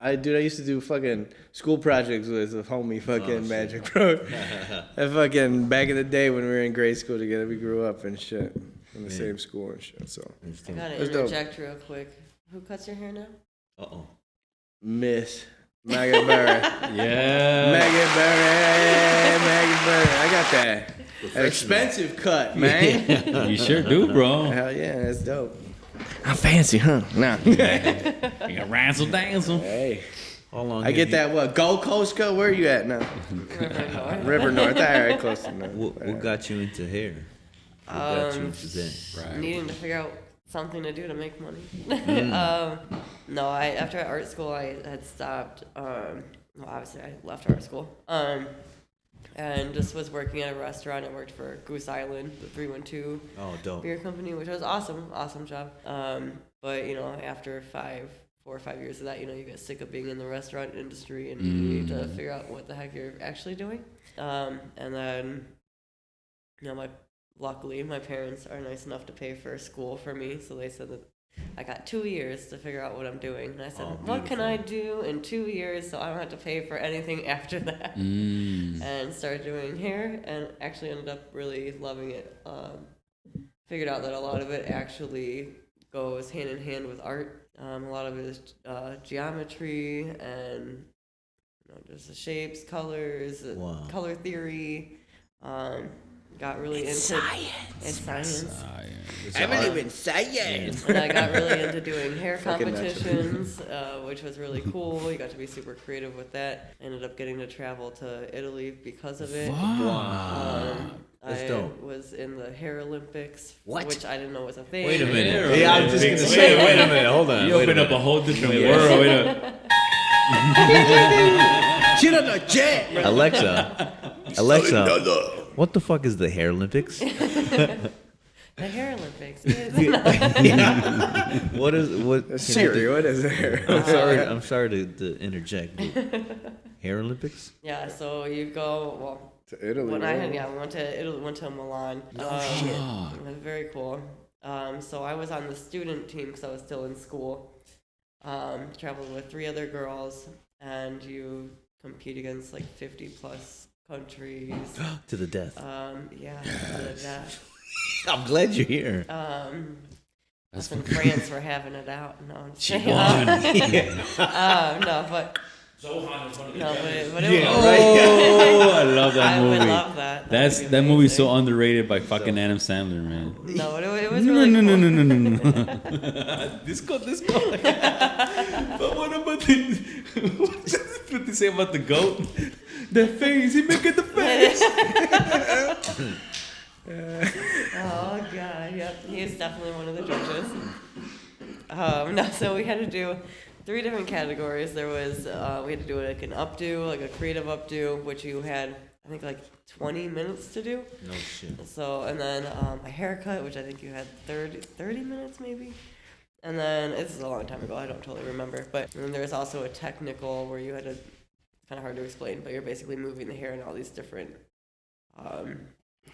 I used to do fucking school projects with a homie fucking Magic, bro. And fucking back in the day when we were in grade school together, we grew up and shit in the same school and shit. So I gotta That's dope. interject real quick. Who cuts your hair now? Miss Maggie Berry. Yeah. Maggie Berry. I got that. An expensive cut, man. You sure do, bro. Hell yeah, that's dope. I'm fancy, huh? Nah. You got razzle dazzle. Hey. How long? I get that, Gold Coast cut? Where are you at now? River North. River North. All right, close enough. What got you into hair? What got you into that? Needing to figure out something to do to make money. No, after art school I had stopped. Well, obviously I left art school. And just was working at a restaurant. I worked for Goose Island, the 312 dope. beer company, which was awesome job. But after 4 or 5 years of that, you get sick of being in the restaurant industry and you need to figure out what the heck you're actually doing. And then, luckily my parents are nice enough to pay for school for me, so they said that I got 2 years to figure out what I'm doing. And I said, what can I do in 2 years so I don't have to pay for anything after that? And started doing hair and actually ended up really loving it. Figured out that a lot of it actually goes hand in hand with art. A lot of it is geometry and just the shapes, colors, color theory. Got really into science. I believe in science. And I got really into doing hair competitions, which was really cool. You got to be super creative with that. Ended up getting to travel to Italy because of it. Wow. That's I dope. was in the Hair Olympics, which I didn't know was a thing. Wait a minute. Yeah, I was just gonna say. Wait a minute. Hold on. You open up a whole different world. Wait a Shit on the jet. Alexa. What the fuck is the Hair Olympics? The Hair Olympics. What? Siri, what is there? I'm sorry to interject. But Hair Olympics? Yeah, so you go, To Italy. when right? we went to Italy, went to Milan. It was very cool. So I was on the student team because I was still in school. Traveled with 3 other girls, and you compete against like 50 plus countries. To the death. Yeah, to the death. I'm glad you're here. Us in France for having it out. No, I'm just saying. No, but. But it was. Oh, I love that I movie. would love that. That movie's so underrated by fucking Adam Sandler, man. No, it was really cool. No. This go. But what about what they say about the goat? The face, he making the face. Oh god, yep. He is definitely one of the judges. No, so we had to do 3 different categories. There was we had to do like an updo, like a creative updo, which you had I think like 20 minutes to do. No shit. So and then a haircut, which I think you had 30 minutes maybe. And then this is a long time ago. I don't totally remember. But and then there was also a technical where you had to. Kind of hard to explain, but you're basically moving the hair in all these different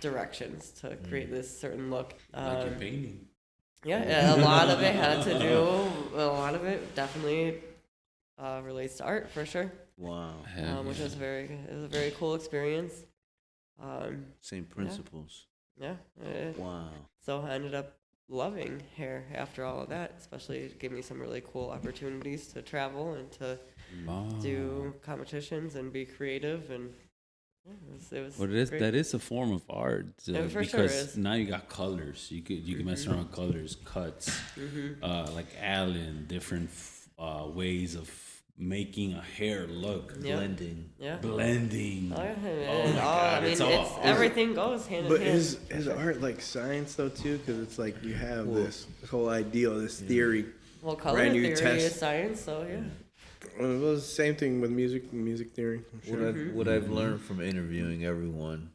directions to create this certain look. Like you're painting. Yeah, a lot of it had to do. A lot of it definitely relates to art for sure. Wow. Which was a very cool experience. Same principles. Yeah. Wow. So I ended up loving hair after all of that, especially it gave me some really cool opportunities to travel and to do competitions and be creative, and it was Well, great. that is a form of art It for because sure is. now you got colors. You can mess around with colors, cuts, like Allen, different ways of making a hair look. Yeah. Blending. Yeah. Blending. Oh, yeah. Oh And my all, God, I mean, it's all- everything goes hand But in hand. is art like science though too? Because it's like you have this whole ideal, this theory. Well, color brand new theory test. is science, so yeah. Well, it was the same thing with music theory. I'm sure. What I've learned from interviewing everyone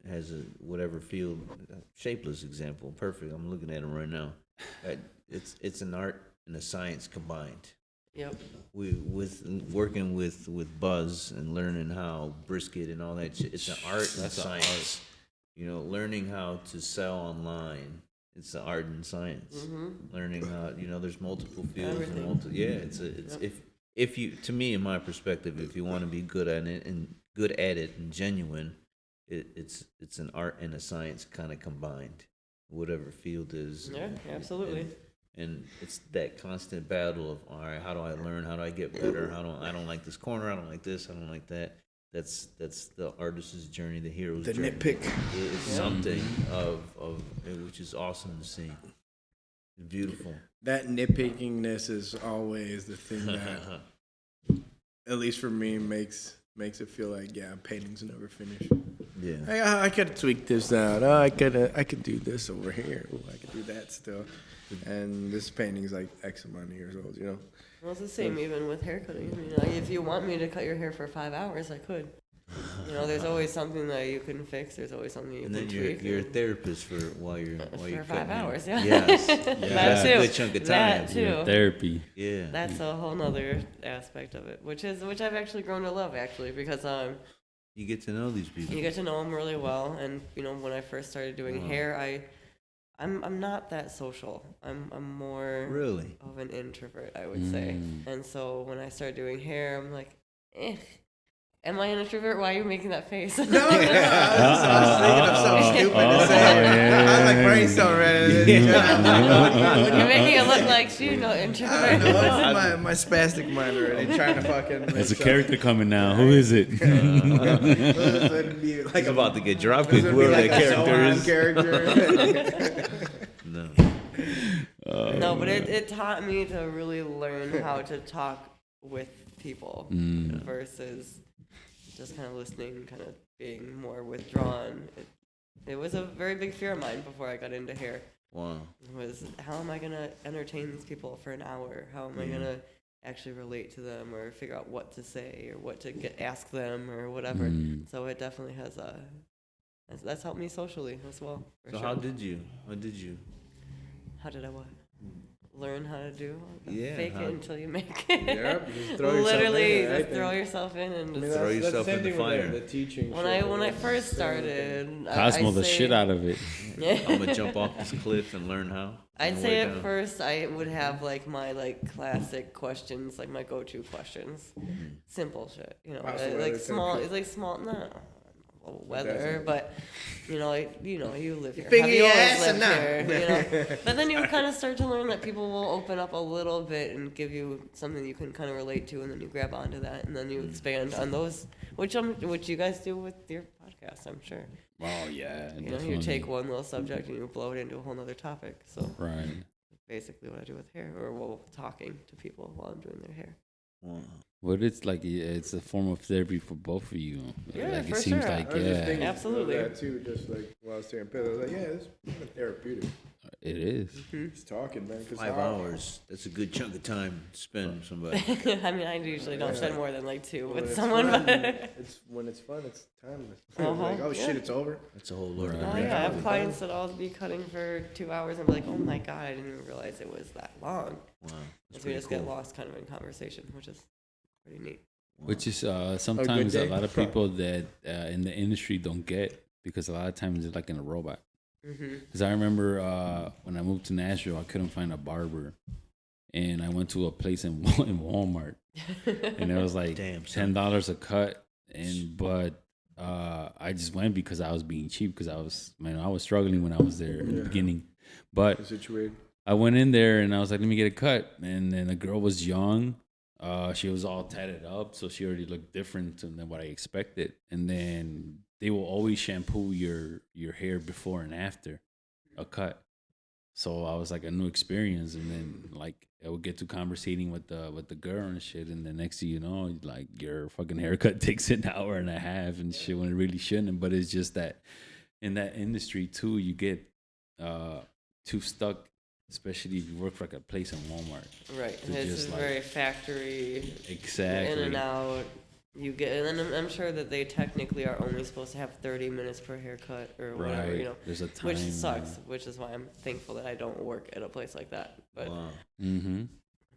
has a whatever field. Shapeless example, perfect. I'm looking at him right now. It's an art and a science combined. Yep. With working with Buzz and learning how brisket and all that shit. It's an art and a science. You know, learning how to sell online. It's an art and science. Learning how, there's multiple fields and if you, to me, in my perspective, if you want to be good at it and genuine, it's an art and a science kind of combined, whatever field is. Yeah, absolutely. And it's that constant battle of, all right, how do I learn? How do I get better? I don't like this corner. I don't like this. I don't like that. That's the artist's journey, the hero's journey. The nitpick. It's something of which is awesome to see. It's beautiful. That nitpickingness is always the thing that, at least for me, makes it feel like painting's never finished. Yeah. I could tweak this out. Oh, I could do this over here. Oh, I could do that still. And this painting's like X amount of years old, Well, it's the same even with hair cutting. I mean, like, if you want me to cut your hair for 5 hours, I could. There's always something that you can fix. There's always something you And can then tweak. you're a therapist while you're for cutting 5 hair. hours, yeah. Yes. That That's too. a good chunk of time. That too. Therapy. Yeah. That's a whole nother aspect of it, which I've actually grown to love because You get to know these people. you get to know them really well, and when I first started doing hair, I'm not that social. I'm more Really? of an introvert, I would say. And so when I started doing hair, I'm like, am I an introvert? Why are you making that face? No, I was thinking of something stupid to say. I was like brainstorming. You're making it look like you know I introvert. know, it's my spastic mind already trying to fucking. There's a character coming now. Who is it? Like He's about to get dropped. It's gonna be Whoever like that a character Zohan is. character. No. No, but it taught me to really learn how to talk with people versus just kind of listening, kind of being more withdrawn. It was a very big fear of mine before I got into hair. Wow. Was how am I gonna entertain these people for an hour? How am I gonna actually relate to them or figure out what to say or what to ask them or whatever? So it definitely has that's helped me socially as well. So how did you? How did I what? Learn how to do? Yeah, Fake how- it until you make it. Yep, just throw yourself Literally, in it, I just throw think. yourself in and I mean, just. Throw that's yourself the same in the thing with fire. The teaching. When I first started, Cosmo I'd the say- shit out of it. I'm gonna jump off this cliff and learn how. I'd On the say way at down. first I would have like my classic questions, like my go-to questions, simple shit, How's the like weather small. temperature? It's like small, no, weather, but you live here. finger Have you your always ass or lived not? here? But then you kind of start to learn that people will open up a little bit and give you something you can kind of relate to, and then you grab onto that, and then you expand on those, which you guys do with your podcast, I'm sure. Oh yeah, You definitely. take one little subject and you blow it into a whole nother topic. So Right. basically what I do with hair, or talking to people while I'm doing their hair. Wow. Well, it's like it's a form of therapy for both of you. Yeah, like, for it seems sure. like I was just thinking Absolutely. of that too, just like while I was taking pills. I was like, yeah, this is therapeutic. it is. He's talking, man. 'cause 5 hours. That's a good chunk of time to spend with somebody. I mean, I usually don't spend more than like 2 when with it's someone. fun, But it's when it's fun, it's timeless. Uh-huh, Like, oh yeah. shit, it's over. That's a whole lot of oh range. yeah, I have clients that I'll be cutting for 2 hours and be like, oh my god, I didn't even realize it was that long. Wow. That's Because we pretty just cool. get lost kind of in conversation, which is pretty neat. Which is sometimes a day. lot of people that in the industry don't get, because a lot of times it's like in a robot. Because I remember when I moved to Nashville, I couldn't find a barber, and I went to a place in Walmart, and it was like Damn, son. $10 a cut, but I just went because I was being cheap because I was struggling when I was there in the beginning. But Situated. I went in there and I was like, let me get a cut. And then the girl was young. She was all tatted up, so she already looked different than what I expected. And then they will always shampoo your hair before and after a cut. So I was like a new experience, and then like I would get to conversating with the girl and shit, and the next thing you know, like your fucking haircut takes an hour and a half and shit when it really shouldn't. But it's just that in that industry too, you get too stuck, especially if you work for like a place in Walmart. Right, and it's just very factory. Exactly. In and out. You get, and then I'm sure that they technically are only supposed to have 30 minutes per haircut or whatever, Right. you know. There's a time, which sucks, which is why I'm thankful that I don't work at a place like that. But,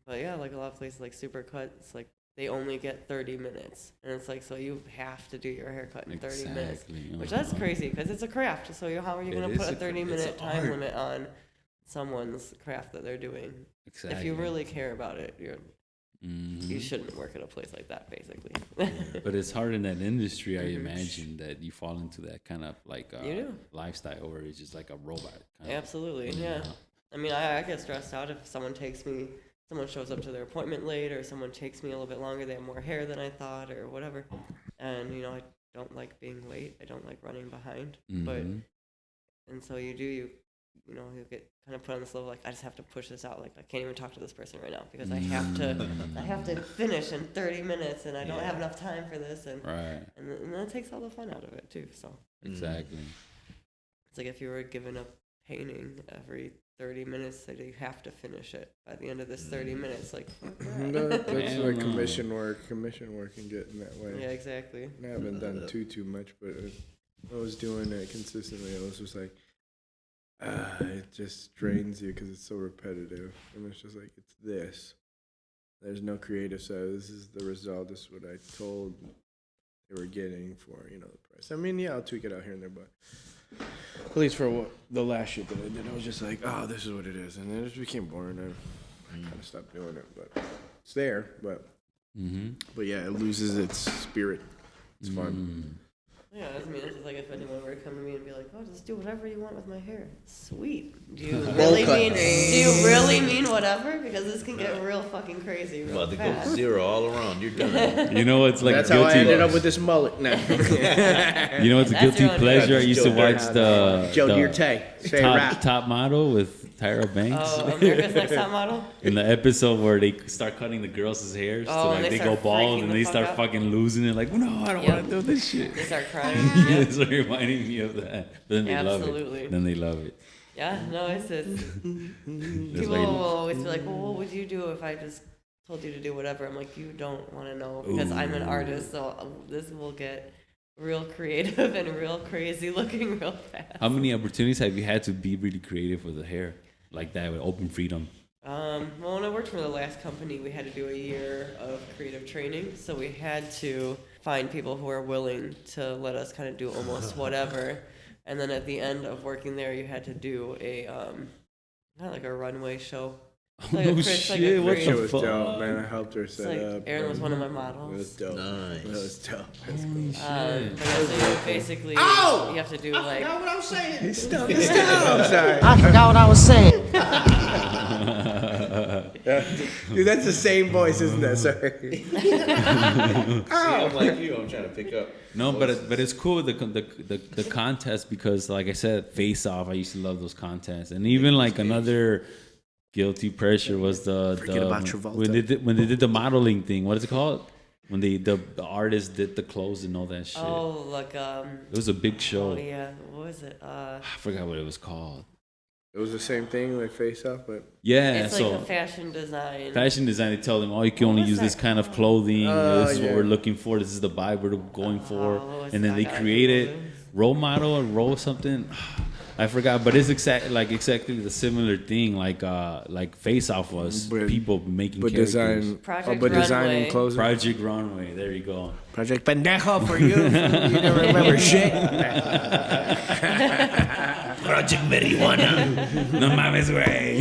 but yeah, like a lot of places like Supercut, it's like they only get 30 minutes, and it's like so you have to do your haircut in 30 minutes, which that's crazy because it's a craft. So how are you going to put a 30-minute time limit on someone's craft that they're doing? Exactly. If you really care about it, you shouldn't work at a place like that, basically. But it's hard in that industry, I imagine, that you fall into that kind of like lifestyle where it's just like a robot. Absolutely, yeah. I mean, I get stressed out if someone shows up to their appointment late, or someone takes me a little bit longer, they have more hair than I thought, or whatever. And, you know, I don't like being late. I don't like running behind. And so you get kind of put on this level, like, I just have to push this out. Like, I can't even talk to this person right now because I have to finish in 30 minutes and I don't have enough time for this. And that takes all the fun out of it too. So exactly. It's like if you were given a painting every 30 minutes, that you have to finish it by the end of this 30 minutes. Like, that's like commission work can get in that way. Yeah, exactly. I haven't done too much, but I was doing it consistently. I was just like, it just drains you because it's so repetitive, and it's just like it's this. There's no creative side. This is the result. This is what I told they were getting for the price. I mean, yeah, I'll tweak it out here and there, but at least for the last shit that I did, I was just like, oh, this is what it is, and then it just became boring. I kind of stopped doing it, but it's there. But yeah, it loses its spirit. It's fun. Yeah, I mean, it's just like if anyone were to come to me and be like, "Oh, just do whatever you want with my hair." Sweet. Do you really mean whatever? Because this can get real fucking crazy real about fast. to go zero all around. You're done. You know what's like That's guilty? how I ended up with this mullet. No. You know what's a guilty pleasure? I used to watch the top model with Tyra Banks. Oh, America's Next Top Model? In the episode where they start cutting the girls' hair, so like they go bald and they start fucking losing it. Like, no, I don't want to do this shit. They start crying. It's reminding me of that. But then they love it. Then they love it. Yeah, no, it's people will always be like, well, what would you do if I just told you to do whatever? I'm like, you don't want to know because I'm an artist, so this will get real creative and real crazy looking real fast. How many opportunities have you had to be really creative with the hair like that with Open Freedom? Well, when I worked for the last company, we had to do a year of creative training, so we had to find people who are willing to let us kind of do almost whatever. And then at the end of working there, you had to do a not like a runway show. Like no shit! What the fuck? Dope, man. I helped her set up. Aaron was one of my models. It was dope. Nice. It was dope. Holy shit! So basically, you have to do like. I forgot what I was saying. He's stumped. I'm sorry. I forgot what I was saying. Dude, that's the same voice, isn't that? Sorry. I'm like you. I'm trying to pick up. No, but it's cool the contest because, like I said, Face Off. I used to love those contests, and even like another guilty pressure was about Travolta. when they did the modeling thing. What is it called? When the artist did the clothes and all that shit. Oh, like it was a big show. Oh yeah, what was it? I forgot what it was called. It was the same thing, like Face Off, but yeah, it's so like a fashion design. Fashion design. They tell them, oh, you can only use this kind of clothing. This is what we're looking for. This is the vibe we're going for. And then they created role model or role something. I forgot, but it's exactly the similar thing, like Face Off was people making characters. Designing clothes. Project Runway. There you go. Project Pendejo for you. You don't remember shit. Project Marijuana. No mames, way.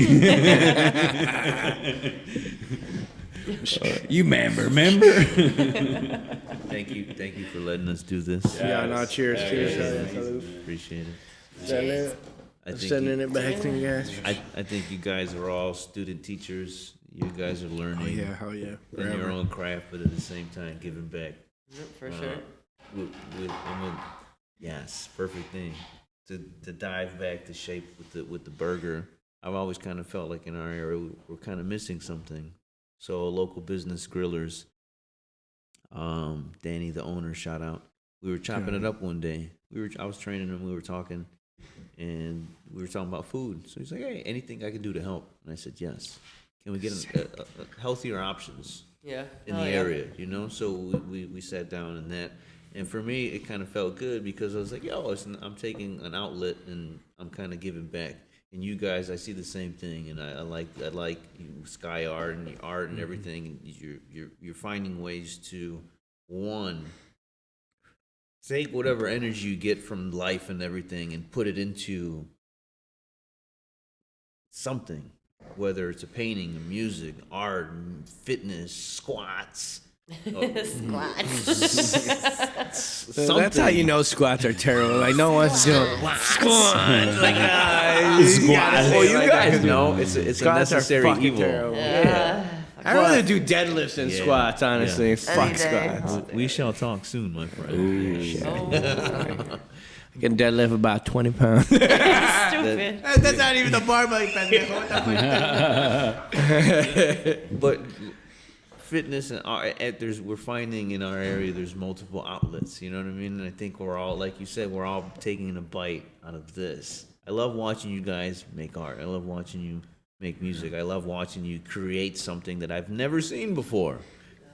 You remember? Hey, Thank you for letting us do this. Yeah, no, cheers. Appreciate it. Sending it back to you guys. I think you guys are all student teachers. You guys are learning Hell yeah. in your own craft, but at the same time giving back. Yep, for sure. Yes, perfect thing. To dive back to shape with the burger. I've always kind of felt like in our area we're kind of missing something. So local business grillers, Danny, the owner, shout out. We were chopping it up one day. I was training him. We were talking, and we were talking about food. So he's like, "Hey, anything I can do to help?" And I said, "Yes. Can we get healthier options in the area?" You know. So we sat down in that, and for me, it kind of felt good because I was like, "Yo, I'm taking an outlet and I'm kind of giving back." And you guys, I see the same thing, and I like you, sky art and your art and everything. And you're finding ways to take whatever energy you get from life and everything and put it into something, whether it's a painting, a music, art, fitness, squats. So that's how you know squats are terrible. Like no one's doing squats. Like Well, you guys know it's a necessary evil. I'd rather do deadlifts than squats, honestly. Fuck squats. We shall talk soon, my friend. I can deadlift about 20 pounds. Stupid. That's not even the barbell. But fitness and art, we're finding in our area there's multiple outlets. You know what I mean? And I think we're all, like you said, we're all taking a bite out of this. I love watching you guys make art. I love watching you make music. I love watching you create something that I've never seen before.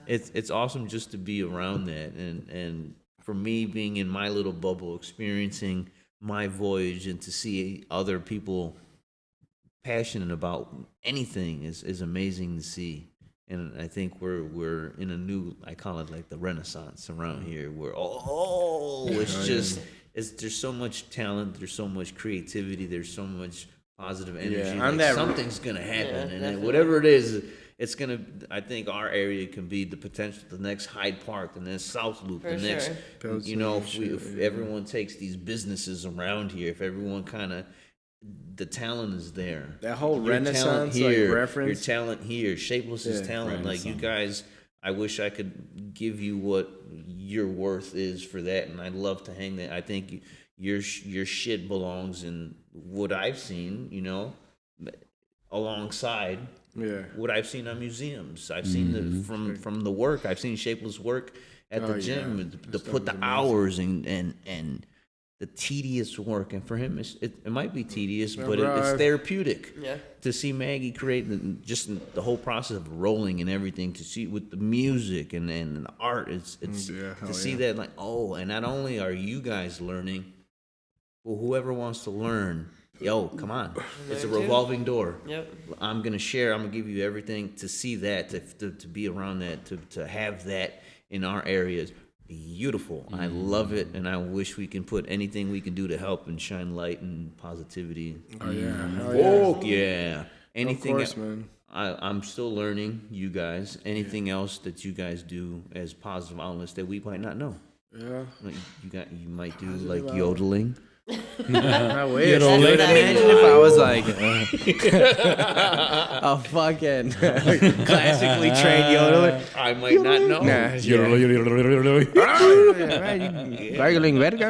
It's awesome just to be around that, and for me being in my little bubble, experiencing my voyage, and to see other people passionate about anything is amazing to see. And I think we're in a new, I call it like the Renaissance around here, where there's so much talent, there's so much creativity, there's so much positive energy. Something's gonna happen, and whatever it is, it's gonna. I think our area can be the potential, the next Hyde Park, the next South Loop, the next. If everyone takes these businesses around here, if everyone kind of. The talent is there. That whole your Renaissance here, reference. Your talent here, Shapeless's talent. Like you guys, I wish I could give you what your worth is for that, and I'd love to hang that. I think your shit belongs in what I've seen, alongside what I've seen on museums. I've seen from the work. I've seen Shapeless work at the gym to put the hours and the tedious work, and for him, it might be tedious, but it's therapeutic. Yeah. To see Maggie create just the whole process of rolling and everything, to see with the music and the art, it's to see that and not only are you guys learning, but whoever wants to learn, come on, it's a revolving door. Yep. I'm gonna share. I'm gonna give you everything to see that, to be around that, to have that in our areas. Beautiful. I love it, and I wish we can put anything we can do to help and shine light and positivity. Anything. Of course, man. I'm still learning, you guys. Anything else that you guys do as positive outlets that we might not know? Yeah. You might do like yodeling. I wish. Imagine if I was like a fucking classically trained yodeler. I might not know. Gargling verga?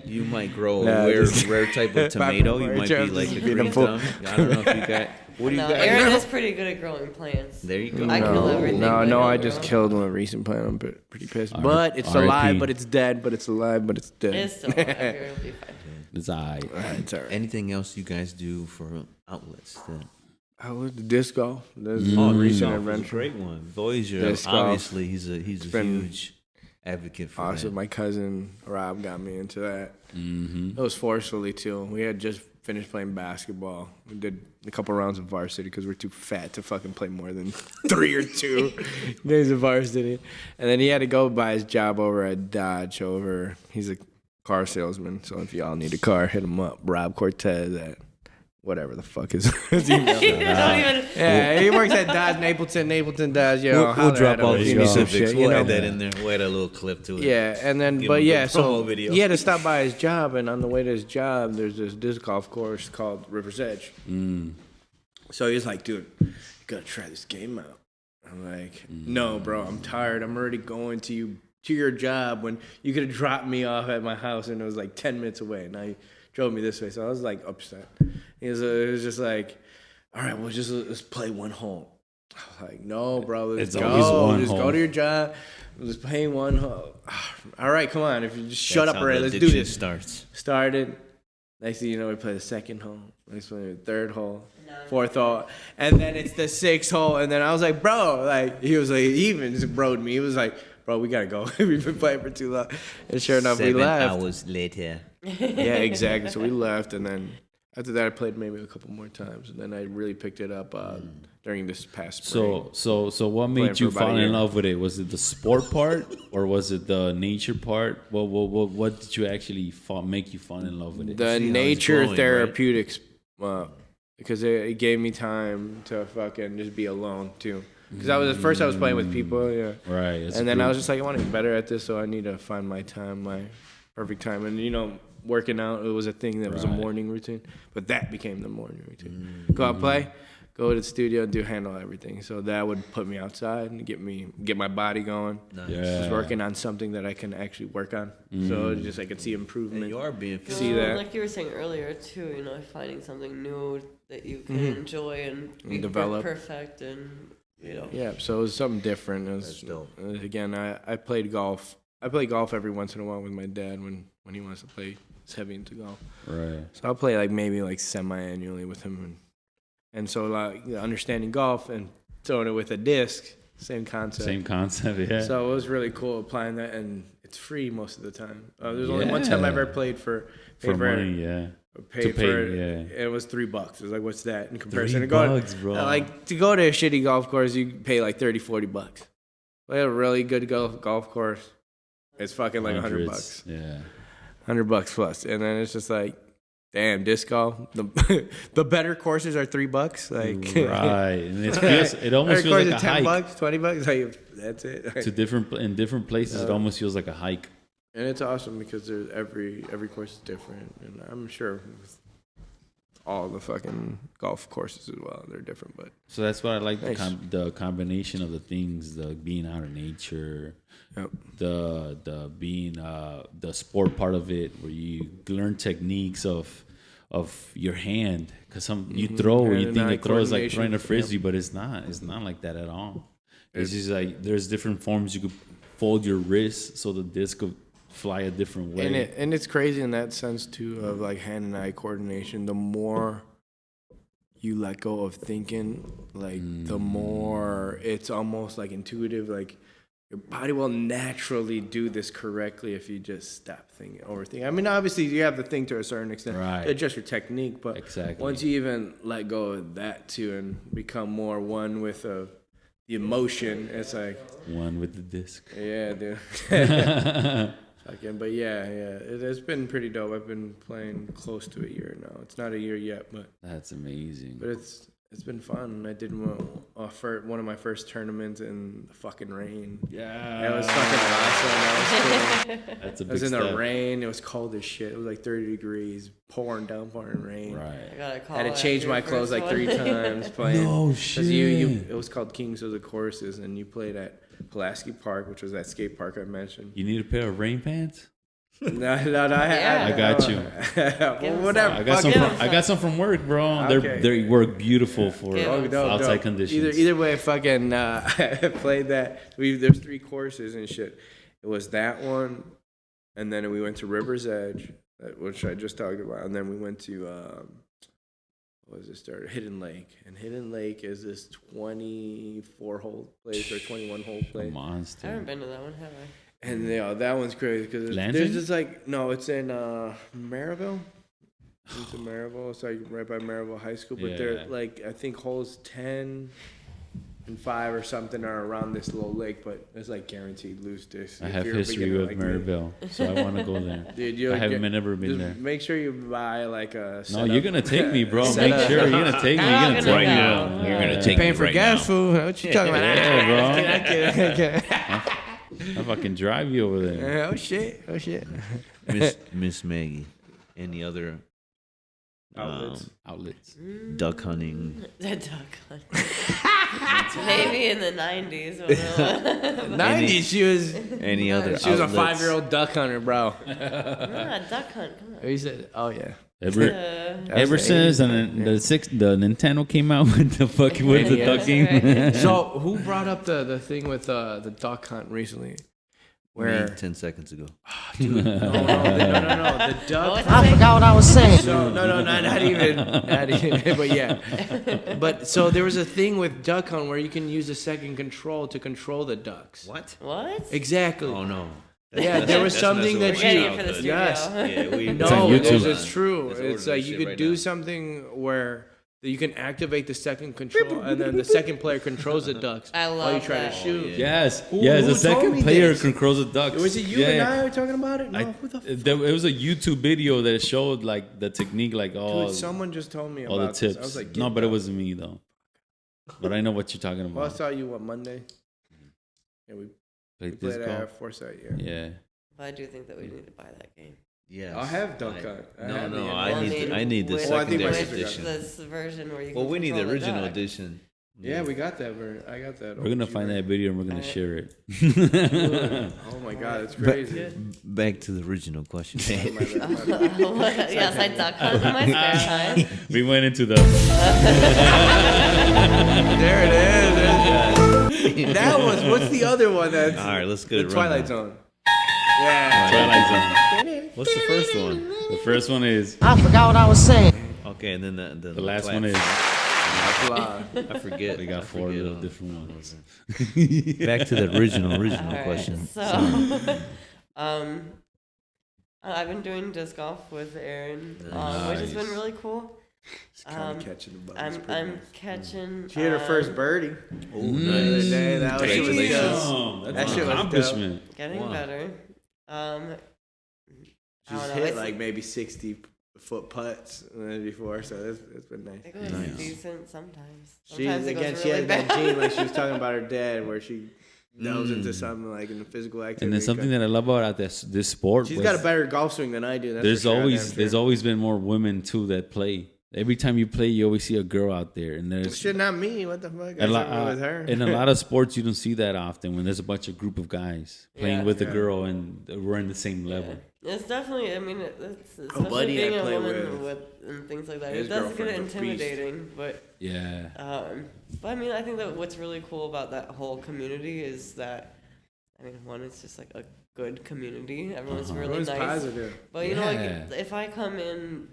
You might grow a rare type of tomato. You might be like a green thumb. I don't know if you got. What do you got? Aaron is pretty good at growing plants. There you go. I kill everything. No, I just killed one recent plant. I'm pretty pissed. But it's alive, but it's dead, but it's alive, but it's dead. It's still alive. It'll be fine. It's all right. It's all right. Anything else you guys do for outlets? The disc golf. Recent adventure. Great one. Voyager. Obviously, he's a huge advocate for also, that. my cousin Rob got me into that. It was forcefully too. We had just finished playing basketball. We did a couple rounds of varsity because we're too fat to fucking play more than 3 or 2 days of varsity. And then he had to go buy his job over at Dodge. He's a car salesman. So if y'all need a car, hit him up. Rob Cortez at whatever the fuck is his email. Don't even. Yeah, he works at Dodge, Napleton Dodge. You know, We'll holler drop at him, all give the me some specifics. shit, We'll you know. add that in there. We'll add a little clip to it. Yeah, and then, Give but him the yeah, so promo video. he had to stop by his job, and on the way to his job, there's this disc golf course called River's Edge. So he's like, dude, you gotta try this game out. I'm like, no, bro, I'm tired. I'm already going to your job when you could have dropped me off at my house, and it was like 10 minutes away. Now you drove me this way, so I was like upset. It was just like, all right, well, let's play one hole. I was like, no, bro, let's go. Just go to your job. Let's play one hole. All right, come on. If you just shut up already, let's do this. Started. Next thing you know, we play the second hole. Next one, the third hole, fourth hole, and then it's the sixth hole. And then I was like, bro, like he even just broed me. He was like, bro, we gotta go. We've been playing for too long. And sure enough, we left. 7 hours later. Yeah, exactly. So we left, and then after that, I played maybe a couple more times, and then I really picked it up during this past spring. So what made you fall in love with it? Was it the sport part, or was it the nature part? What did you actually make you fall in love with it? The nature therapeutics, because it gave me time to fucking just be alone too. Because I was playing with people, yeah. Right. And then I was just like, I want to get better at this, so I need to find my time, my perfect time. And you know, working out, it was a thing that was a morning routine, but that became the morning routine. Go out, play, go to the studio, handle everything. So that would put me outside and get my body going. Nice. Yeah. Just working on something that I can actually work on. So just I could see improvement. And you are being fit. See that. Like you were saying earlier too, you know, finding something new that you can enjoy and develop. Perfect and, you know. Yeah, so it was something different. It was, That's dope. Again, I played golf. I play golf every once in a while with my dad when he wants to play. He's heavy into golf. Right. So I'll play maybe semi-annually with him. And so understanding golf and throwing it with a disc, same concept. Same concept, yeah. So it was really cool applying that, and it's free most of the time. There's only one time I ever played for money, yeah. Paid pay, for it. yeah. It was $3. It was like, what's that in comparison? $3, bro. To go to a shitty golf course, you pay like $30-$40. Play a really good golf course, it's fucking like $100. Yeah. $100 plus, and then it's just like, damn, disc golf. The better courses are $3. Like Right, and it almost feels like a hike. $10, $20. Like that's it. In different places, it almost feels like a hike. And it's awesome because there's every course is different, and I'm sure all the fucking golf courses as well, they're different. But so that's what I like, nice. the combination of the things, the being out in nature, the being the sport part of it, where you learn techniques of your hand, because you throw and you think a throw is like throwing a frisbee, but it's not like that at all. It's just like there's different forms you could fold your wrist so the disc could fly a different way. And it's crazy in that sense too, of like hand and eye coordination. The more you let go of thinking, like the more it's almost like intuitive. Like your body will naturally do this correctly if you just stop thinking, overthinking. I mean, obviously you have to think to a certain extent, Right. to adjust your technique, but Exactly. once you even let go of that too and become more one with the emotion, it's like One with the disc. yeah, dude. But yeah, it's been pretty dope. I've been playing close to a year now. It's not a year yet, but That's amazing. but it's been fun. I did one of my first tournaments in the fucking rain. Yeah, That was fucking awesome. That was cool. That's a I big was in step. the rain. It was cold as shit. It was like 30 degrees, pouring rain. I Right. got a call. I had to change after my your clothes first like 3 one. times playing. No 'Cause shit. it was called Kings of the Courses, and you played at Pulaski Park, which was that skate park I mentioned. You need a pair of rain pants? No, I got you. Well, whatever. I got fuck some. it. I got some from work, bro. Okay. They work beautiful for Yeah. Oh, dope, outside dope. conditions. Either way, fucking I played that. There's 3 courses and shit. It was that one, and then we went to River's Edge, which I just talked about, and then we went to what was it started? Hidden Lake, and Hidden Lake is this 24-hole place or 21-hole place. Monster. I haven't been to that one, have I? And that one's crazy because Lansing? there's just like it's in Maryville. It's in Maryville. It's like right by Maryville High School. But they're Yeah. like I think holes 10, and 5 or something are around this little lake, but it's like guaranteed loose discs. I If have you're a history beginner with like me. Maryville, so I want to go there. Dude, I haven't never been just there. Make sure you buy like a. No, setup. you're gonna take me, bro. Setup. Make sure you're gonna take me. You're gonna take me. now. You're gonna take Paying me for right gas now. food? What you talking about? Yeah, bro. I fucking drive you over there. Oh shit! Oh shit! Miss Maggie, any other Outlets. duck hunting? The duck hunt. Maybe in the 90s. When 90s, she was. Any other? She was a outlets? 5-year-old duck hunter, bro. duck hunt. Come on. He said, "Oh yeah." Ever since the Nintendo came out with the fucking with the Yeah. ducking. So who brought up the thing with the duck hunt recently? Where? Me 10 seconds ago. No, the duck. I forgot what I was saying. So not even, but yeah. But so there was a thing with duck hunt where you can use a second control to control the ducks. What? What? Exactly. Oh no. Yeah, there was something that We're getting it you. for the studio. Yes. Yeah, we. It's on No, YouTube. it's true. Let's It's order like this you shit could right do now. something where you can activate the second control, and then the second player controls the ducks I while you love try that. to shoot. Yes, Who the told second me player this? controls the ducks. Was it you and I were talking about it? No, who the It was a YouTube video that showed like the technique, like all Dude, someone just told me all the about this. tips. I was like, No, get but it that. wasn't me though. But I know what you're talking Well, I about. saw you Monday. Yeah, we Played played disc at golf. Foresight. Yeah. Yeah. But I do think that we need to buy that game. Yes. I'll have duck hunt. I have the No. I Well, need the with- Well, I think my secondary sister got edition. This version where you. Well, can we need the control original duck. edition. Yeah, we got that. I got that. We're gonna OG find that version. video and we're gonna Alright. share it. Oh my god, it's crazy. Back to the original question. Yes, I duck hunt in my spare time. We went into the There it is. That was. What's the other one? That's All right, let's get the it. Twilight Zone. Yeah. Twilight Zone. What's the first one? The first one is I forgot what I was saying. Okay, and then the the last one is. I forget. We got I 4 forget little all. different ones. Back to the original Alright, question. So, I've been doing disc golf with Aaron, which has been really cool. Just kind of catching the buttons. I'm catching. She hit her first birdie. Oh, The other day. That was Congratulations. dope. That's That an shit was dope. accomplishment. Getting Wow. better. I She's don't know. hit It's, like maybe 60-foot putts before, so it's been nice. it goes Nice. decent sometimes. She Sometimes it again, goes she really has that bad. gene like she was talking about her dad, where she delves into something like in the physical activity. And then something that I love about this sport. she's was got a better golf swing than I do. That's there's for sure, always damn there's sure. always been more women too that play. Every time you play, you always see a girl out there, and there's Shit, not me. What the fuck? a lot, with her. in a lot of sports you don't see that often when there's a bunch of group of guys playing Yeah. with a girl and we're in the same level. It's definitely. I mean, it's especially buddy I being a play woman with, and things like that. his It does get girlfriend's a beast. intimidating, but Yeah. but I mean, I think that what's really cool about that whole community is that, I mean, one, it's just like a good community. Everyone's really Everyone's nice. positive. But you know, Yeah. like if I come in,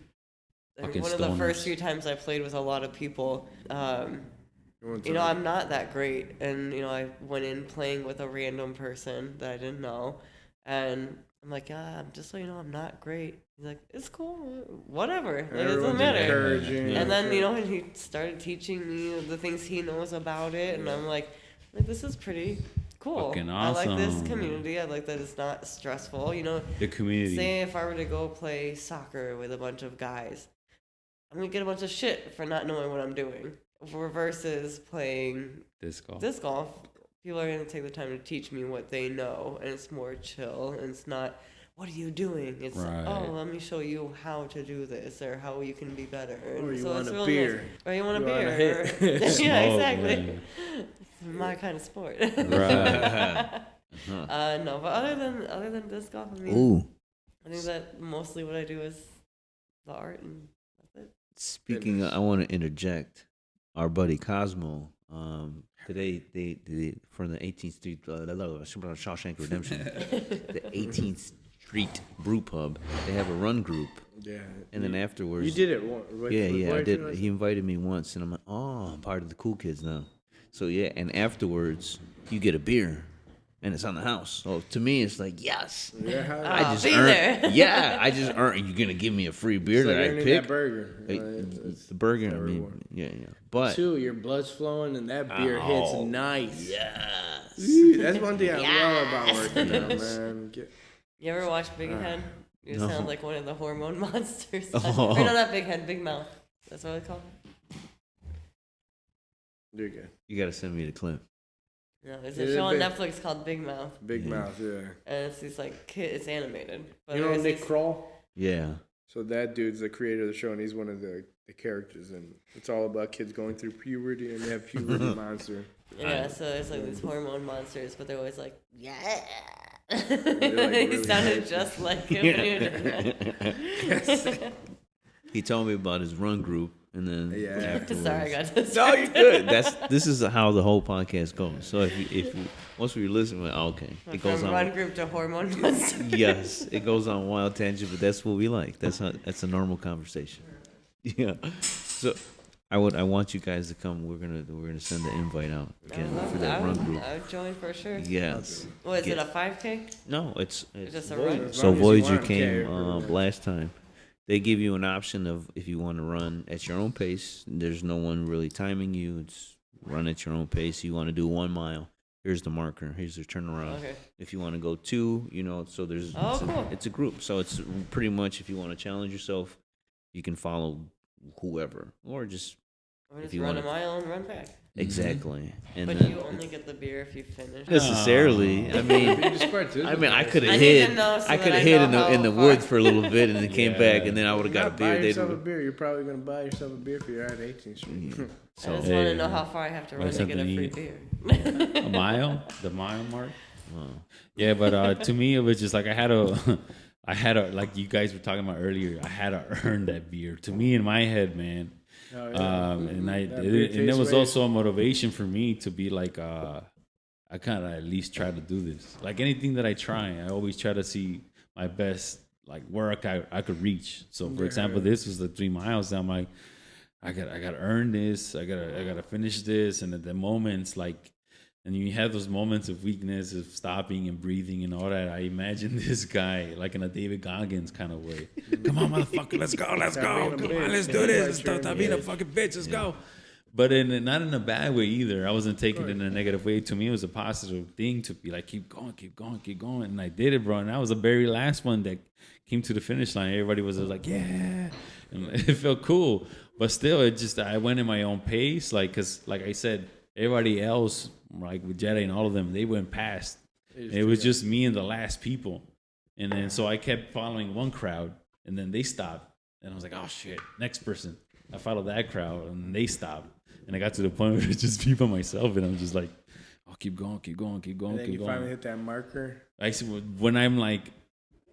I mean, Fucking one of the stoners. first few times I played with a lot of people, you know, I'm not that great, and you know, I went in playing with a random person that I didn't know, and I'm like, yeah, just so you know, I'm not great. He's like, it's cool, whatever, like, it doesn't Everyone's matter. encouraging. And then you know, and he started teaching me the things he knows about it, and I'm like, this is pretty cool. Fucking I like this awesome. community. I like that it's not stressful. You know, The community. say if I were to go play soccer with a bunch of guys, I'm gonna get a bunch of shit for not knowing what I'm doing. Versus playing Disc golf. disc golf, people are gonna take the time to teach me what they know, and it's more chill. And it's not, what are you doing? It's Right. oh, let me show you how to do this or how you can be better. Or And you so want it's a really beer. nice. Or you want a You want a beer. hit. yeah, Smoke, exactly. man. It's my kind of sport. Right. No, but other than disc golf, I mean, Ooh. I think that mostly what I do is the art, and that's it. Speaking, I want to interject. Our buddy Cosmo. Today they for the 18th Street Shawshank Redemption, the 18th Street Brew Pub. They have a run group, Yeah. and then afterwards, You did it once. yeah, I did. He invited me once, and I'm like, oh, I'm part of the cool kids now. So yeah, and afterwards you get a beer. and it's on the house. So to me, it's like, yes, I just be earned. there. Yeah, I just earned. You're gonna give me a free beer It's like that I earning pick. that burger. The burger, I mean, yeah. But 2, your blood's flowing and that beer hits nice. yes, That's one thing I love about working out, man. You ever watch Big Head? You No. sound like one of the hormone monsters. Oh. Or no, not Big Head, Big Mouth. That's what it's called. You're good. you gotta send me the clip. No, there's Yeah, a show on Big- Netflix called Big Mouth, Big mouth, yeah. and it's these like it's animated. But You know there's Nick these- Kroll? Yeah, So that dude's the creator of the show, and he's one of the characters, and it's all about kids going through puberty, and they have puberty monster. Yeah, so there's like these hormone monsters, but they're always like, yeah. like, He really sounded hurt. just like him when he was doing that. he told me about his run group, and then Yeah. afterwards. Sorry, I got this. No, you're good. This is how the whole podcast goes. So if you once we listen, we're okay, it goes From on. run group to hormone monster. Yes, it goes on wild tangent, but that's what we like. That's a normal conversation. Yeah. So I want you guys to come. We're gonna send the invite out again for that run group. I would join for sure. Yes. What is it, a 5K? No, it's just a Voyager. run? As So long as you Voyager want, came okay. last time. They give you an option of if you want to run at your own pace. There's no one really timing you. It's run at your own pace. You want to do 1 mile. Here's the marker. Here's the turnaround. Okay. If you want to go 2, so there's cool. it's a group. So it's pretty much if you want to challenge yourself, you can follow whoever or just Or if just you run want a mile and run back. exactly. And But then you only get the beer if you finish. necessarily. I mean, I could I have need to hid. know so I that could I have hid know in the how woods far. for a little bit, and then came back, and then I would have got a Not beer. buy They'd yourself a beer. You're probably gonna buy yourself a beer if you're at 18th Street. I so just want Hey, to know how far I have to run that's to get a something free to beer. A mile, the mile mark. Yeah, but to me it was just like I had to like you guys were talking about earlier. I had to earn that beer. To me, in my head, man. Oh, yeah. And beer it was tastes also a motivation for me to be like, I kind of at least try to do this. Like anything that I try, I always try to see my best, like where I could reach. So, for example, this was the 3 miles. I'm like, I gotta earn this. I gotta finish this. And at the moments, like, and you have those moments of weakness, of stopping and breathing and all that. I imagine this guy like in a David Goggins kind of way. Come on, motherfucker, let's go. Stop being a Come on, bitch. let's do this. Stop Stop being being a a fucking bitch. Let's go. But not in a bad way either. I wasn't taking it in a negative way. To me, it was a positive thing to be like, keep going. And I did it, bro. And that was the very last one that came to the finish line. Everybody was like, yeah. And it felt cool. But still, I went in my own pace. Like, because like I said, everybody else, like with Jedi and all of them, they went past. It was just me and the last people. And then so I kept following one crowd, and then they stopped. And I was like, oh, shit, next person. I followed that crowd, and they stopped. And I got to the point where it's just me by myself, and I'm just like, oh, keep going. And then you finally hit that marker. Actually, when I'm like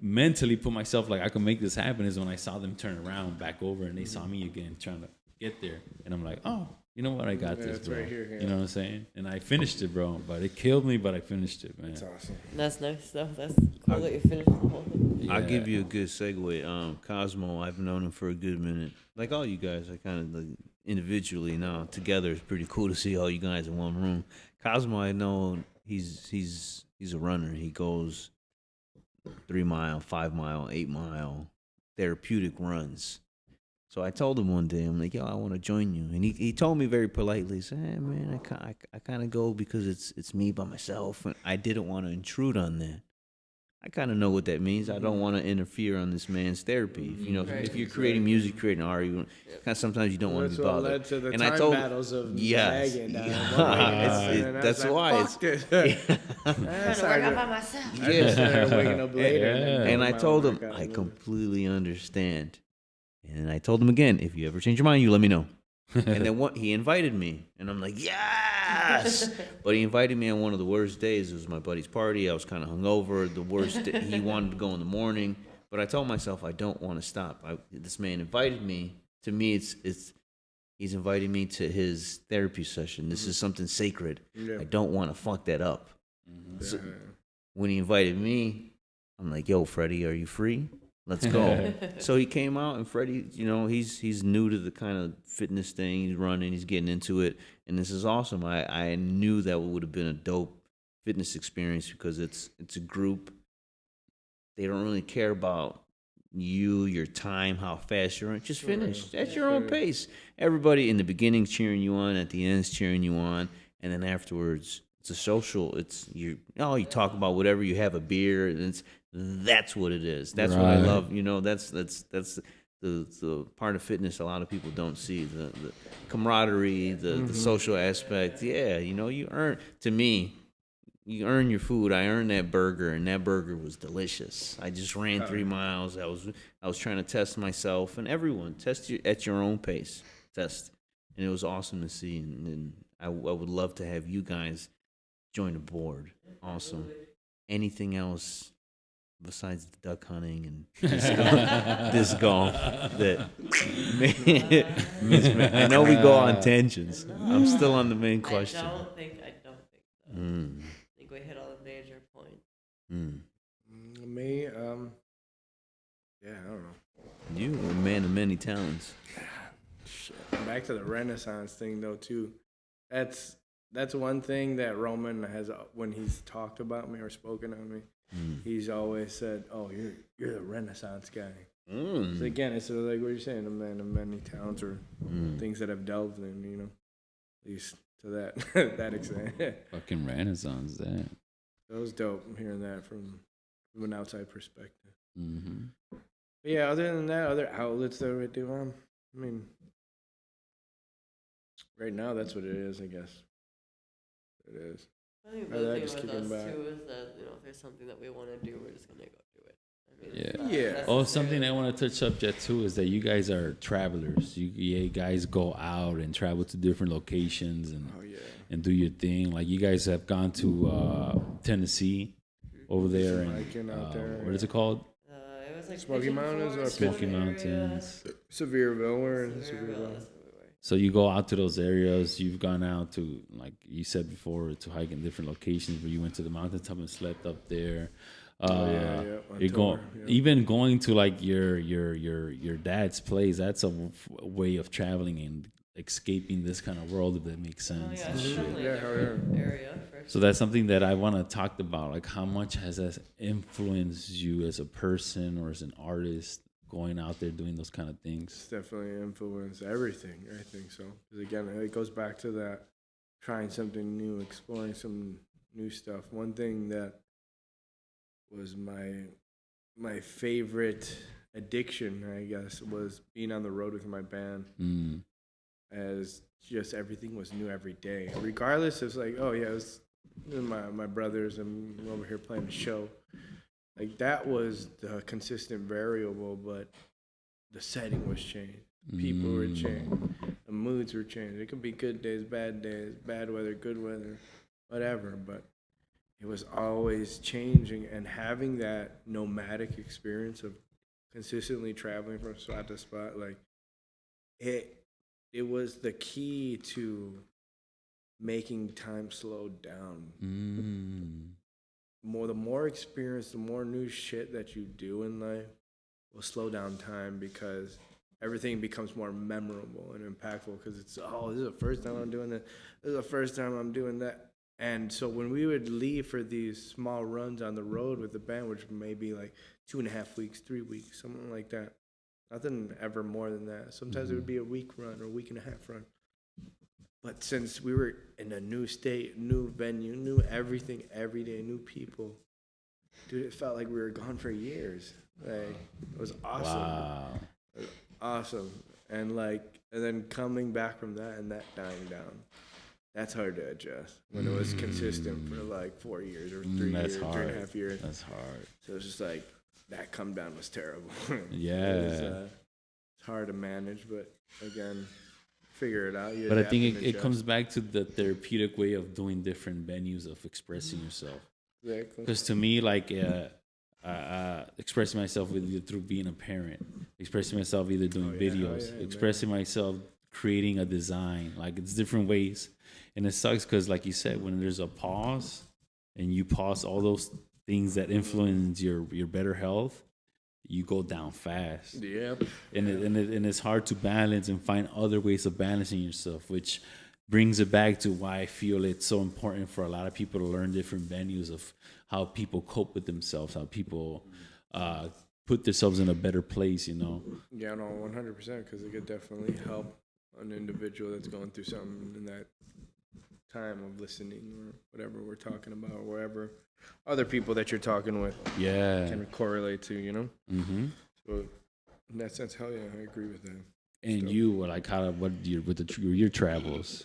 mentally put myself like I can make this happen is when I saw them turn around back over and they saw me again trying to get there, and I'm like, oh, you know what, I got this, it's bro. right here, yeah. You know what I'm saying? And I finished it, bro. But it killed me, but I finished it, man. That's awesome. That's nice though. That's cool that you finished the whole thing. I'll give you a good segue. Cosmo, I've known him for a good minute. Like all you guys, I kind of like individually now. Together, it's pretty cool to see all you guys in one room. Cosmo, I know he's a runner. He goes 3 mile, 5 mile, 8 mile therapeutic runs. So I told him one day, I'm like, yo, I want to join you. And he told me very politely, he said, hey, man, I kind of go because it's me by myself. And I didn't want to intrude on that. I kind of know what that means. I don't want to interfere on this man's therapy. If you're creating music, creating art, kind of sometimes you don't want to be bothered. That's what led to the And time I told battles of yes, Maggie. that's why it's. That's Trying to work out by myself. I just started waking up later. And I told him, I completely understand. And I told him again, if you ever change your mind, you let me know. And then he invited me. And I'm like, yes! But he invited me on one of the worst days. It was my buddy's party. I was kind of hungover. The worst day. He wanted to go in the morning. But I told myself, I don't want to stop. This man invited me. To me, he's inviting me to his therapy session. This is something sacred. Yeah. I don't want to fuck that up. So when he invited me, I'm like, yo, Freddie, are you free? Let's go. So he came out, and Freddie, he's new to the kind of fitness thing. He's running, he's getting into it, and this is awesome. I knew that would have been a dope fitness experience because it's a group. They don't really care about you, your time, how fast you're running. Just finish at your own pace. Everybody in the beginning cheering you on, at the end's cheering you on, and then afterwards it's a social. It's you talk about whatever, you have a beer, and that's what it is. That's what I love. That's the part of fitness a lot of people don't see, the camaraderie, the social aspect. Yeah, you earn. To me, you earn your food. I earned that burger, and that burger was delicious. I just ran 3 miles. I was trying to test myself, and everyone test you at your own pace. Test, and it was awesome to see. And I would love to have you guys join the board. Awesome. Anything else besides the duck hunting and disc golf that I know we go on tangents. I'm still on the main question. I don't think so. I think we hit all the major points. Me, yeah, I don't know. You are a man of many talents. Back to the Renaissance thing though too. That's one thing that Roman has when he's talked about me or spoken of me. He's always said, "Oh, you're the Renaissance guy." So again, it's sort of like what you're saying, a man of many talents or things that I've delved in. At least to that that extent. Fucking Renaissance, that. That was dope hearing that from an outside perspective. Mm-hmm. But yeah, other than that, other outlets that we do, I mean, right now that's what it is, I guess. It is. I think Or the that thing just with kicking us back. too is that if there's something that we want to do, we're just gonna go do it. I mean, it's Yeah. not Yeah. Oh, necessarily- something I want to touch up Jet too is that you guys are travelers. You guys go out and travel to different locations and do your thing. Like you guys have gone to Tennessee over there and hiking out there, what is it called? It was like Smoky Pigeon Mountains or Forge Smoky area. Mountains. Sevierville, we're in Sevierville, Sevierville. that's where we were. So you go out to those areas. You've gone out to, like you said before, to hike in different locations. Where you went to the mountaintop and slept up there. On You're tour, even going to like your dad's place. That's a way of traveling and escaping this kind of world, if that makes Oh, sense. yeah, and it's shit. definitely a different area. For So that's something that I want to talk about. Like, how much has that influenced you as a person or as an artist going out there doing those kind of things? It's definitely influenced everything. I think so. Because again, it goes back to that trying something new, exploring some new stuff. One thing that was my favorite addiction, I guess, was being on the road with my band. As just everything was new every day. Regardless, it's like, oh yeah, it was my brothers and we're over here playing a show. Like that was the consistent variable, but the setting was changed. People were changed. The moods were changed. It could be good days, bad weather, good weather, whatever. But it was always changing, and having that nomadic experience of consistently traveling from spot to spot, like it was the key to making time slow down. The more experience, the more new shit that you do in life will slow down time, because everything becomes more memorable and impactful, because it's, oh, this is the first time I'm doing this. This is the first time I'm doing that. And so when we would leave for these small runs on the road with the band, which may be like 2.5 weeks, 3 weeks, something like that. Nothing ever more than that. Sometimes it would be a week run or a week and a half run. But since we were in a new state, new venue, new everything, every day, new people, dude, it felt like we were gone for years. Like, it was awesome. Wow. It was awesome. And then coming back from that and that dying down, that's hard to adjust when it was consistent for like 4 years or 3 years, hard. 3.5 years. That's hard. So it's just like, that come down was terrible. Yeah. It's hard to manage, but again, figure it out. You But I adapt think and it adjust. comes back to the therapeutic way of doing different venues of expressing yourself. Exactly. Because to me, like expressing myself either through being a parent, expressing myself either doing videos, expressing myself creating a design. Like, it's different ways. And it sucks because, like you said, when there's a pause and you pause all those things that influence your better health, you go down fast. Yep. And it's hard to balance and find other ways of balancing yourself, which brings it back to why I feel it's so important for a lot of people to learn different venues of how people cope with themselves, how people put themselves in a better place, you know? Yeah, no, 100%, because it could definitely help an individual that's going through something in that time of listening or whatever we're talking about, or wherever other people that you're talking with can correlate to, you know? Mm-hmm. So in that sense, hell yeah, I agree with that. And you, like, your travels?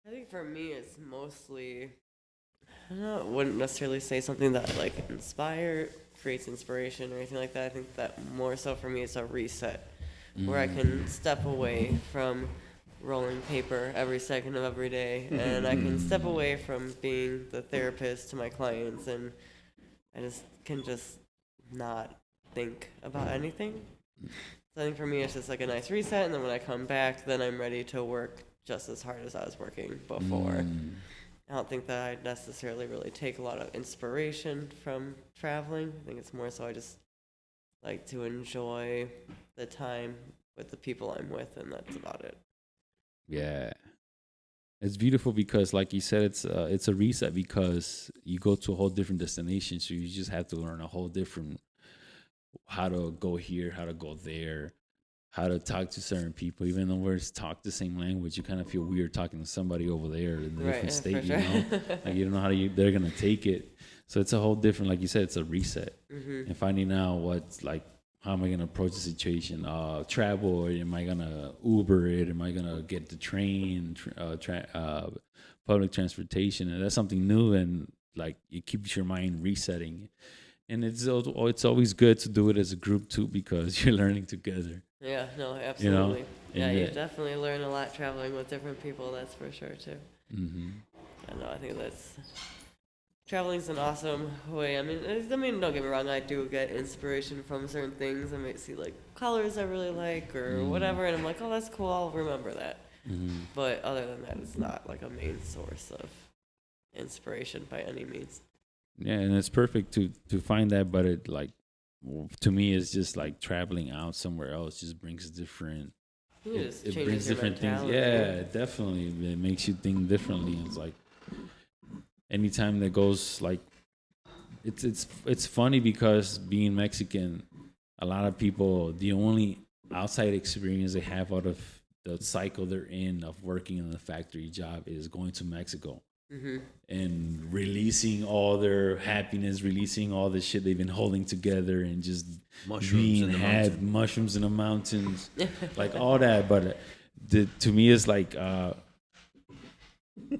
I think for me, it's mostly, I wouldn't necessarily say something that like creates inspiration or anything like that. I think that more so for me, it's a reset where I can step away from rolling paper every second of every day, and I can step away from being the therapist to my clients, and I can not think about anything. So I think for me, it's just like a nice reset, and then when I come back, then I'm ready to work just as hard as I was working before. I don't think that I necessarily really take a lot of inspiration from traveling. I think it's more so I just like to enjoy the time with the people I'm with, and that's about it. Yeah. It's beautiful because, like you said, it's a reset because you go to a whole different destination, so you just have to learn a whole different how to go here, how to go there, how to talk to certain people. Even though we talk the same language, you kind of feel weird talking to somebody over there in a different state, you know? Like, you don't know how they're going to take it. So it's a whole different, like you said, it's a reset. And finding out what's like, how am I going to approach the situation? Travel, or am I going to Uber it? Am I going to get the train, public transportation? And that's something new, and like it keeps your mind resetting. And it's always good to do it as a group too, because you're learning together. Yeah, no, absolutely. You know? You definitely learn a lot traveling with different people, that's for sure too. I know, I think traveling's an awesome way. I mean, don't get me wrong, I do get inspiration from certain things. I might see like colors I really like or whatever, and I'm like, oh, that's cool, I'll remember that. But other than that, it's not like a main source of inspiration by any means. Yeah, and it's perfect to find that, but it, like, to me, it's just like traveling out somewhere else just brings different. It brings different things. Yeah, definitely, it makes you think differently. It's like anytime that goes like, it's funny because being Mexican, a lot of people, the only outside experience they have out of the cycle they're in of working in the factory job is going to Mexico. And releasing all their happiness, releasing all the shit they've been holding together, and just mushrooms in the mountains, like all that. But to me, it's like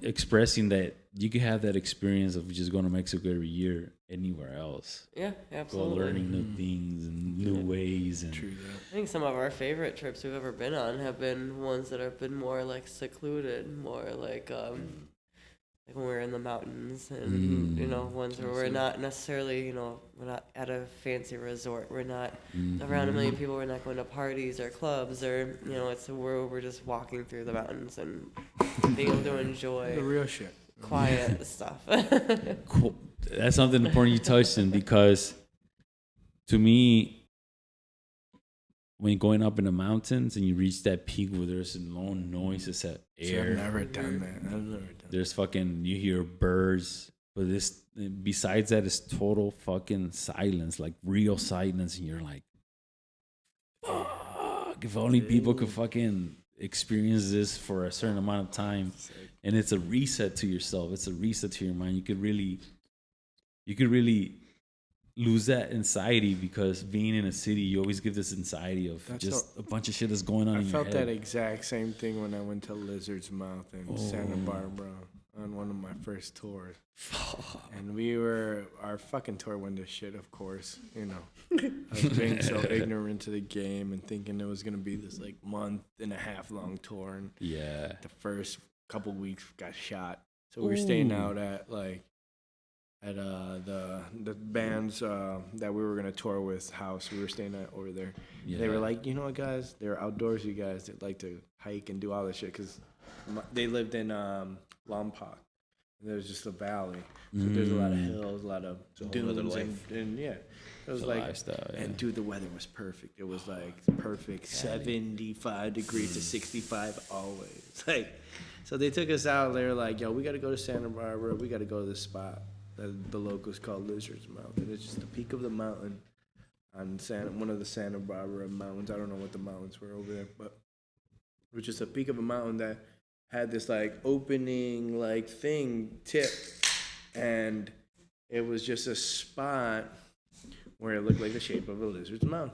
expressing that you can have that experience of just going to Mexico every year anywhere else. Yeah, absolutely. Go learning new things and new ways. And I think some of our favorite trips we've ever been on have been ones that have been more like secluded, more like when we're in the mountains, and ones where we're not necessarily, we're not at a fancy resort, we're not around a million people, we're not going to parties or clubs, or it's where we're just walking through the mountains and being able to enjoy the real shit, quiet stuff. Cool. That's something important you touched on, because to me, when you're going up in the mountains and you reach that peak where there's no noise, it's that air. I've never done that. There's you hear birds, but besides that, it's total fucking silence, like real silence, and you're like, fuck, if only people could fucking experience this for a certain amount of time. And it's a reset to yourself. It's a reset to your mind. You could really lose that anxiety, because being in a city, you always get this anxiety of a bunch of shit that's going on in your head. I felt that exact same thing when I went to Lizard's Mouth in Santa Barbara on one of my first tours. And our fucking tour went to shit, of course. I was being so ignorant to the game and thinking it was going to be this like month and a half long tour. And the first couple weeks got shot. So we were staying out at the band's that we were gonna tour with house. We were staying at over there. Yeah. They were like, you know what, guys, they're outdoorsy guys that like to hike and do all this shit, because they lived in Lompoc, There's just a valley. So there's a lot of hills, a lot of dunes, and yeah. It was like, lifestyle, yeah. and dude, the weather was perfect. It was like perfect, 75 degrees to 65 always. Like, so they took us out. They were like, "Yo, we got to go to Santa Barbara. We got to go to this spot that the locals call Lizard's Mountain. It's just the peak of the mountain on one of the Santa Barbara mountains. I don't know what the mountains were over there, but it was just a peak of a mountain that had this like opening like thing tip, and it was just a spot where it looked like the shape of a lizard's mouth.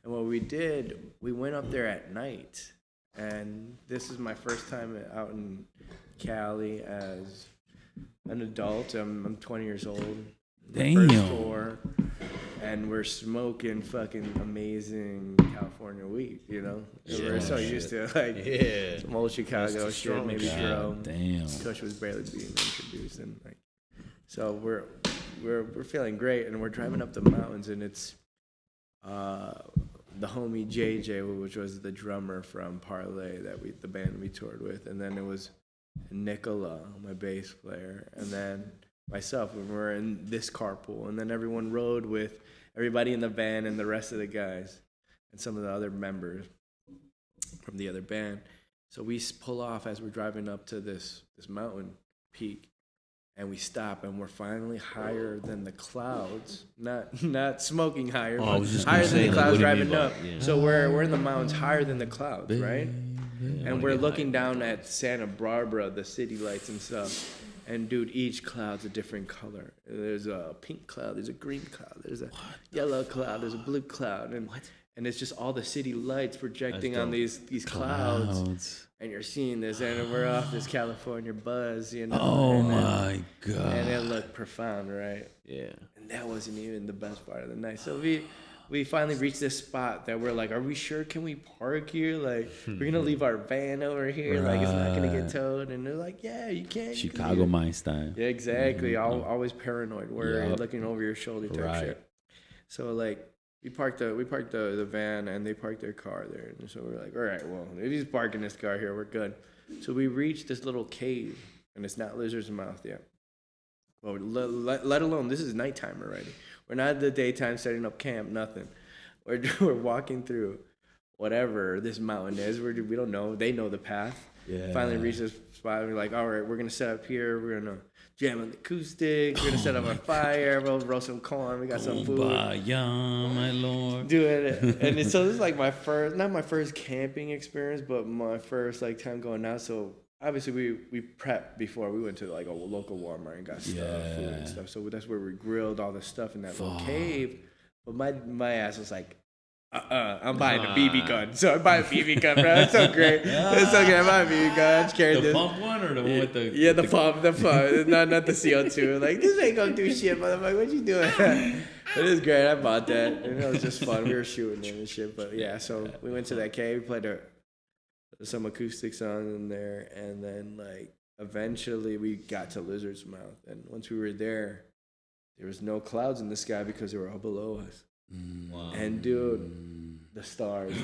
And what we did, we went up there at night, and this is my first time out in Cali as an adult. I'm 20 years old. Damn. First tour, and we're smoking fucking amazing California weed, you know? We're so used to like some old Chicago shit, maybe grow. Damn. Kush was barely being introduced, and like, so we're feeling great, and we're driving up the mountains, and it's the homie JJ, which was the drummer from Parlay the band we toured with, and then it was Nicola, my bass player, and then myself when we were in this carpool, and then everyone rode with everybody in the van and the rest of the guys and some of the other members from the other band. So we pull off as we're driving up to this mountain peak, and we stop, and we're finally higher than the clouds. Not smoking higher, but higher than the clouds driving up. Yeah. So we're in the mountains higher than the clouds, right? And we're looking down at Santa Barbara, the city lights and stuff. And dude, each cloud's a different color. There's a pink cloud, there's a green cloud, there's a yellow cloud, there's a blue cloud, and it's just all the city lights projecting on these clouds. And you're seeing this, and we're off this California buzz, you know. Oh my God! And it looked profound, right? Yeah. And that wasn't even the best part of the night. So we finally reached this spot that we're like, are we sure? Can we park here? Like, we're gonna leave our van over here. Like, it's not gonna get towed. And they're like, yeah, you can. Chicago mind style. Yeah, exactly. Always paranoid, worried, looking over your shoulder type shit. So like, we parked the van, and they parked their car there. And so we're like, all right, well, if he's parking this car here, we're good. So we reached this little cave, and it's not Lizard's Mouth yet. Well, let alone, this is nighttime already. We're not at the daytime setting up camp, nothing. We're walking through whatever this mountain is. We don't know. They know the path. Yeah. Finally reached this spot. We're like, all right, we're going to set up here. We're going to jam on the acoustics. We're going to set up a fire. We'll roast some corn. We got some food. Kumbaya, my lord. Do it. And so this is like not my first camping experience, but my first like time going out. So obviously we prepped before. We went to like a local Walmart and got food and stuff. So that's where we grilled all the stuff in that little cave. But my ass was like, I'm buying a BB gun. So I buy a BB gun, bro. It's so great. It's so great. I buy a BB gun. I just carried the this. pump one or the one with the... Yeah, the pump. Not the CO2. Like, this ain't gonna do shit, motherfucker. What you doing? It is great. I bought that. And it was just fun. We were shooting it and shit. But yeah, so we went to that cave. We played some acoustic songs in there. And then, like, eventually we got to Lizard's Mouth. And once we were there was no clouds in the sky because they were all below us. Wow. And dude, the stars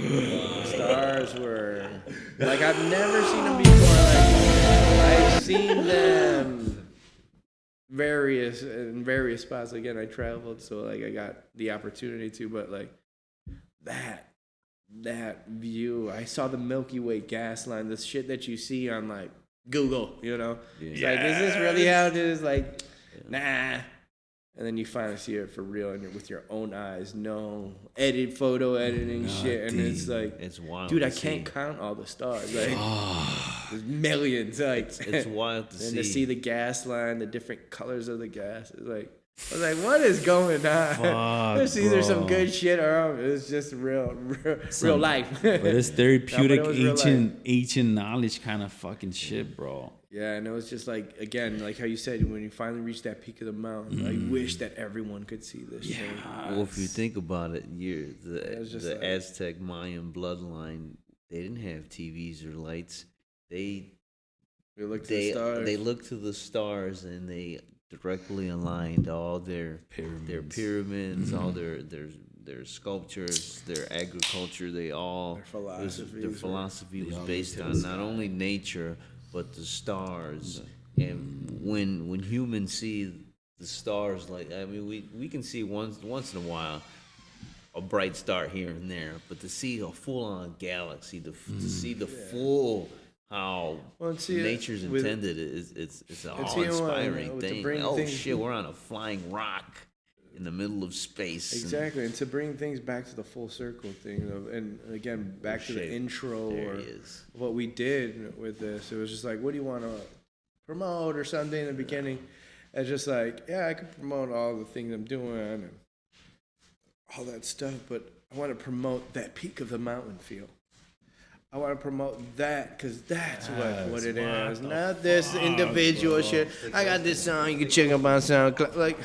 were like, I've never seen them before. Like, I've seen them in various spots. Again, I traveled, so like I got the opportunity to, but like that view, I saw the Milky Way gas line, the shit that you see on like Google, you know. It's like, is this really how it is? Like, nah. And then you finally see it for real, and with your own eyes, no photo editing shit, and it's like, it's wild. Dude, I can't count all the stars. Like, there's millions. Like, it's wild to see. And to see the gas line, the different colors of the gas, it's like, I was like, what is going on? It's either some good shit or it's just real life. But it's therapeutic, ancient knowledge kind of fucking shit, bro. Yeah, and it was just like, again, like how you said, when you finally reach that peak of the mountain, I wish that everyone could see this thing. Well, if you think about it, the Aztec Mayan bloodline, they didn't have TVs or lights. They looked to the stars. They looked to the stars, and they directly aligned all their pyramids, all their sculptures, their agriculture. Their philosophy was based on not only nature, but the stars And when humans see the stars, like I mean, we can see once in a while a bright star here and there, but to see a full-on galaxy, to see the full how nature's intended, it's an awe-inspiring thing. Oh shit, we're on a flying rock in the middle of space. Exactly, and to bring things back to the full circle thing, and again back to the intro or what we did with this, it was just like, what do you want to promote or something in the beginning? It's just like, yeah, I can promote all the things I'm doing and all that stuff, but I want to promote that peak of the mountain feel. I want to promote that because that's what it is, not this individual shit. I got this song, you can check out my SoundCloud. Like,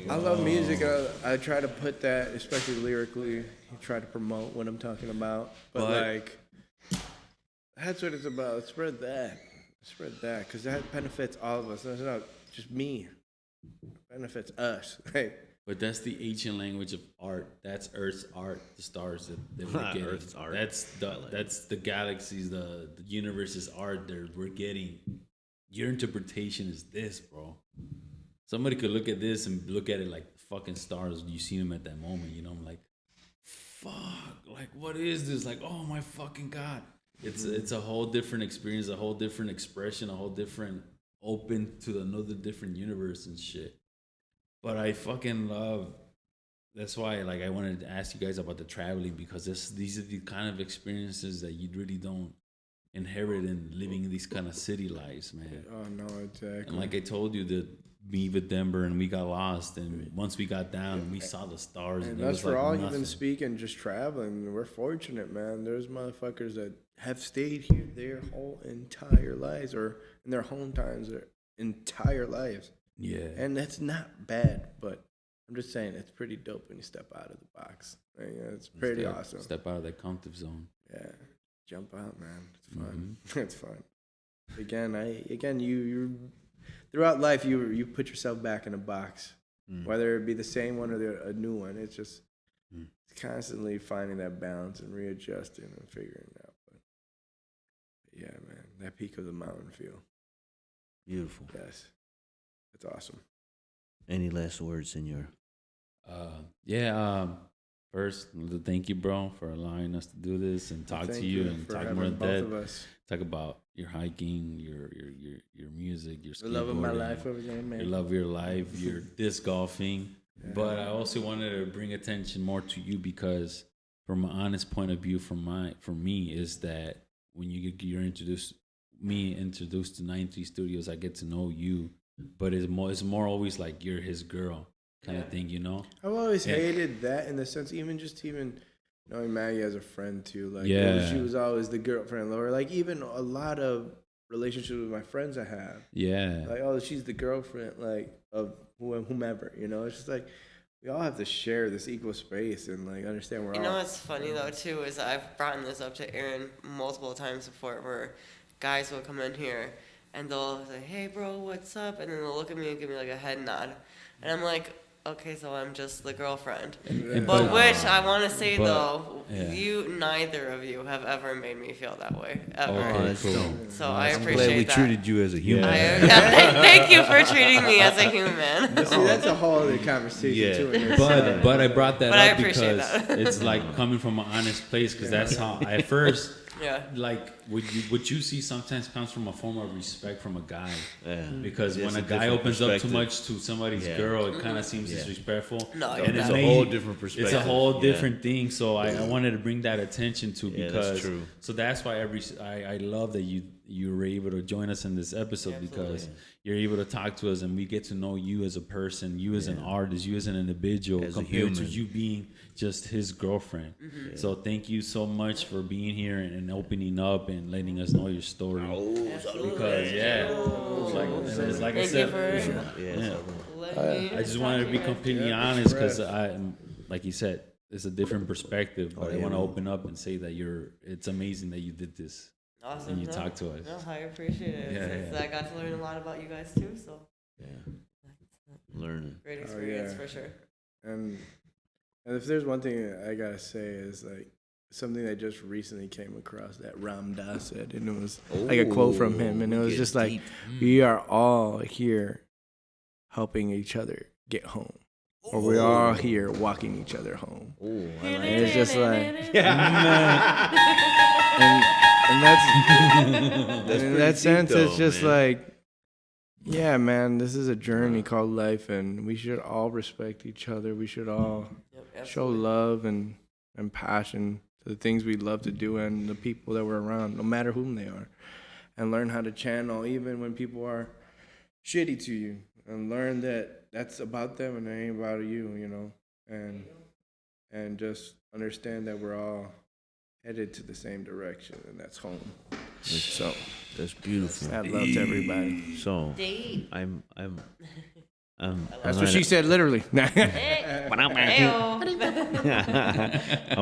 I love music. I try to put that, especially lyrically, try to promote what I'm talking about. But like, that's what it's about. Spread that, because that benefits all of us. That's not just me. It benefits us. Right? But that's the ancient language of art. That's Earth's art, the stars that we're getting. Earth's art. That's the galaxies, the universe's art that we're getting. Your interpretation is this, bro. Somebody could look at this and look at it like the fucking stars. You see them at that moment, you know. I'm like, fuck, like what is this? Like, oh my fucking God. It's a whole different experience, a whole different expression, a whole different open to another different universe and shit. But I fucking love. That's why, like, I wanted to ask you guys about the traveling, because these are the kind of experiences that you really don't inherit in living in these kind of city lives, man. Oh no, exactly. And like I told you, that me with Denver and we got lost, and once we got down, we saw the stars. And it that's was for like all nothing. even speaking, just traveling. We're fortunate, man. There's motherfuckers that have stayed here their whole entire lives, or in their hometowns, their entire lives. Yeah. And that's not bad, but I'm just saying it's pretty dope when you step out of the box. Like, it's pretty awesome. Step out of that comfort zone. Yeah, jump out, man. It's fun. It's fun. Again, you throughout life you put yourself back in a box, whether it be the same one or a new one. It's just constantly finding that balance and readjusting and figuring it out. But yeah, man, that peak of the mountain feel. Beautiful. Yes, it's awesome. Any last words, Senor? First, thank you, bro, for allowing us to do this and talk to you and talk more in depth. Talk about your hiking, your music, your skateboarding, the love of my life over there, man. Your love of your life, your disc golfing. Yeah. But I also wanted to bring attention more to you, because from an honest point of view, for me, is that when you're introduced to 93 Studios, I get to know you, but it's more always like you're his girl kind of thing, you know? I've always hated that, in the sense, even knowing Maggie as a friend too. Like, she was always the girlfriend, or like even a lot of relationships with my friends I have. Yeah. Like, oh, she's the girlfriend, like, of whomever, you know? It's just like, we all have to share this equal space and like understand we're all. You know what's funny though too is I've brought this up to Aaron multiple times before, where guys will come in here and they'll say, "Hey, bro, what's up?" And then they'll look at me and give me like a head nod, and I'm like, okay, so I'm just the girlfriend. But which I want to say though, neither of you have ever made me feel that way ever. Okay, cool. So I appreciate glad we that. treated you as a human. Thank you for treating me as a human. See, that's a whole other conversation too. But I brought that up because that. it's like coming from an honest place, because that's how I first. Yeah. Like what you see sometimes comes from a form of respect from a guy. Yeah. Because when a guy opens up too much to somebody's girl, it kind of seems disrespectful. No, and it's a whole different perspective. It's a whole different thing. So I wanted to bring that attention to, because that's true. So that's why I love that you were able to join us in this episode, because you're able to talk to us and we get to know you as a person, you as an artist, you as an individual, as compared to you being just his girlfriend. Mm-hmm. So thank you so much for being here and opening up and letting us know your story. Because it's like I said, I just wanted to be completely honest, because like you said, it's a different perspective, but I want to open up and say that it's amazing that you did this. Awesome. And you talk to us. No, I appreciate it. I got to learn a lot about you guys too, so. Yeah. Learning. Great experience for sure. And if there's one thing I gotta say is, like, something that just recently came across that Ram Dass said, and it was like a quote from him, and it was just like, we are all here helping each other get home. Or we're all here walking each other home. Oh, I And like it's just like, and that's in that sense, it's just like, yeah, man, this is a journey called life, and we should all respect each other. We should all show love and passion to the things we love to do and the people that we're around, no matter whom they are, and learn how to channel even when people are shitty to you, and learn that that's about them and it ain't about you, you know, and just understand that we're all headed to the same direction, and that's home. So that's beautiful. add love to everybody. So I'm That's what she said, literally. I'm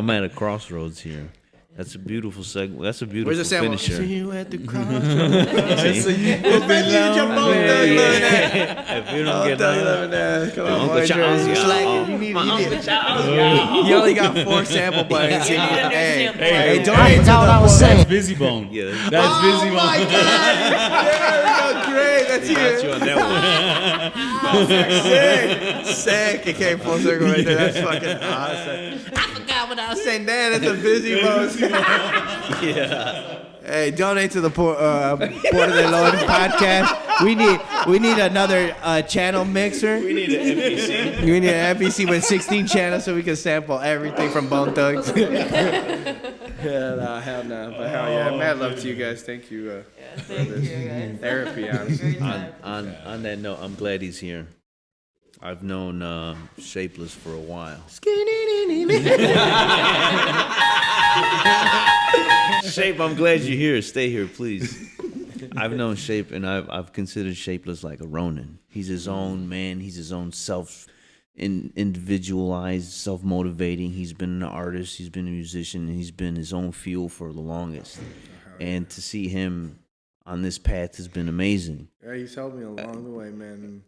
at a crossroads here. That's a beautiful segment. That's a beautiful Where's the sample? finisher. See you at the crossroads. If you don't get that, Come on, Voyager. You only got 4 sample buttons. Hey, donate to I was saying. That's Busy Bone. Yeah, That's Busy Oh my Bone. God! Great, that's got you you. on that Sick. It came full circle right there. That's fucking awesome. I forgot what I was saying. Damn, that's a busy bones. Yeah. Hey, donate to the Port of the Lord podcast. We need another channel mixer. We need an NPC. We need an NPC with 16 channels so we can sample everything from Bone Thugs. Yeah, no, hell no. But hell yeah, mad love to you guys. Thank you for this therapy, honestly. On that note, I'm glad he's here. I've known Shapeless for a while. Shape, I'm glad you're here. Stay here, please. I've known Shape, and I've considered Shapeless like a Ronin. He's his own man. He's his own individualized, self-motivating. He's been an artist. He's been a musician. And he's been his own fuel for the longest. And to see him on this path has been amazing. Yeah, he's helped me along the way, man.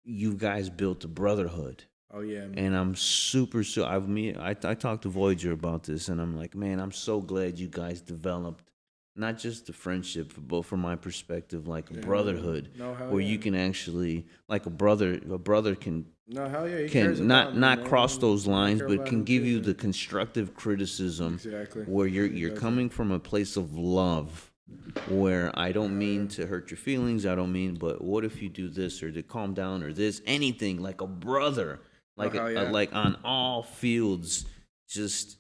You guys built a brotherhood. Oh yeah, man. And I'm I talked to Voyager about this, and I'm like, man, I'm so glad you guys developed not just the friendship, but from my perspective, like a brotherhood, where you can actually, like a brother can not cross those lines, but can give you the constructive criticism, where you're coming from a place of love, where I don't mean to hurt your feelings, but what if you do this, or to calm down, or this, anything, like a brother, like like on all fields, just.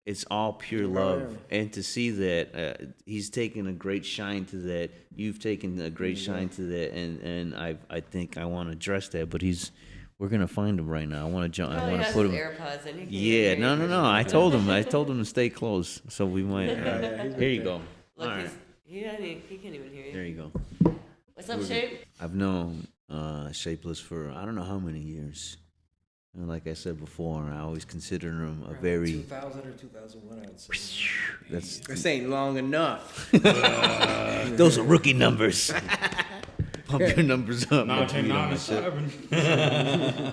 It's all pure love, and to see that he's taken a great shine to that, you've taken a great shine to that, and I think I want to address that, but we're gonna find him right now. I want to jump. I want to put him. AirPods in. Yeah, no. I told him to stay close, so we might. Here you go. Look, all right. he can't even hear you. There you go. What's up, Shape? I've known Shapeless for I don't know how many years. And like I said before, I always consider him a very 2000 or 2001, I would say. This ain't long enough. Those are rookie numbers. Pump your numbers up.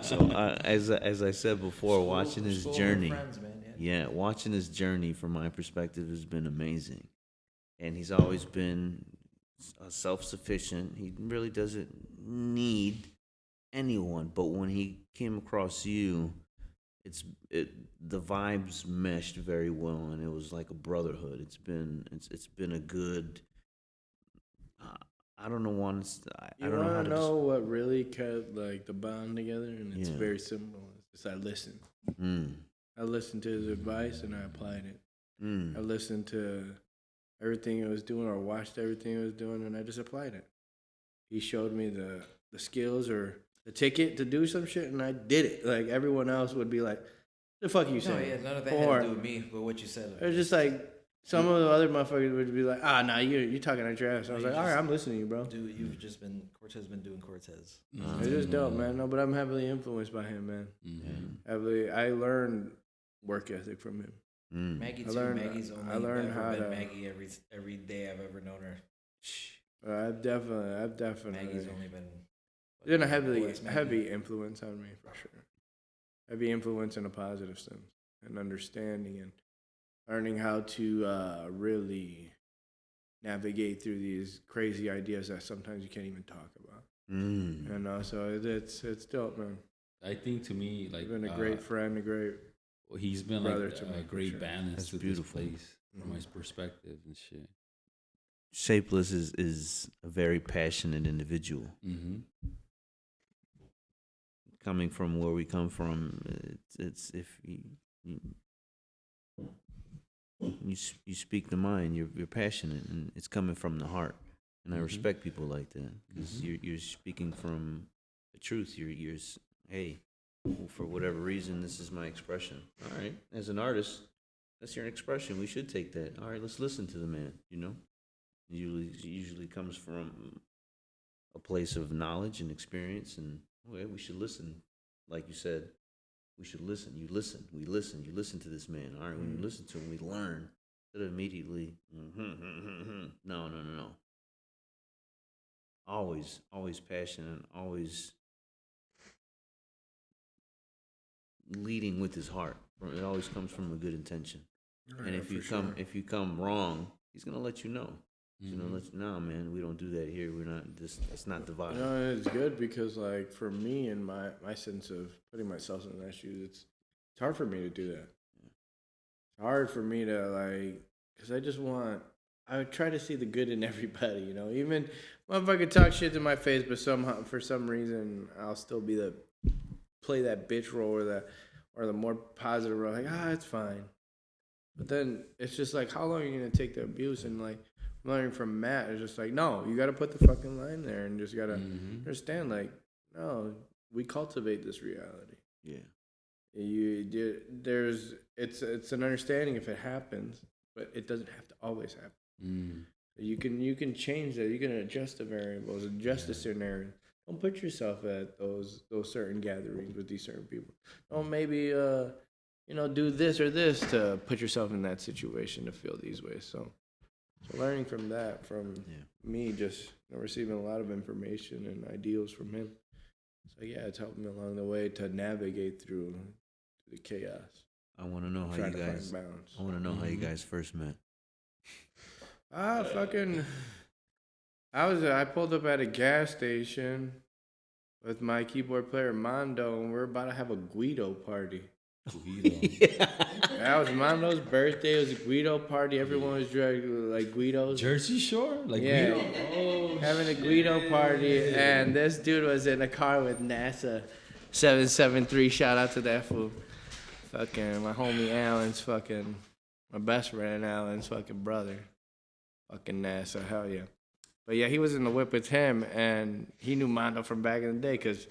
So as I said before, watching his journey, watching his journey from my perspective has been amazing, and he's always been self-sufficient. He really doesn't need anyone, but when he came across you, the vibes meshed very well, and it was like a brotherhood. It's been a good. I don't know. I don't know how to know what really kept like the bond together, and it's very simple. It's just I listened. I listened to his advice and I applied it. I listened to everything he was doing, or watched everything he was doing, and I just applied it. He showed me the skills or the ticket to do some shit, and I did it. Like everyone else would be like, "The fuck you saying?" No, yeah, none of that had to do with me, but what you said. It's just like some of the other motherfuckers would be like, "Ah, nah, you're talking out your ass." I was like, "All right, I'm listening to you, bro." Dude, Cortez been doing Cortez. It's just dope, man. No, but I'm heavily influenced by him, man. I learned work ethic from him. Maggie too. Maggie's only been Maggie every day I've ever known her. I've definitely. Maggie's only been. It's been a heavy influence on me for sure. Heavy influence in a positive sense. and understanding and learning how to really navigate through these crazy ideas that sometimes you can't even talk about. So it's dope, man. I think to me, like, He's been a great friend, a great he's been brother like to me, a for great sure. balance That's to beautiful. this place from his perspective and shit. Shapeless is a very passionate individual. Coming from where we come from, it's if you speak the mind, you're passionate, and it's coming from the heart. And I respect people like that because you're speaking from the truth. You're hey, for whatever reason, this is my expression. All right, as an artist, that's your expression. We should take that. All right, let's listen to the man. You know, usually comes from a place of knowledge and experience, and okay, we should listen. Like you said, we should listen. You listen. We listen. You listen to this man. All right, when you listen to him, we learn. Instead of immediately, no. Always passionate, always leading with his heart. It always comes from a good intention. And if you come wrong, he's gonna let you know. He's gonna let you know, man, we don't do that here. We're not this. That's not the vibe. You know, it's good because, like, for me and my sense of putting myself in that shoes, it's hard for me to do that. It's hard for me to, like, because I would try to see the good in everybody, you know. Even motherfucker talk shit to my face, but somehow, for some reason, I'll still play that bitch role or the more positive role. Like, it's fine. But then it's just like, how long are you gonna take the abuse? And like, learning from Matt is just like, no, you gotta put the fucking line there and just gotta understand. Like, no, we cultivate this reality. Yeah. It's an understanding if it happens, but it doesn't have to always happen. You can change that. You can adjust the variables, adjust the scenario. Don't put yourself at those certain gatherings with these certain people. Don't maybe do this or this to put yourself in that situation to feel these ways. So learning from that, from me, just receiving a lot of information and ideals from him. So yeah, it's helped me along the way to navigate through the chaos. I want to know how you guys. I want to know how you guys first met. I pulled up at a gas station with my keyboard player Mondo, and we're about to have a Guido party. That was Mondo's birthday. It was a Guido party. Everyone was dressed like Guidos. Jersey Shore? Like yeah. Guido? Oh, having a Guido party, and this dude was in a car with NASA 773. Shout out to that fool. Fucking my homie Alan's fucking, my best friend Alan's fucking brother. Fucking NASA, hell yeah. But yeah, he was in the whip with him, and he knew Mondo from back in the day, because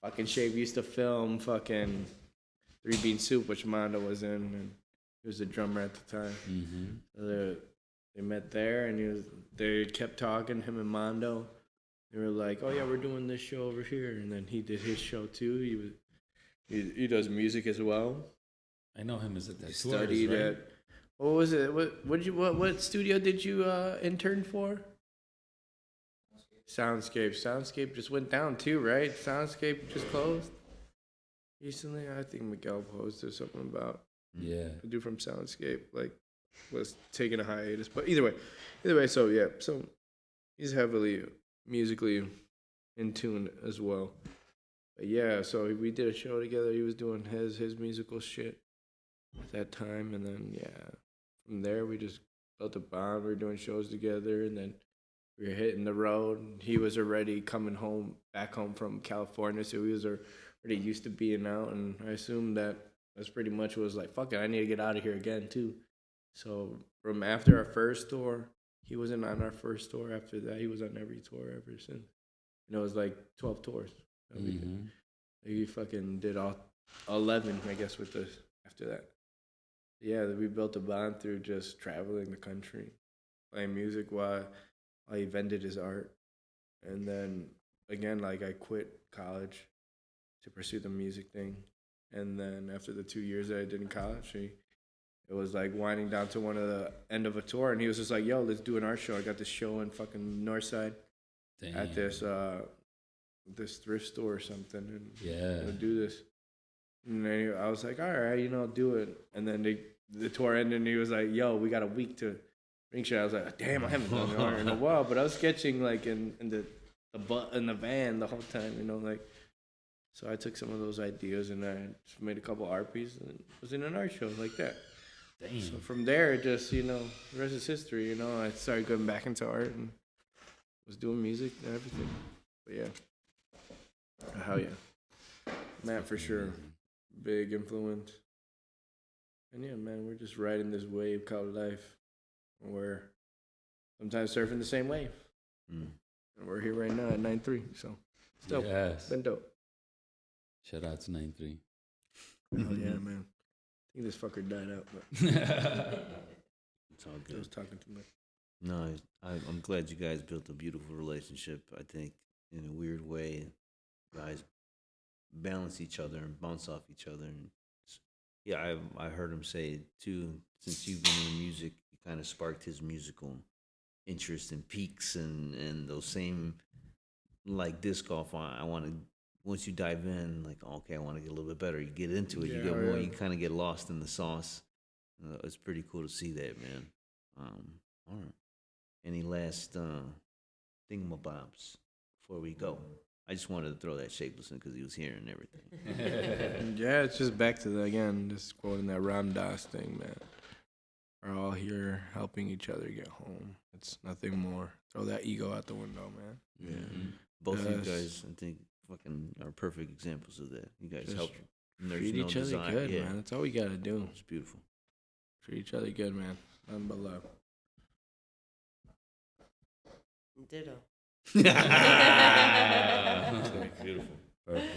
fucking Shave used to film fucking Three Bean Soup, which Mondo was in, and he was the drummer at the time. So they met there, and they kept talking, him and Mondo. They were like, oh yeah, we're doing this show over here, and then he did his show too. He does music as well. I know him as a tattoo studied artist, right? at, what was it? What studio did you intern for? Soundscape. Soundscape just went down too, right? Soundscape just closed recently. I think Miguel posted something about the dude from Soundscape was taking a hiatus. But either way, so yeah, so he's heavily musically in tune as well. But yeah, so we did a show together. He was doing his musical shit at that time, and then from there we just built a bond. We were doing shows together, and then we were hitting the road. He was already coming back home from California, so he was already used to being out, and I assumed that's pretty much was like, fuck it, I need to get out of here again too. So from after our first tour, he wasn't on our first tour. After that, he was on every tour ever since. And it was like 12 tours. He fucking did all 11, I guess, with us after that. Yeah, we built a bond through just traveling the country, playing music while he vended his art. And then, again, I quit college to pursue the music thing. And then after the 2 years that I did in college, it was winding down to the end of a tour. And he was just like, yo, let's do an art show. I got this show in fucking Northside at this thrift store or something. And we'll do this. And then I was like, all right, do it. And then the tour ended, and he was like, yo, we got a week to ring shot. I was like, damn, I haven't done art in a while. But I was sketching like in the van the whole time, like. So I took some of those ideas and I just made a couple art pieces and was in an art show like that. Damn. So from there, it just, the rest is history, I started going back into art and was doing music and everything. But yeah. Hell yeah. Matt, for sure. Big influence. And yeah, man, we're just riding this wave called life. We're sometimes surfing the same wave. And we're here right now at 9-3. So it's dope. Yes. Been dope. Shout out to 9-3. Oh yeah, man. I think this fucker died out, but It's all I good. was talking too much. No, I'm glad you guys built a beautiful relationship. I think in a weird way, you guys balance each other and bounce off each other. And yeah, I heard him say too. Since you've been in music, you kind of sparked his musical interest and peaks and those same like disc golf. I want to. Once you dive in, like, okay, I want to get a little bit better. You get into it, you get more. You kind of get lost in the sauce. It's pretty cool to see that, man. All right. Any last thingamabobs before we go? I just wanted to throw that Shapeless in because he was here and everything. Yeah, it's just back to just quoting that Ram Dass thing, man. We're all here helping each other get home. It's nothing more. Throw that ego out the window, man. Yeah. Both of you guys, I think, fucking are perfect examples of that. You guys help nurture Treat each other good, man. That's all we got to do. It's beautiful. Treat each other good, man. Nothing but love. Ditto. Beautiful. Perfect.